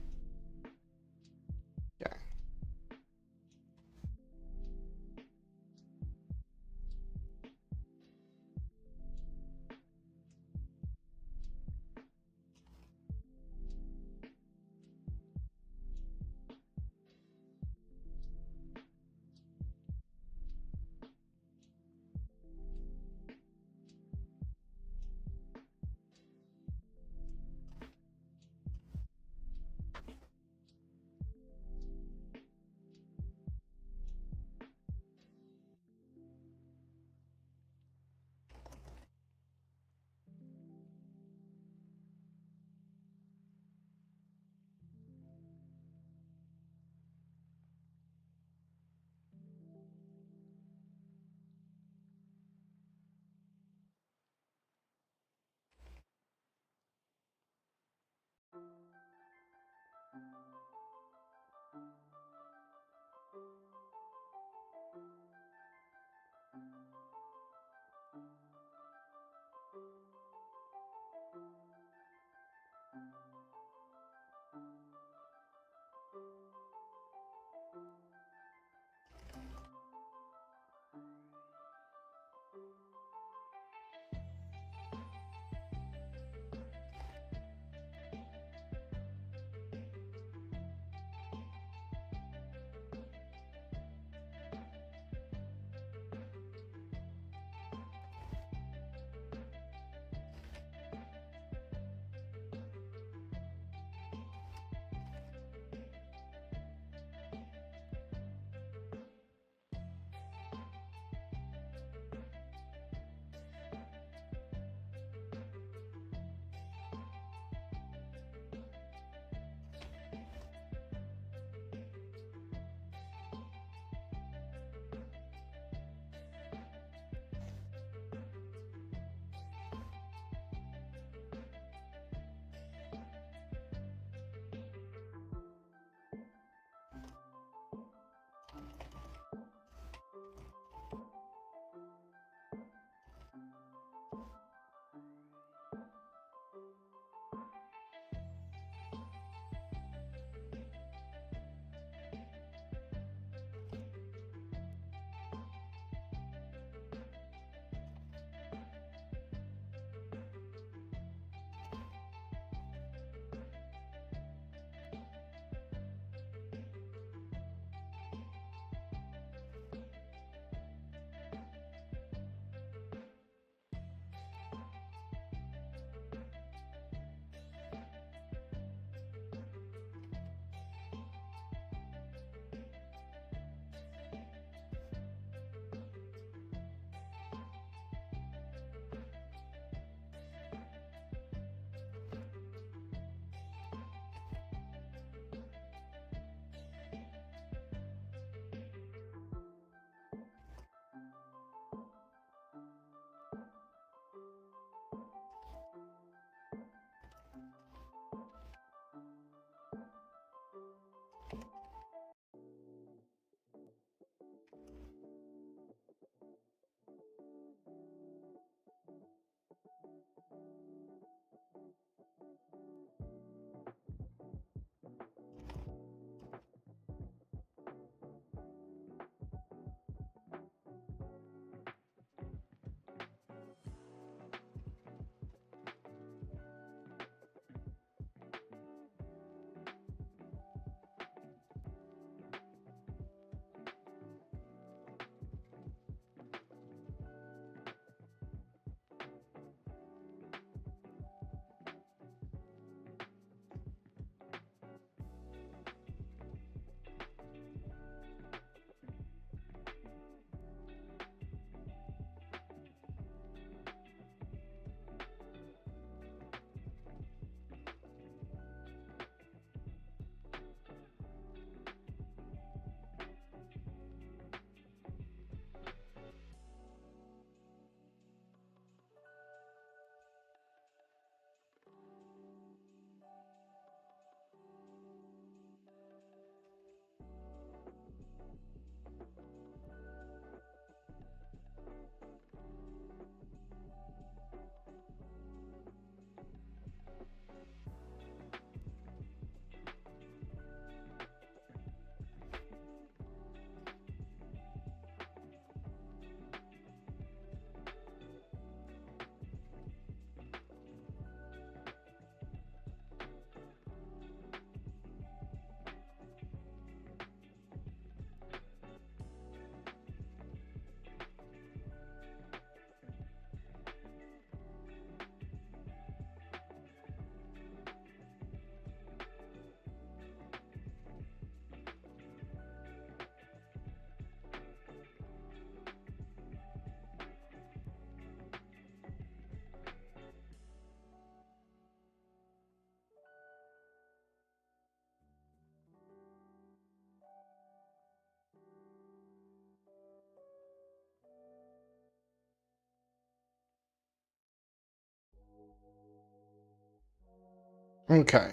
Okay.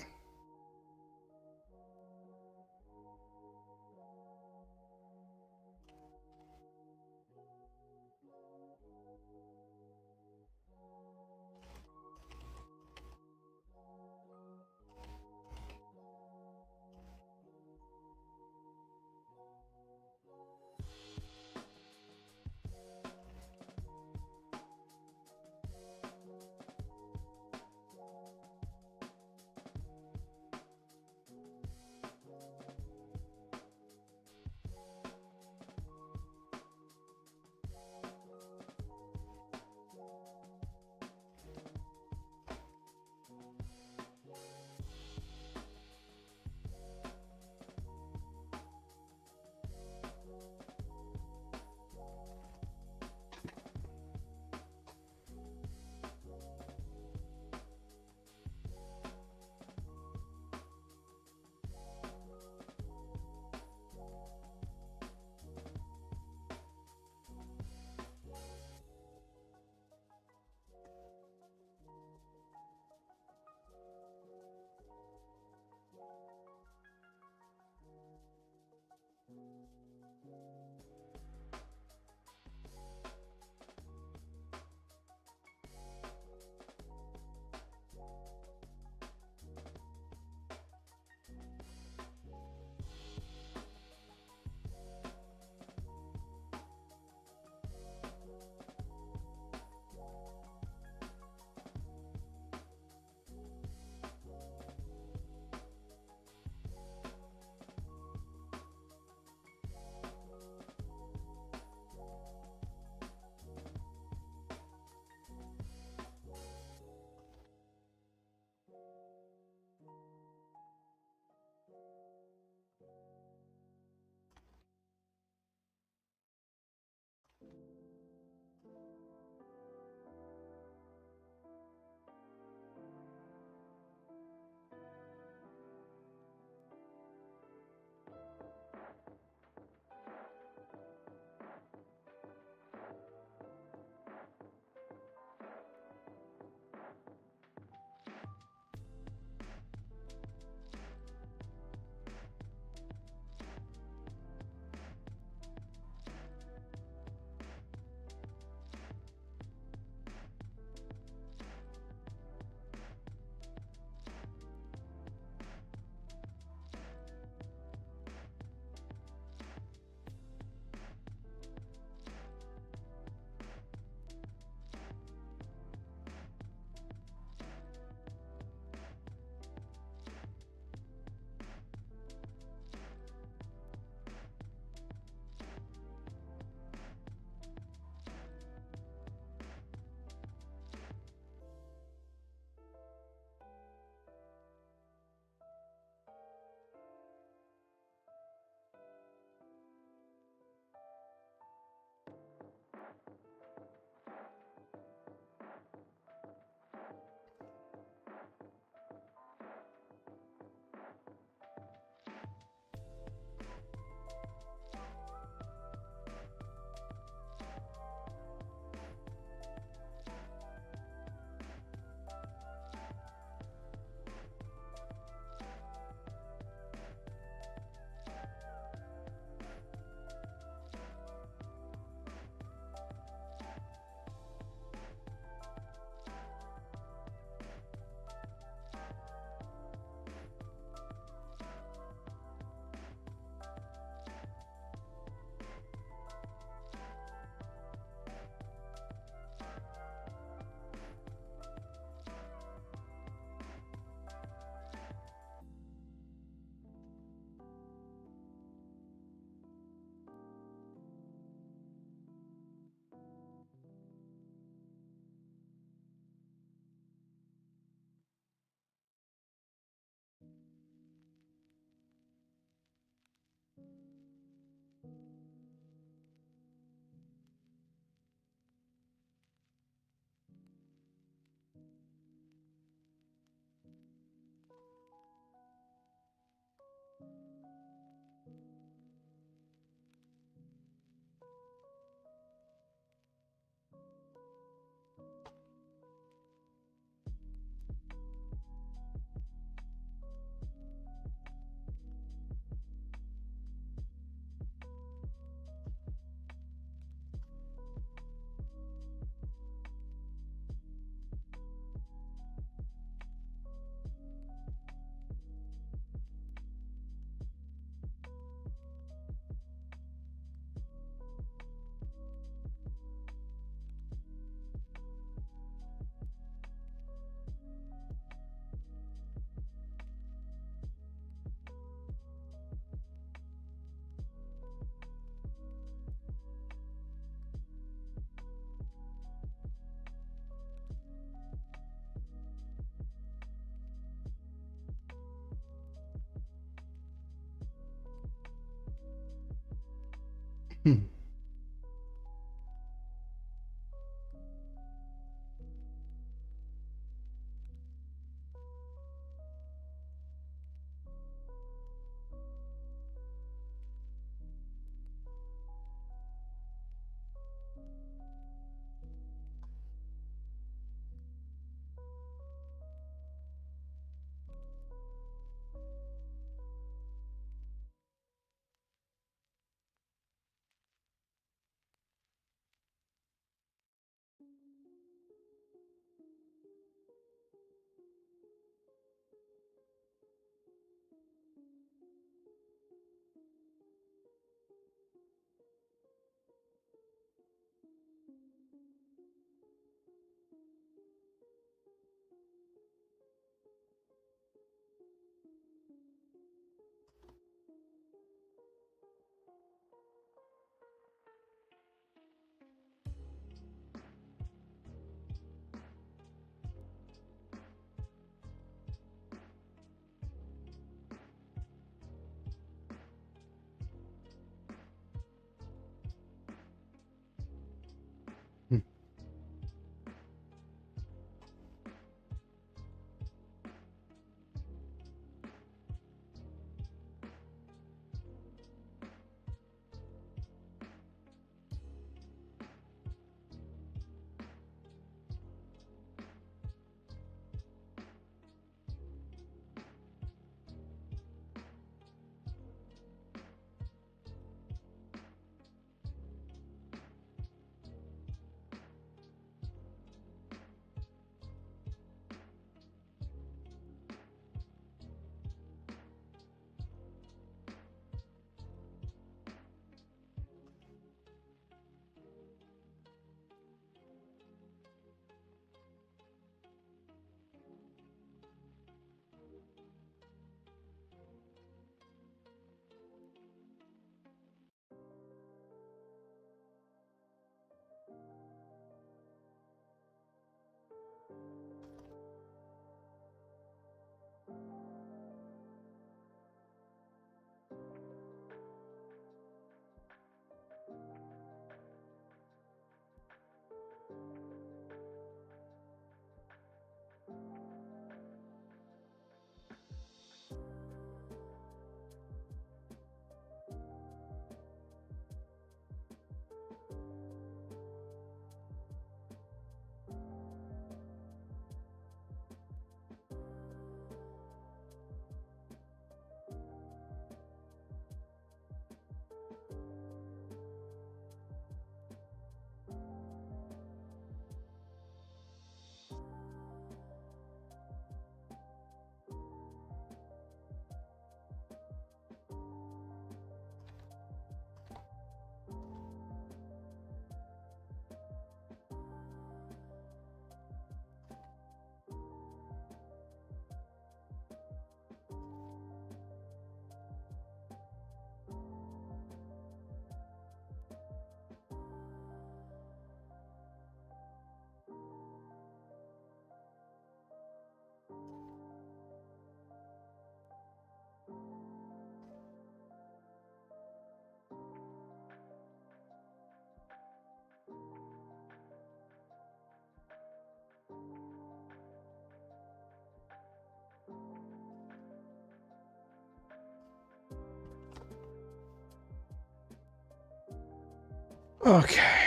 Okay.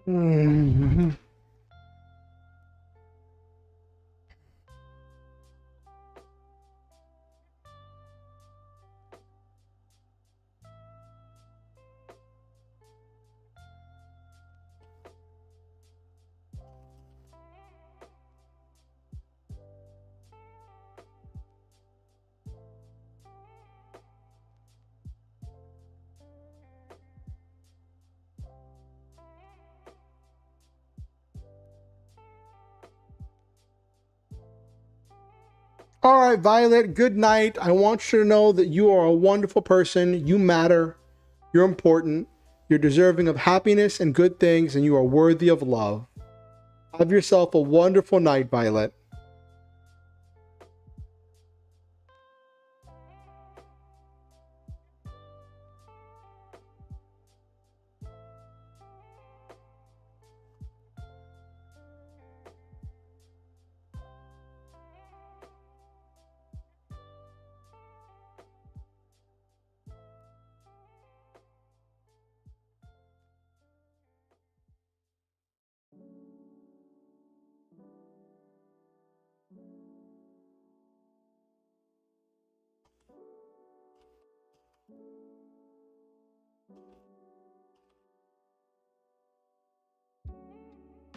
Mhm. All right, Violet, good night. I want you to know that you are a wonderful person. You matter. You're important. You're deserving of happiness and good things, and you are worthy of love. Have yourself a wonderful night, Violet.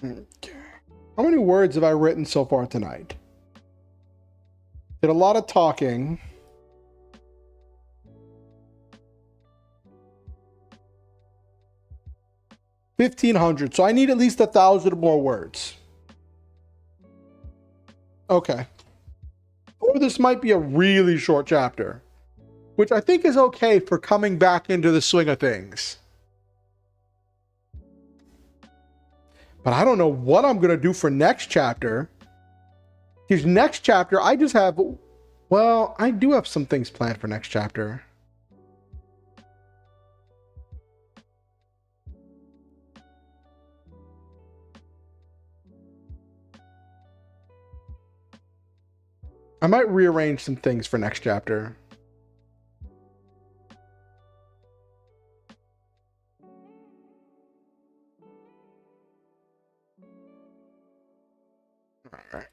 Okay. How many words have I written so far tonight? Did a lot of talking. 1,500. So I need at least 1,000 more words. Okay. Or this might be a really short chapter, which I think is okay for coming back into the swing of things. But I don't know what I'm going to do for next chapter. Because next chapter, I just have... Well, I do have some things planned for next chapter. I might rearrange some things for next chapter. All right.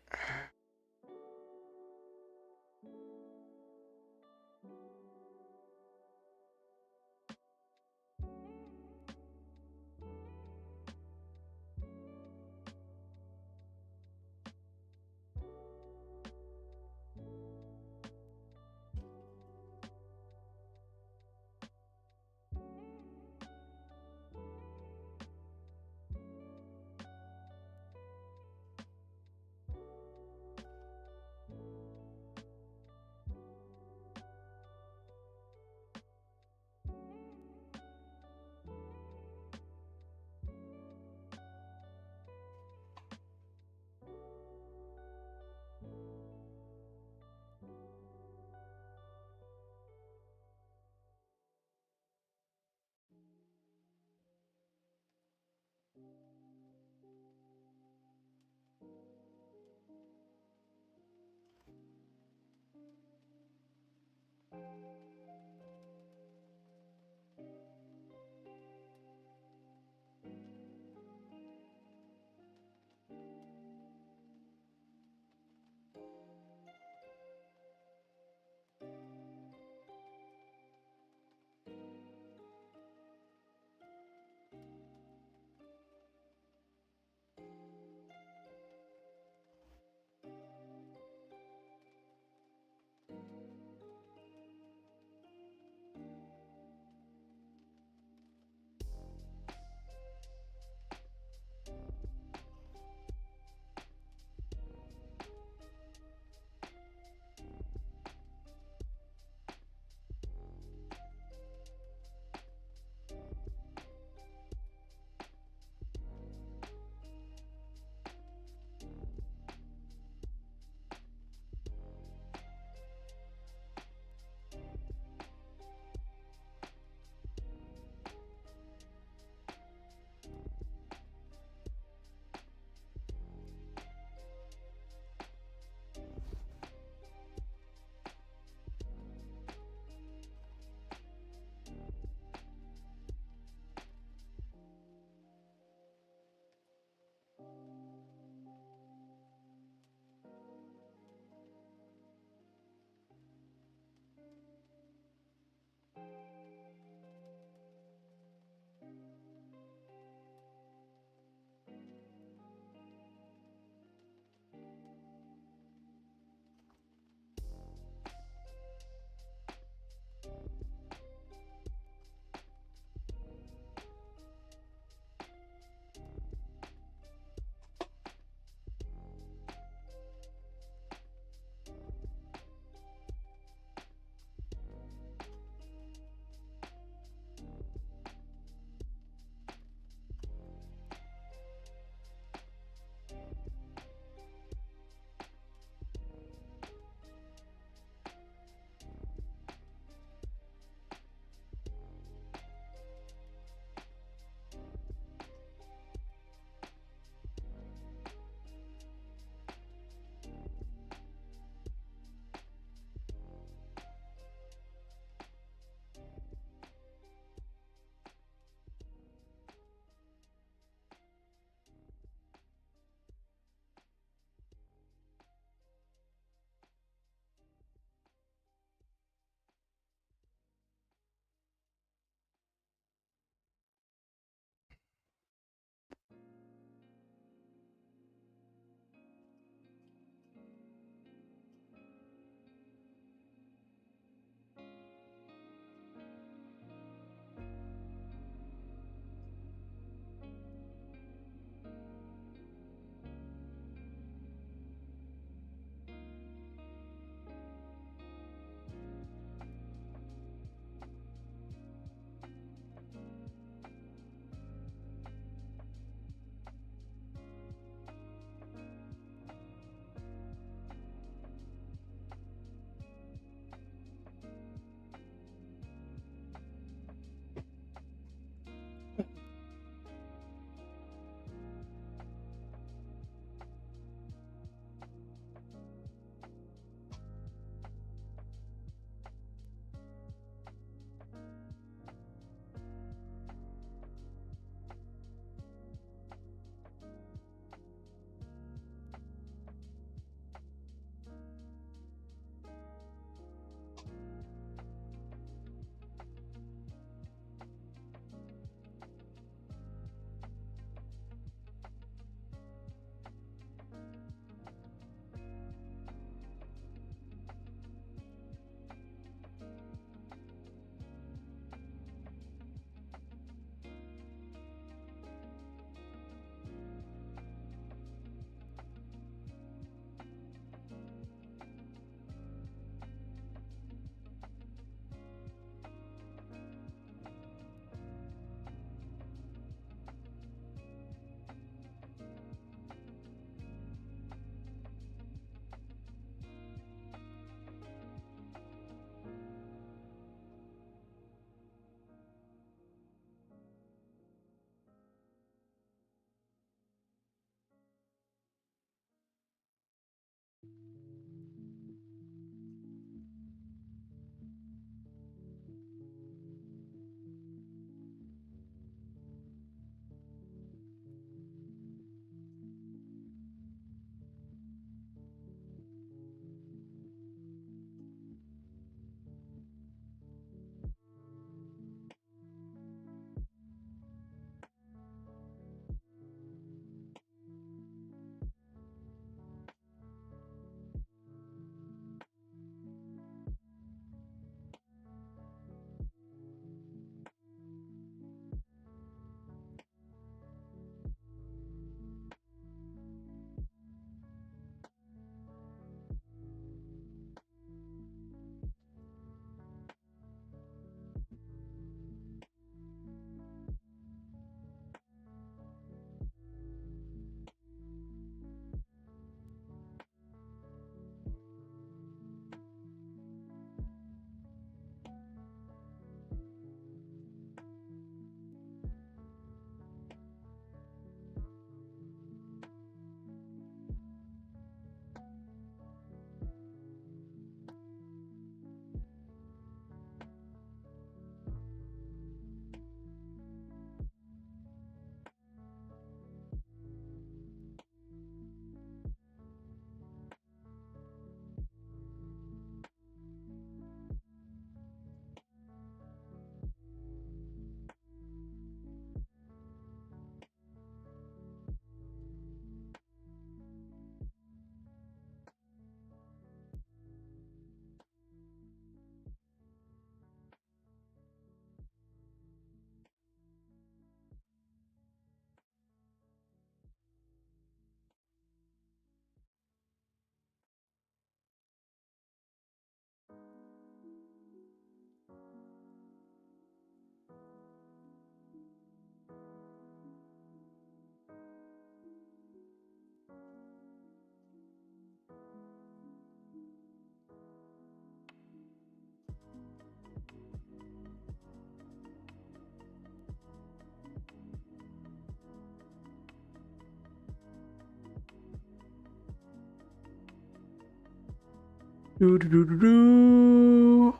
We go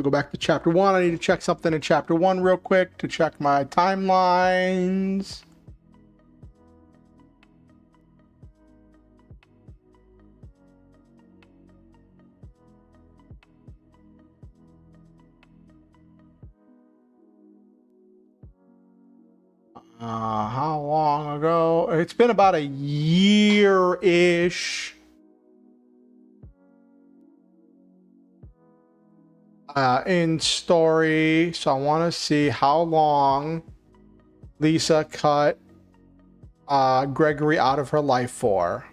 back to chapter 1. I need to check something in chapter 1 real quick to check my timelines. How long ago? It's been about a year-ish. In story, so I want to see how long Lisa cut Gregory out of her life for.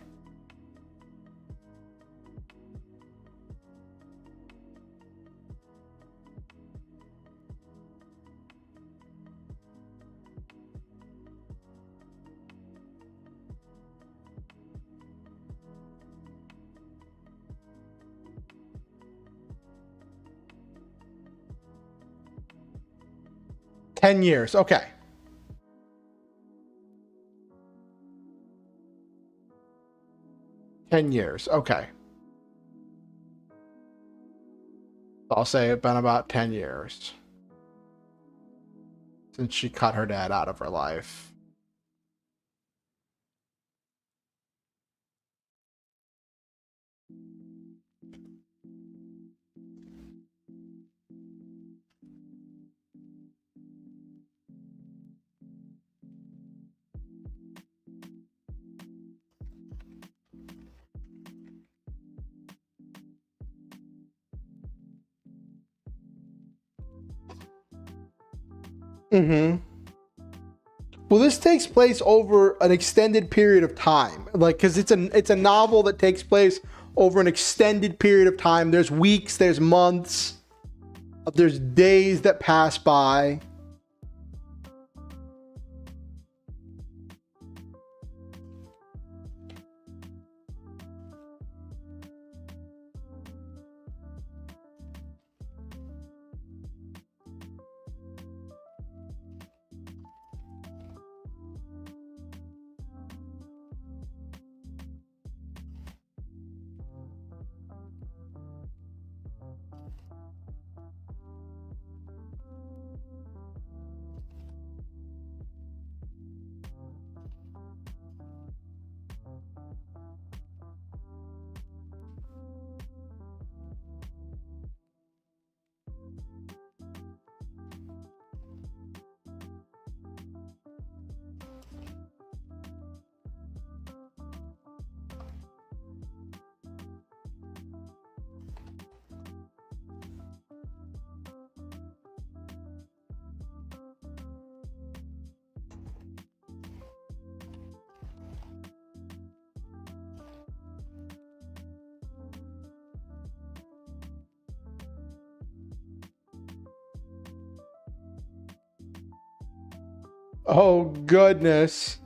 $10 years. Okay. $10 years. Okay. So I'll say it's been about 10 years since she cut her dad out of her life. Mm-hmm. Well, this takes place over an extended period of time, like because it's a novel that takes place over an extended period of time. There's weeks, there's months, there's days that pass by. Oh, goodness.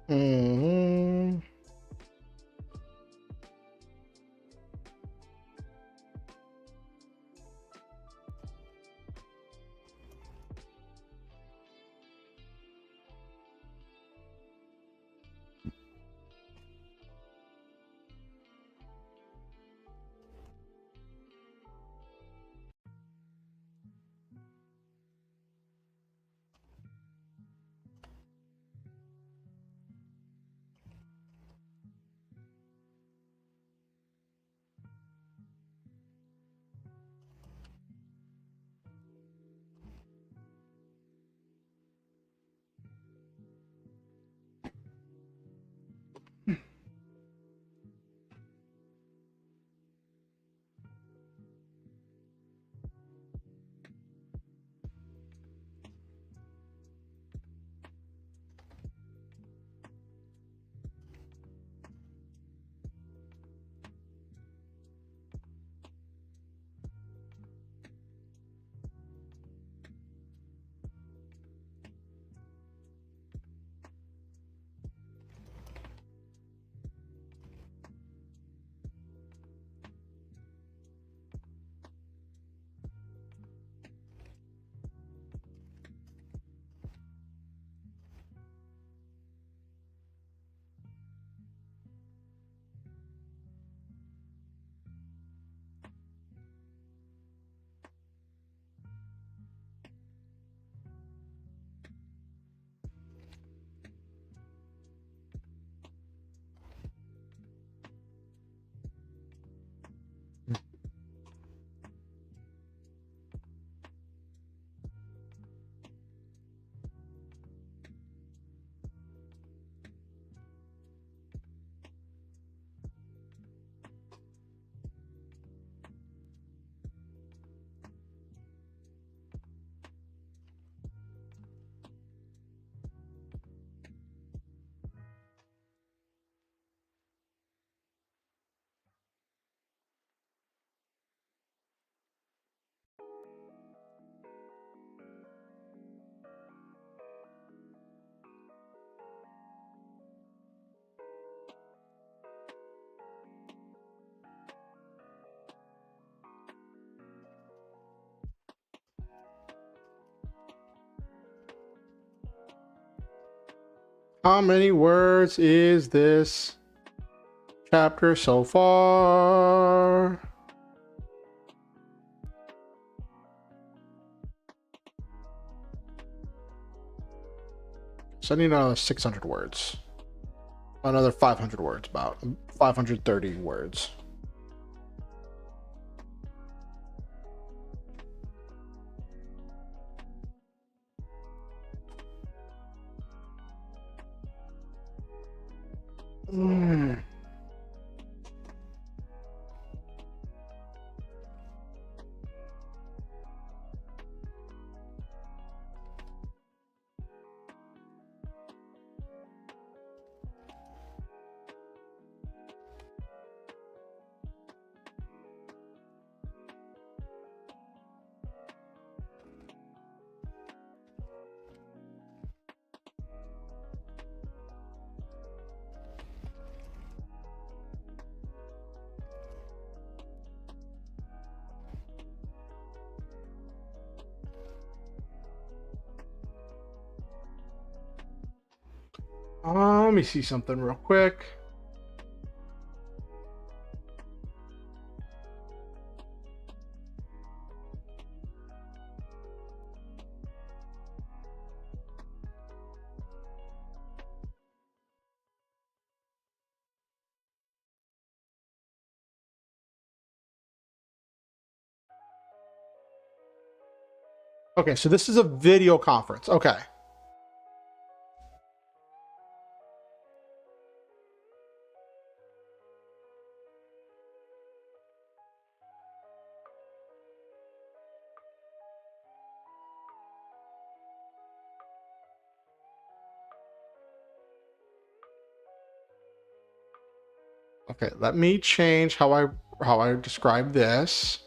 Mm-hmm. How many words is this chapter so far? So I need another 600 words. Another 500 words, about 530 words. Mm. Let me see something real quick. Okay, so this is a video conference. Okay. Okay, let me change how I describe this.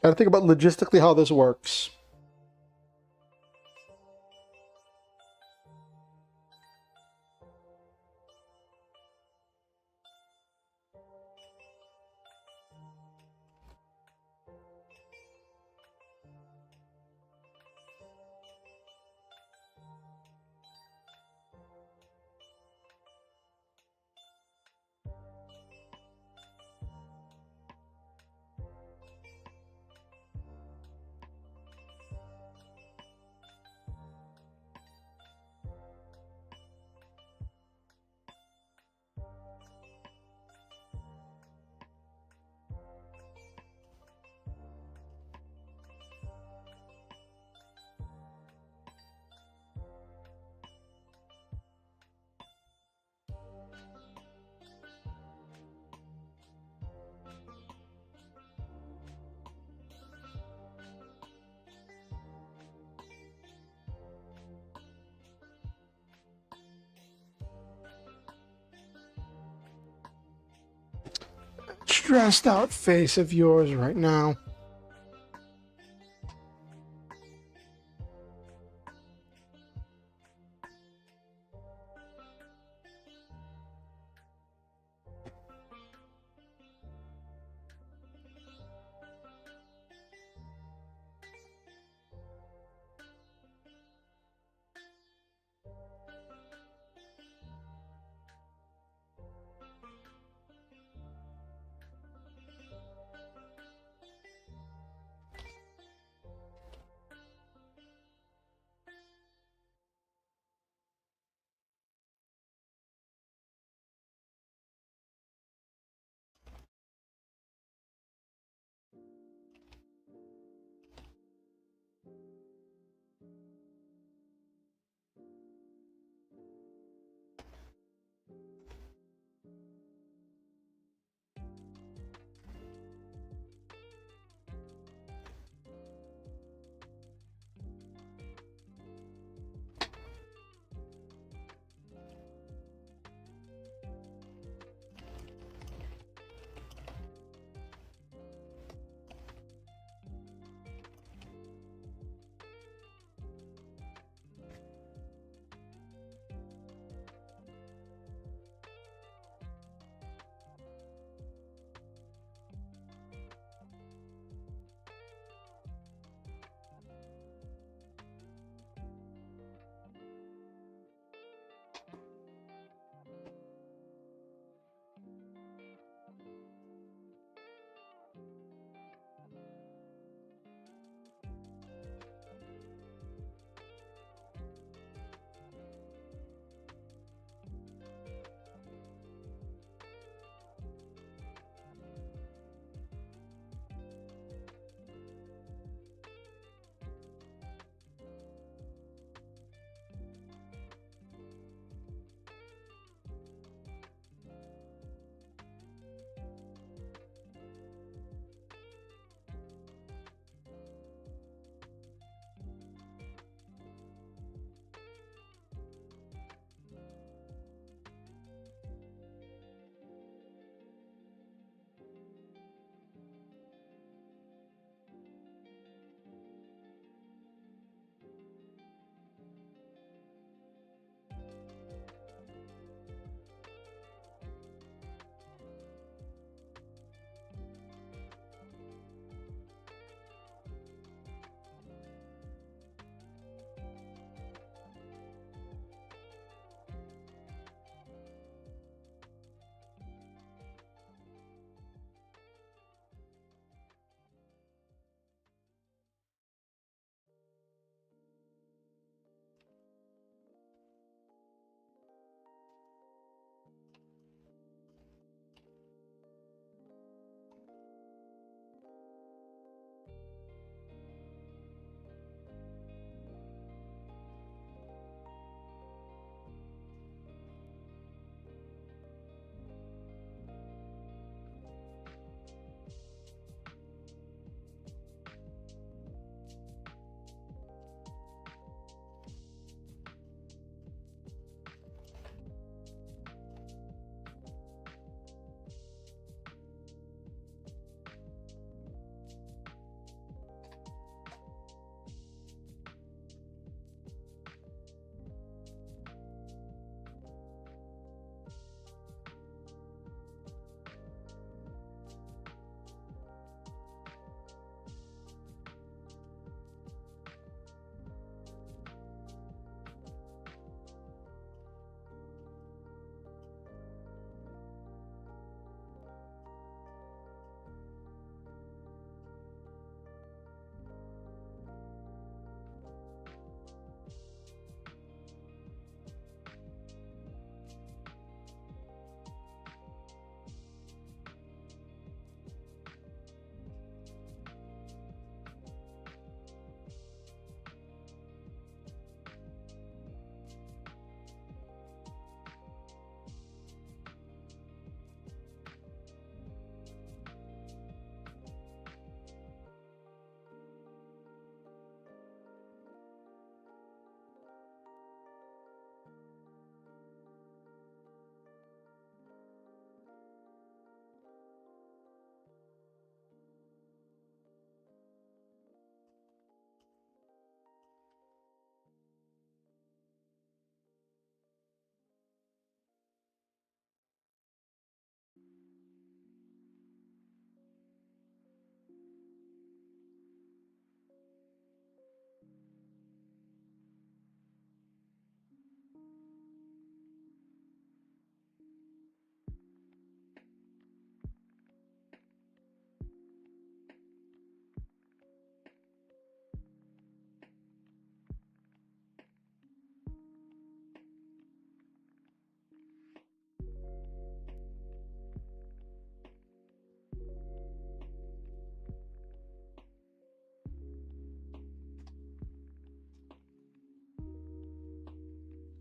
Gotta think about logistically how this works. Stressed out face of yours right now.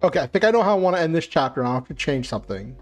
Okay, I think I know how I want to end this chapter. I'll have to change something.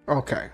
Okay.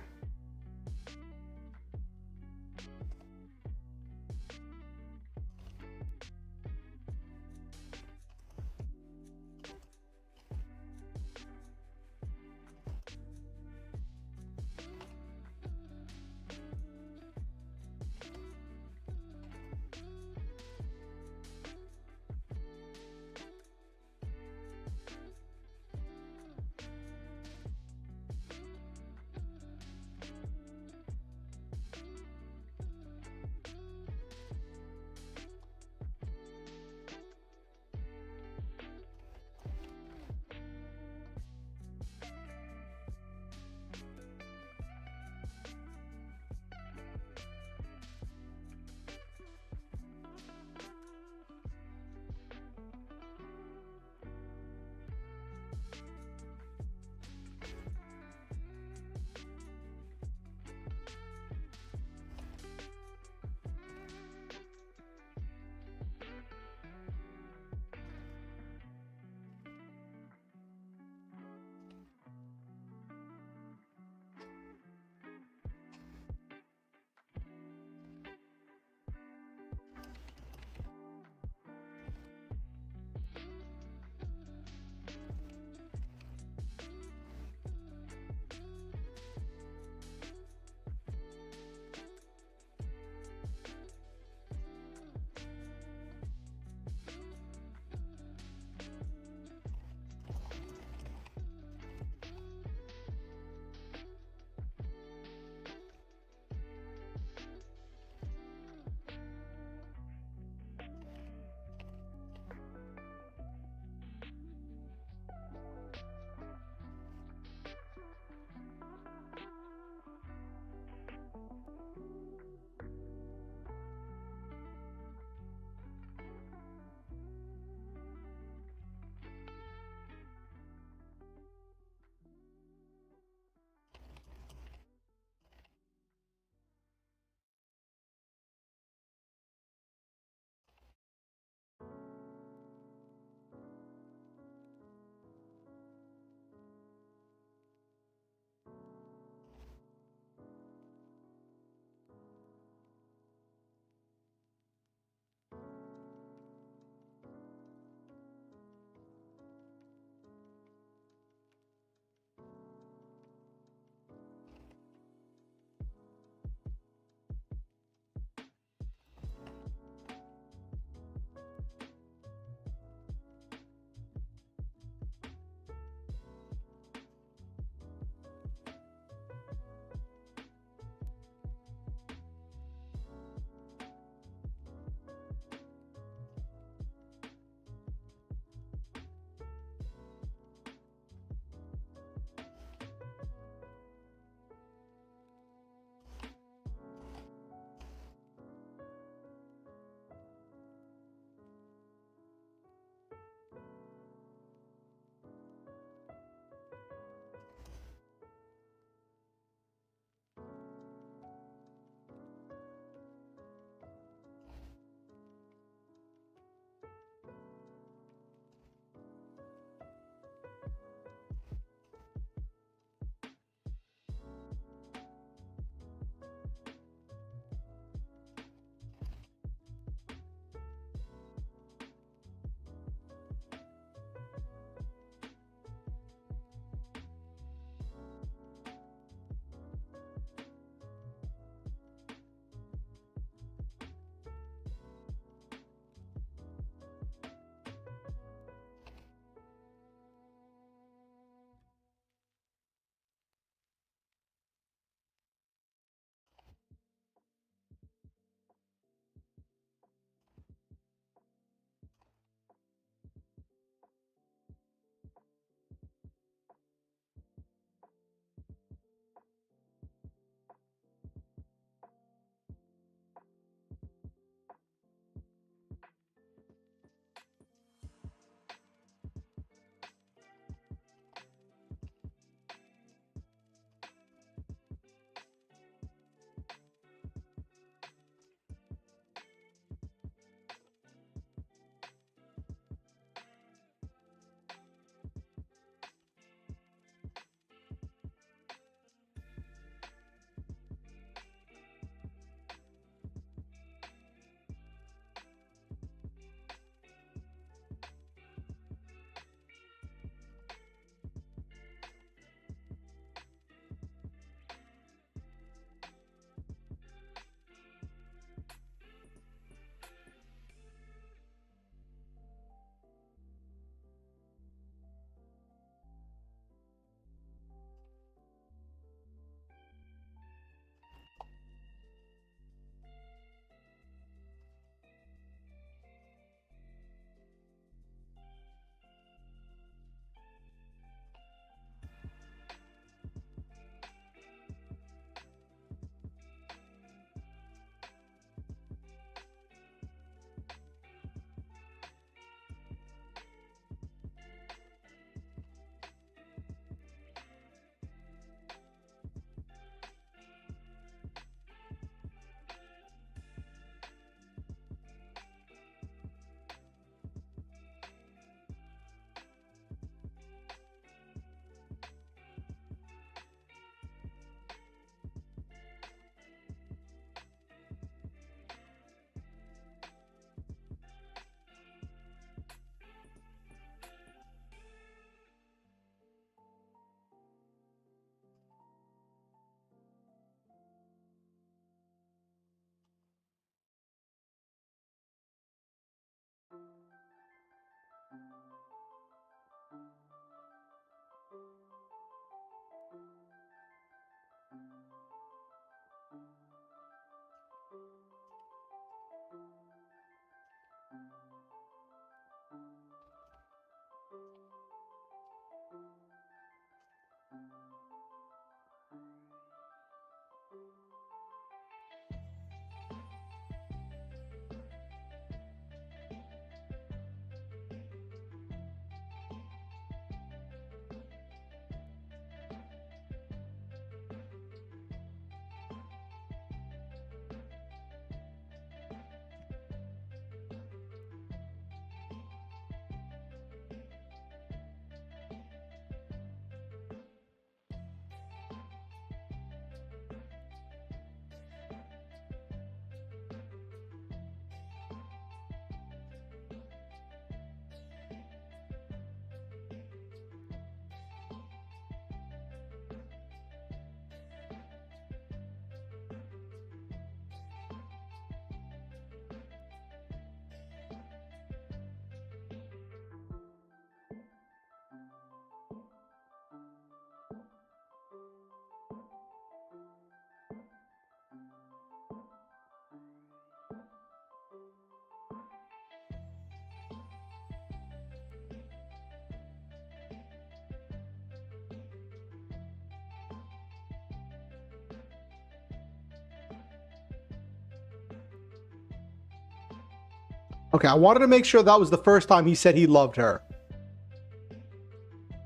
Okay, I wanted to make sure that was the first time he said he loved her.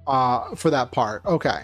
For that part. Okay.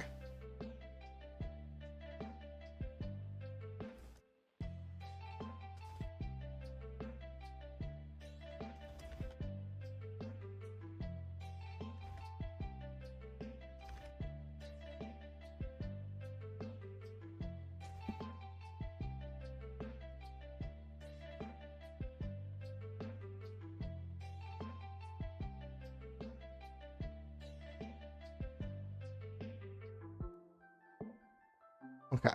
Okay.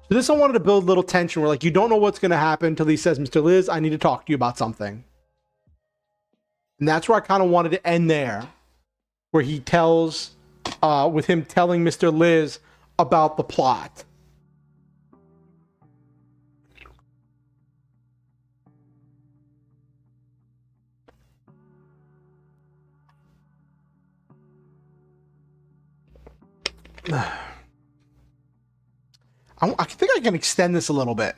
So this I wanted to build a little tension where like you don't know what's going to happen until he says, Mr. Liz, I need to talk to you about something. And that's where I kind of wanted to end there, where he tells, with him telling Mr. Liz about the plot. I think I can extend this a little bit.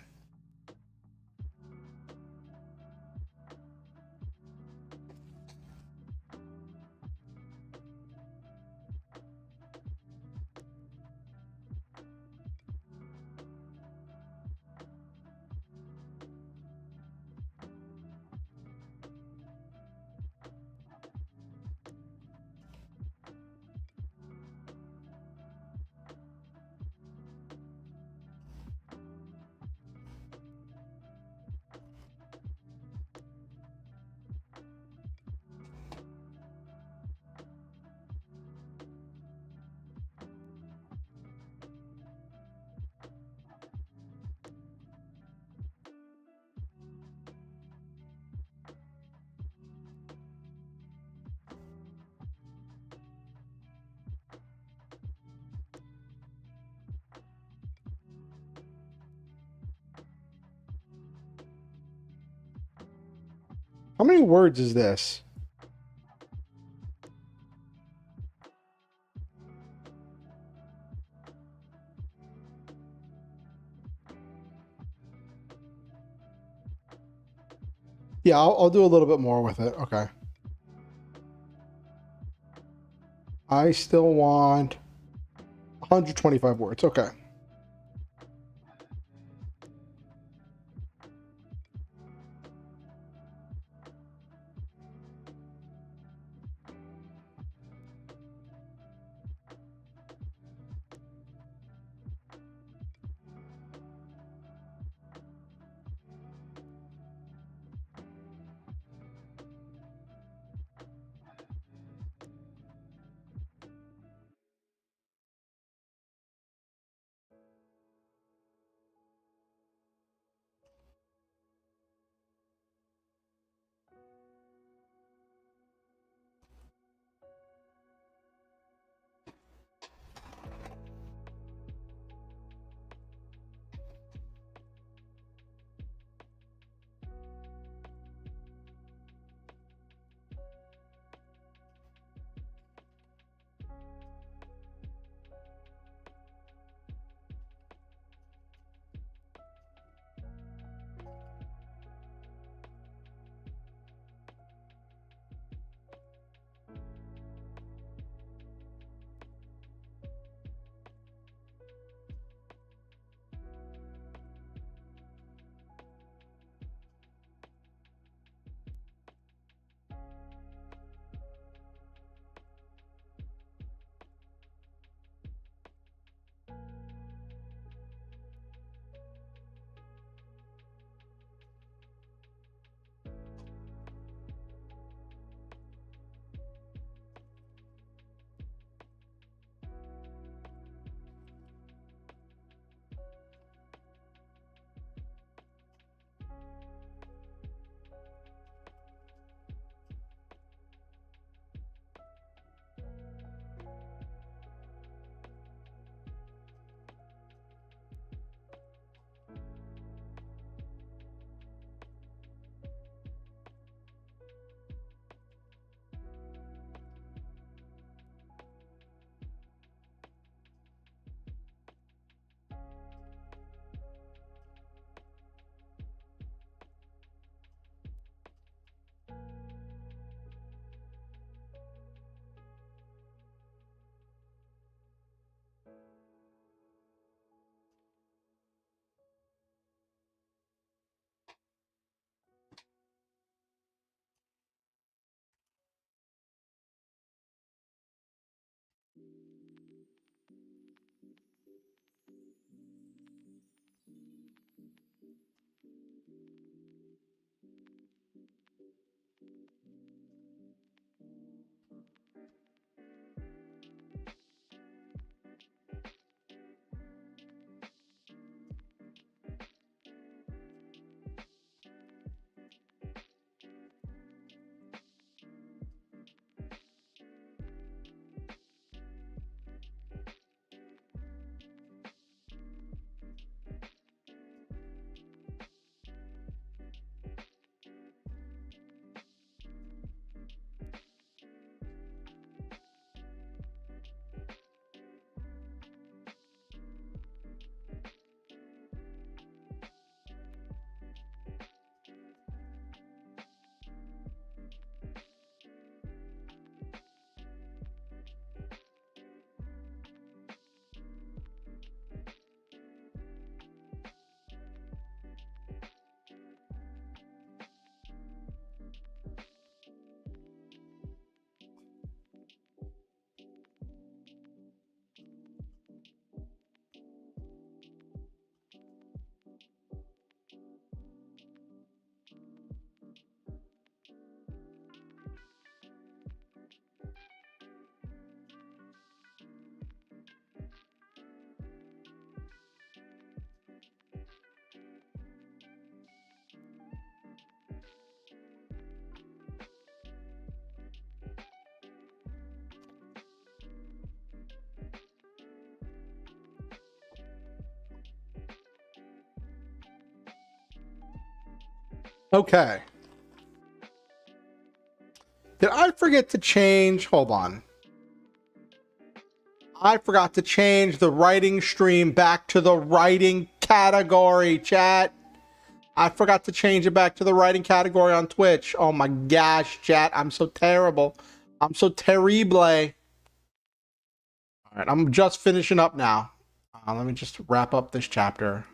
How many words is this? Yeah, I'll do a little bit more with it. Okay. I still want 125 words. Okay. Okay. forget to change? Hold on. I forgot to change the writing stream back to the writing category, chat. I forgot to change it back to the writing category on Twitch. Oh my gosh, chat. I'm so terrible. I'm so terrible. All right, I'm just finishing up now. Let me just wrap up this chapter.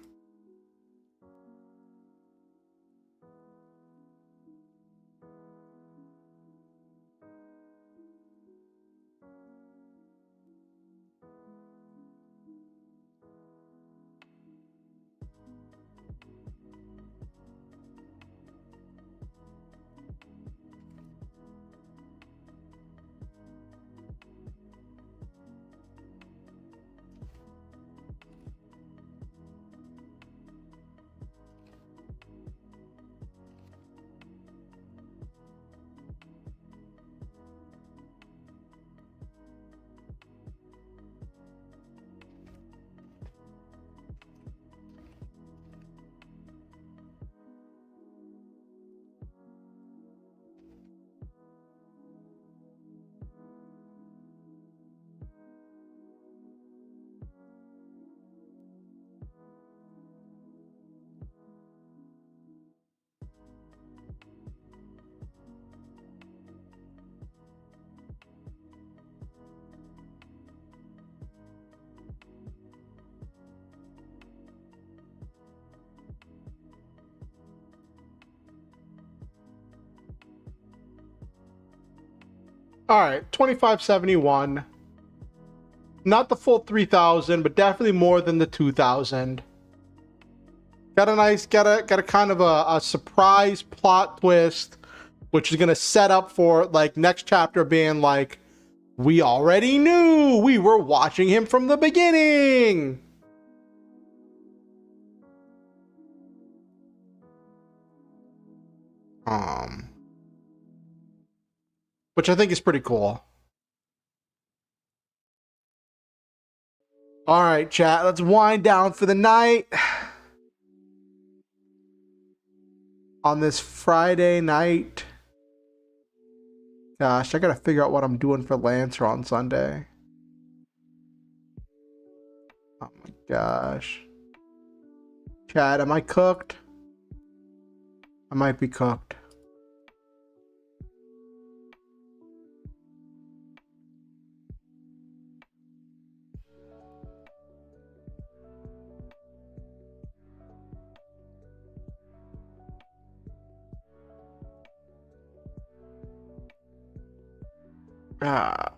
All right, 2571. Not the full 3,000, but definitely more than the 2,000. Got a kind of a surprise plot twist, which is gonna set up for like next chapter being like, we already knew, we were watching him from the beginning. Which I think is pretty cool. All right, chat, let's wind down for the night. On this Friday night. Gosh, I gotta figure out what I'm doing for Lancer on Sunday. Oh my gosh. Chat, am I cooked? I might be cooked. Ah.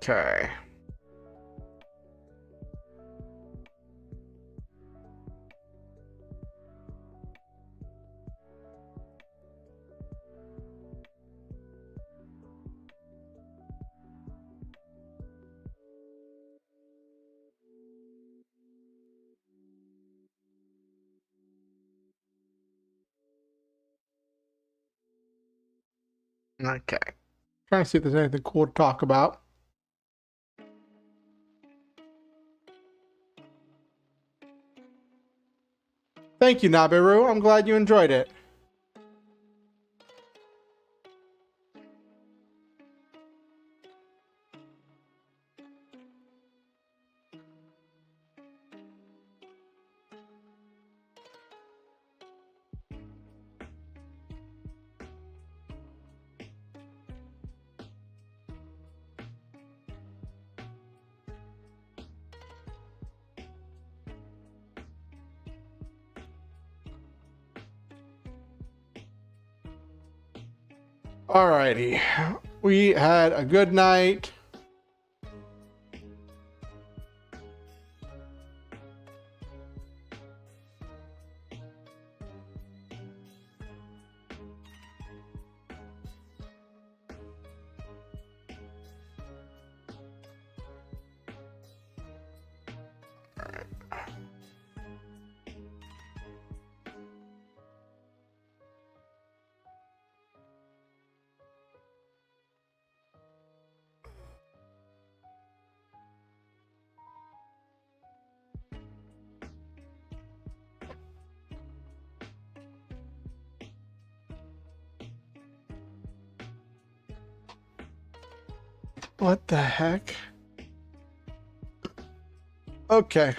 Okay. Okay. Trying to see if there's anything cool to talk about. Thank you, Nabiru. I'm glad you enjoyed it. Alrighty. We had a good night. What the heck? Okay.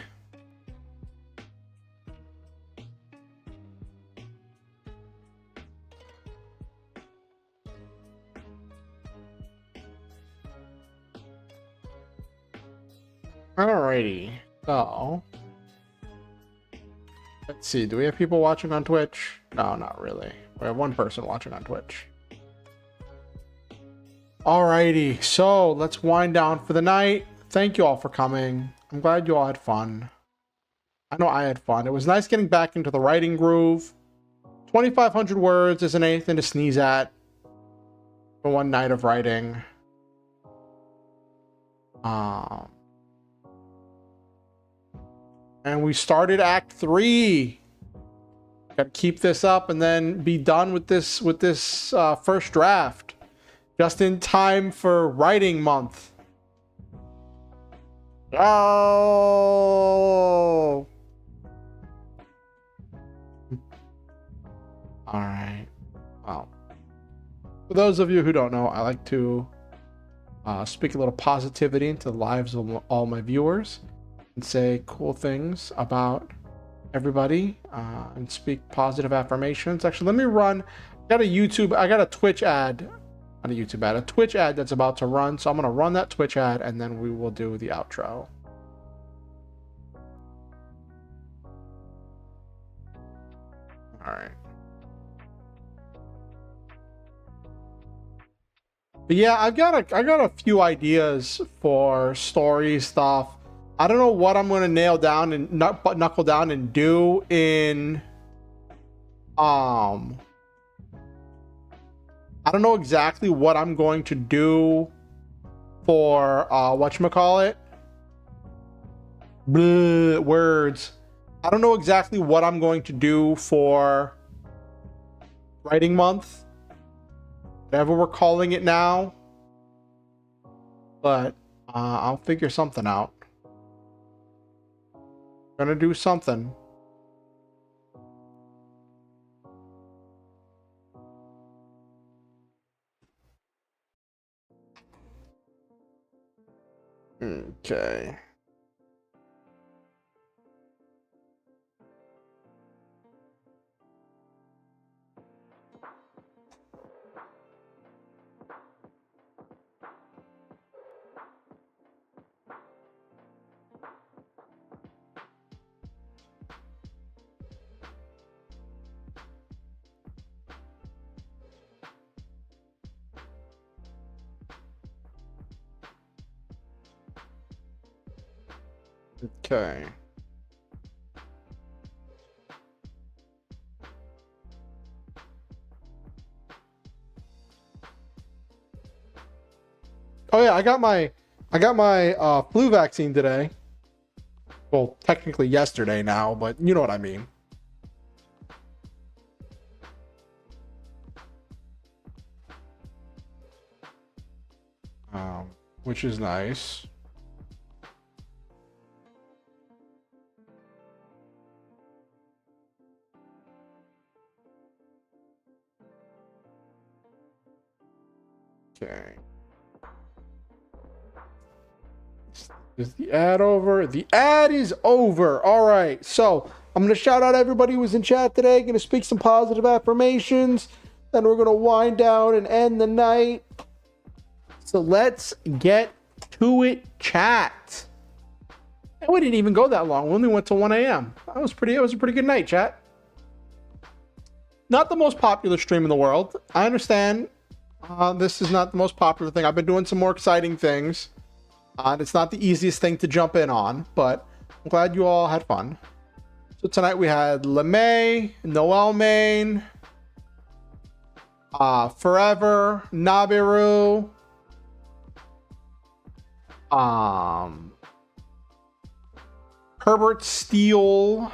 Alrighty. So, let's see. Do we have people watching on Twitch? No, not really. We have one person watching on Twitch. Alrighty, so let's wind down for the night. Thank you all for coming. I'm glad you all had fun. I know I had fun. It was nice getting back into the writing groove. 2,500 words isn't anything to sneeze at for one night of writing. And we started Act 3. Gotta keep this up and then be done with this first draft. Just in time for writing month. Oh! Alright. Well. For those of you who don't know, I like to speak a little positivity into the lives of all my viewers. And say cool things about everybody. And speak positive affirmations. Actually, let me run. I got a Twitch ad. Not a YouTube ad, a Twitch ad that's about to run. So I'm going to run that Twitch ad and then we will do the outro. All right. But yeah, I got a few ideas for story stuff. I don't know what I'm going to nail down and knuckle down and do in I don't know exactly what I'm going to do for whatchamacallit? Bleh, words. I don't know exactly what I'm going to do for writing month. Whatever we're calling it now. But I'll figure something out. Gonna do something. Okay. Okay. Oh yeah, I got my flu vaccine today. Well, technically yesterday now, but you know what I mean. Which is nice. Okay. Is the ad over? The ad is over. All right. So I'm going to shout out everybody who was in chat today. Going to speak some positive affirmations. Then we're going to wind down and end the night. So let's get to it, chat. And we didn't even go that long. We only went till 1 a.m. It was a pretty good night, chat. Not the most popular stream in the world. I understand. This is not the most popular thing. I've been doing some more exciting things. It's not the easiest thing to jump in on, but I'm glad you all had fun. So tonight we had LeMay, Noel Main, Forever, Nabiru, Herbert Steele,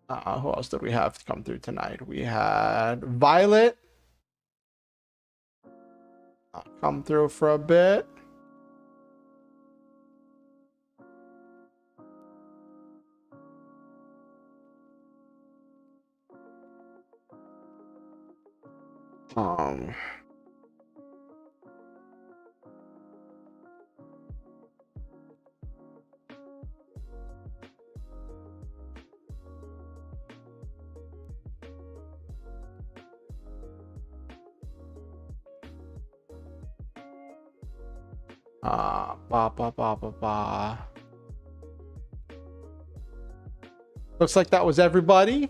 who else did we have to come through tonight? We had Violet come through for a bit. Looks like that was everybody.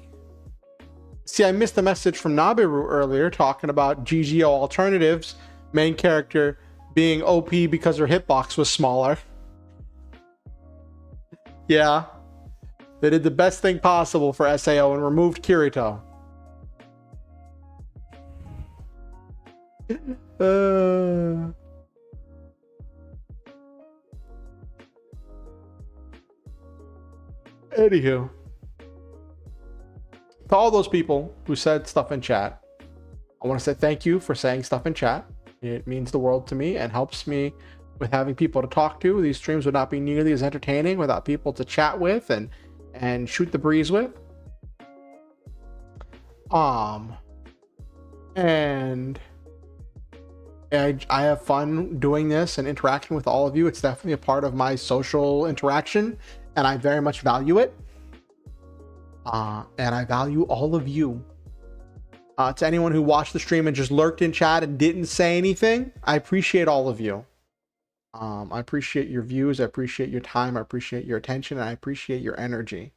See, I missed a message from Nabiru earlier talking about GGO alternatives, main character being OP because her hitbox was smaller. Yeah. They did the best thing possible for SAO and removed Kirito. Anywho. To all those people who said stuff in chat, I want to say thank you for saying stuff in chat. It means the world to me and helps me with having people to talk to. These streams would not be nearly as entertaining without people to chat with and shoot the breeze with. And I have fun doing this and interacting with all of you. It's definitely a part of my social interaction, and I very much value it. And I value all of you. To anyone who watched the stream and just lurked in chat and didn't say anything, I appreciate all of you. I appreciate your views. I appreciate your time. I appreciate your attention. And I appreciate your energy.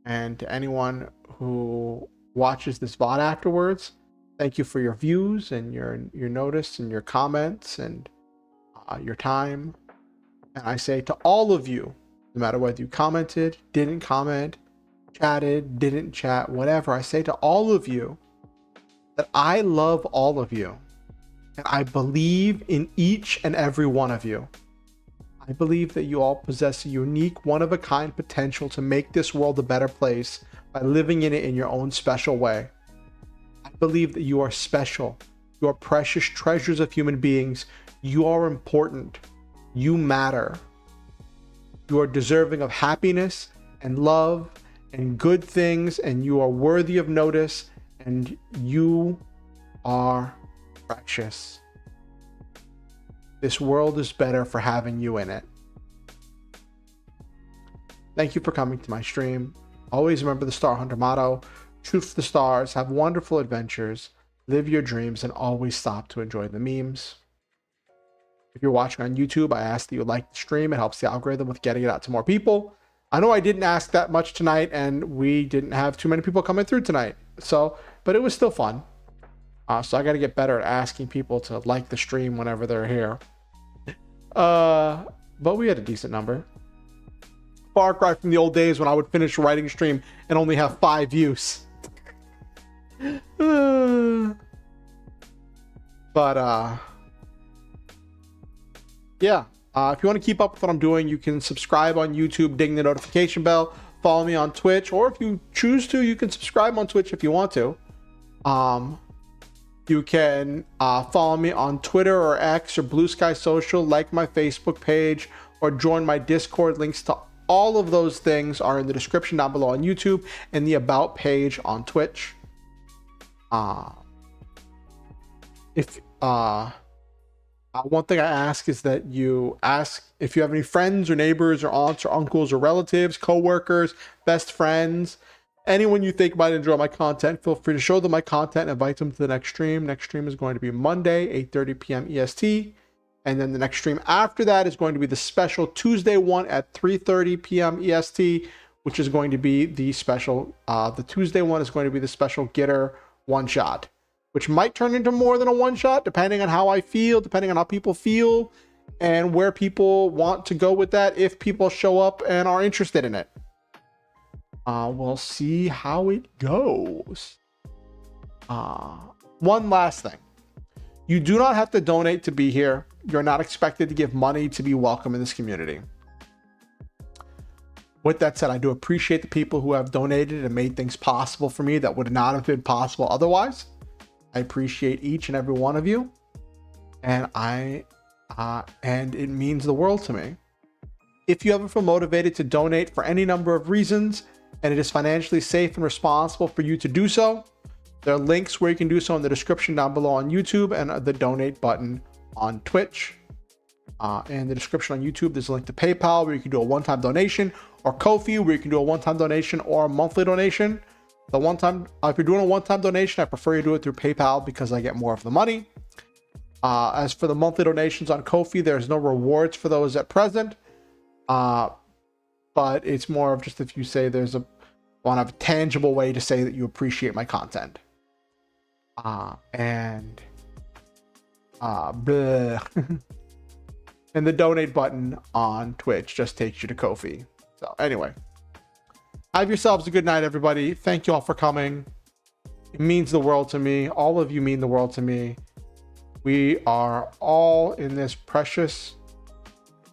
And to anyone who watches this VOD afterwards, thank you for your views and your notice and your comments and your time. And I say to all of you, no matter whether you commented, didn't comment, chatted, didn't chat, whatever, I say to all of you that I love all of you. And I believe in each and every one of you. I believe that you all possess a unique, one-of-a-kind potential to make this world a better place by living in it in your own special way. I believe that you are special. You are precious treasures of human beings. You are important. You matter. You are deserving of happiness and love and good things, and you are worthy of notice, and you are precious. This world is better for having you in it. Thank you for coming to my stream. Always remember the Star Hunter motto: shoot for the stars, have wonderful adventures, live your dreams, and always stop to enjoy the memes. If you're watching on YouTube, I ask that you like the stream. It helps the algorithm with getting it out to more people. I know I didn't ask that much tonight, and we didn't have too many people coming through tonight. But it was still fun. So I got to get better at asking people to like the stream whenever they're here. But we had a decent number. Far cry from the old days when I would finish writing a stream and only have 5 views. Yeah. If you want to keep up with what I'm doing, you can subscribe on YouTube, ding the notification bell, follow me on Twitch, or if you choose to, you can subscribe on Twitch if you want to. You can follow me on Twitter or X or Blue Sky Social, like my Facebook page, or join my Discord. Links to all of those things are in the description down below on YouTube and the About page on Twitch. One thing I ask is that you ask if you have any friends or neighbors or aunts or uncles or relatives, co-workers, best friends, anyone you think might enjoy my content. Feel free to show them my content and invite them to the next stream. Next stream is going to be Monday, 8:30 p.m. EST. And then the next stream after that is going to be the special Tuesday one at 3:30 p.m. EST, which is going to be the special, the Tuesday one is going to be the special Getter one shot, which might turn into more than a one shot, depending on how I feel, depending on how people feel, and where people want to go with that, if people show up and are interested in it. We'll see how it goes. One last thing. You do not have to donate to be here. You're not expected to give money to be welcome in this community. With that said, I do appreciate the people who have donated and made things possible for me that would not have been possible otherwise. I appreciate each and every one of you. And and it means the world to me. If you ever feel motivated to donate for any number of reasons, and it is financially safe and responsible for you to do so, there are links where you can do so in the description down below on YouTube and the donate button on Twitch. In the description on YouTube, there's a link to PayPal where you can do a one-time donation, or Ko-fi where you can do a one-time donation or a monthly donation. The one-time, if you're doing a one-time donation, I prefer you do it through PayPal because I get more of the money. As for the monthly donations on Ko-fi, there's no rewards for those at present. But it's more of just if you say there's a tangible way to say that you appreciate my content. And the donate button on Twitch just takes you to Ko-fi. So anyway, have yourselves a good night, everybody. Thank you all for coming. It means the world to me. All of you mean the world to me. We are all in this precious,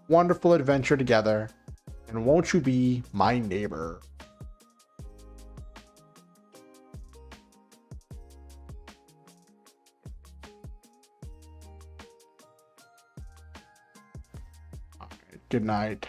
wonderful adventure together. And won't you be my neighbor? Good night.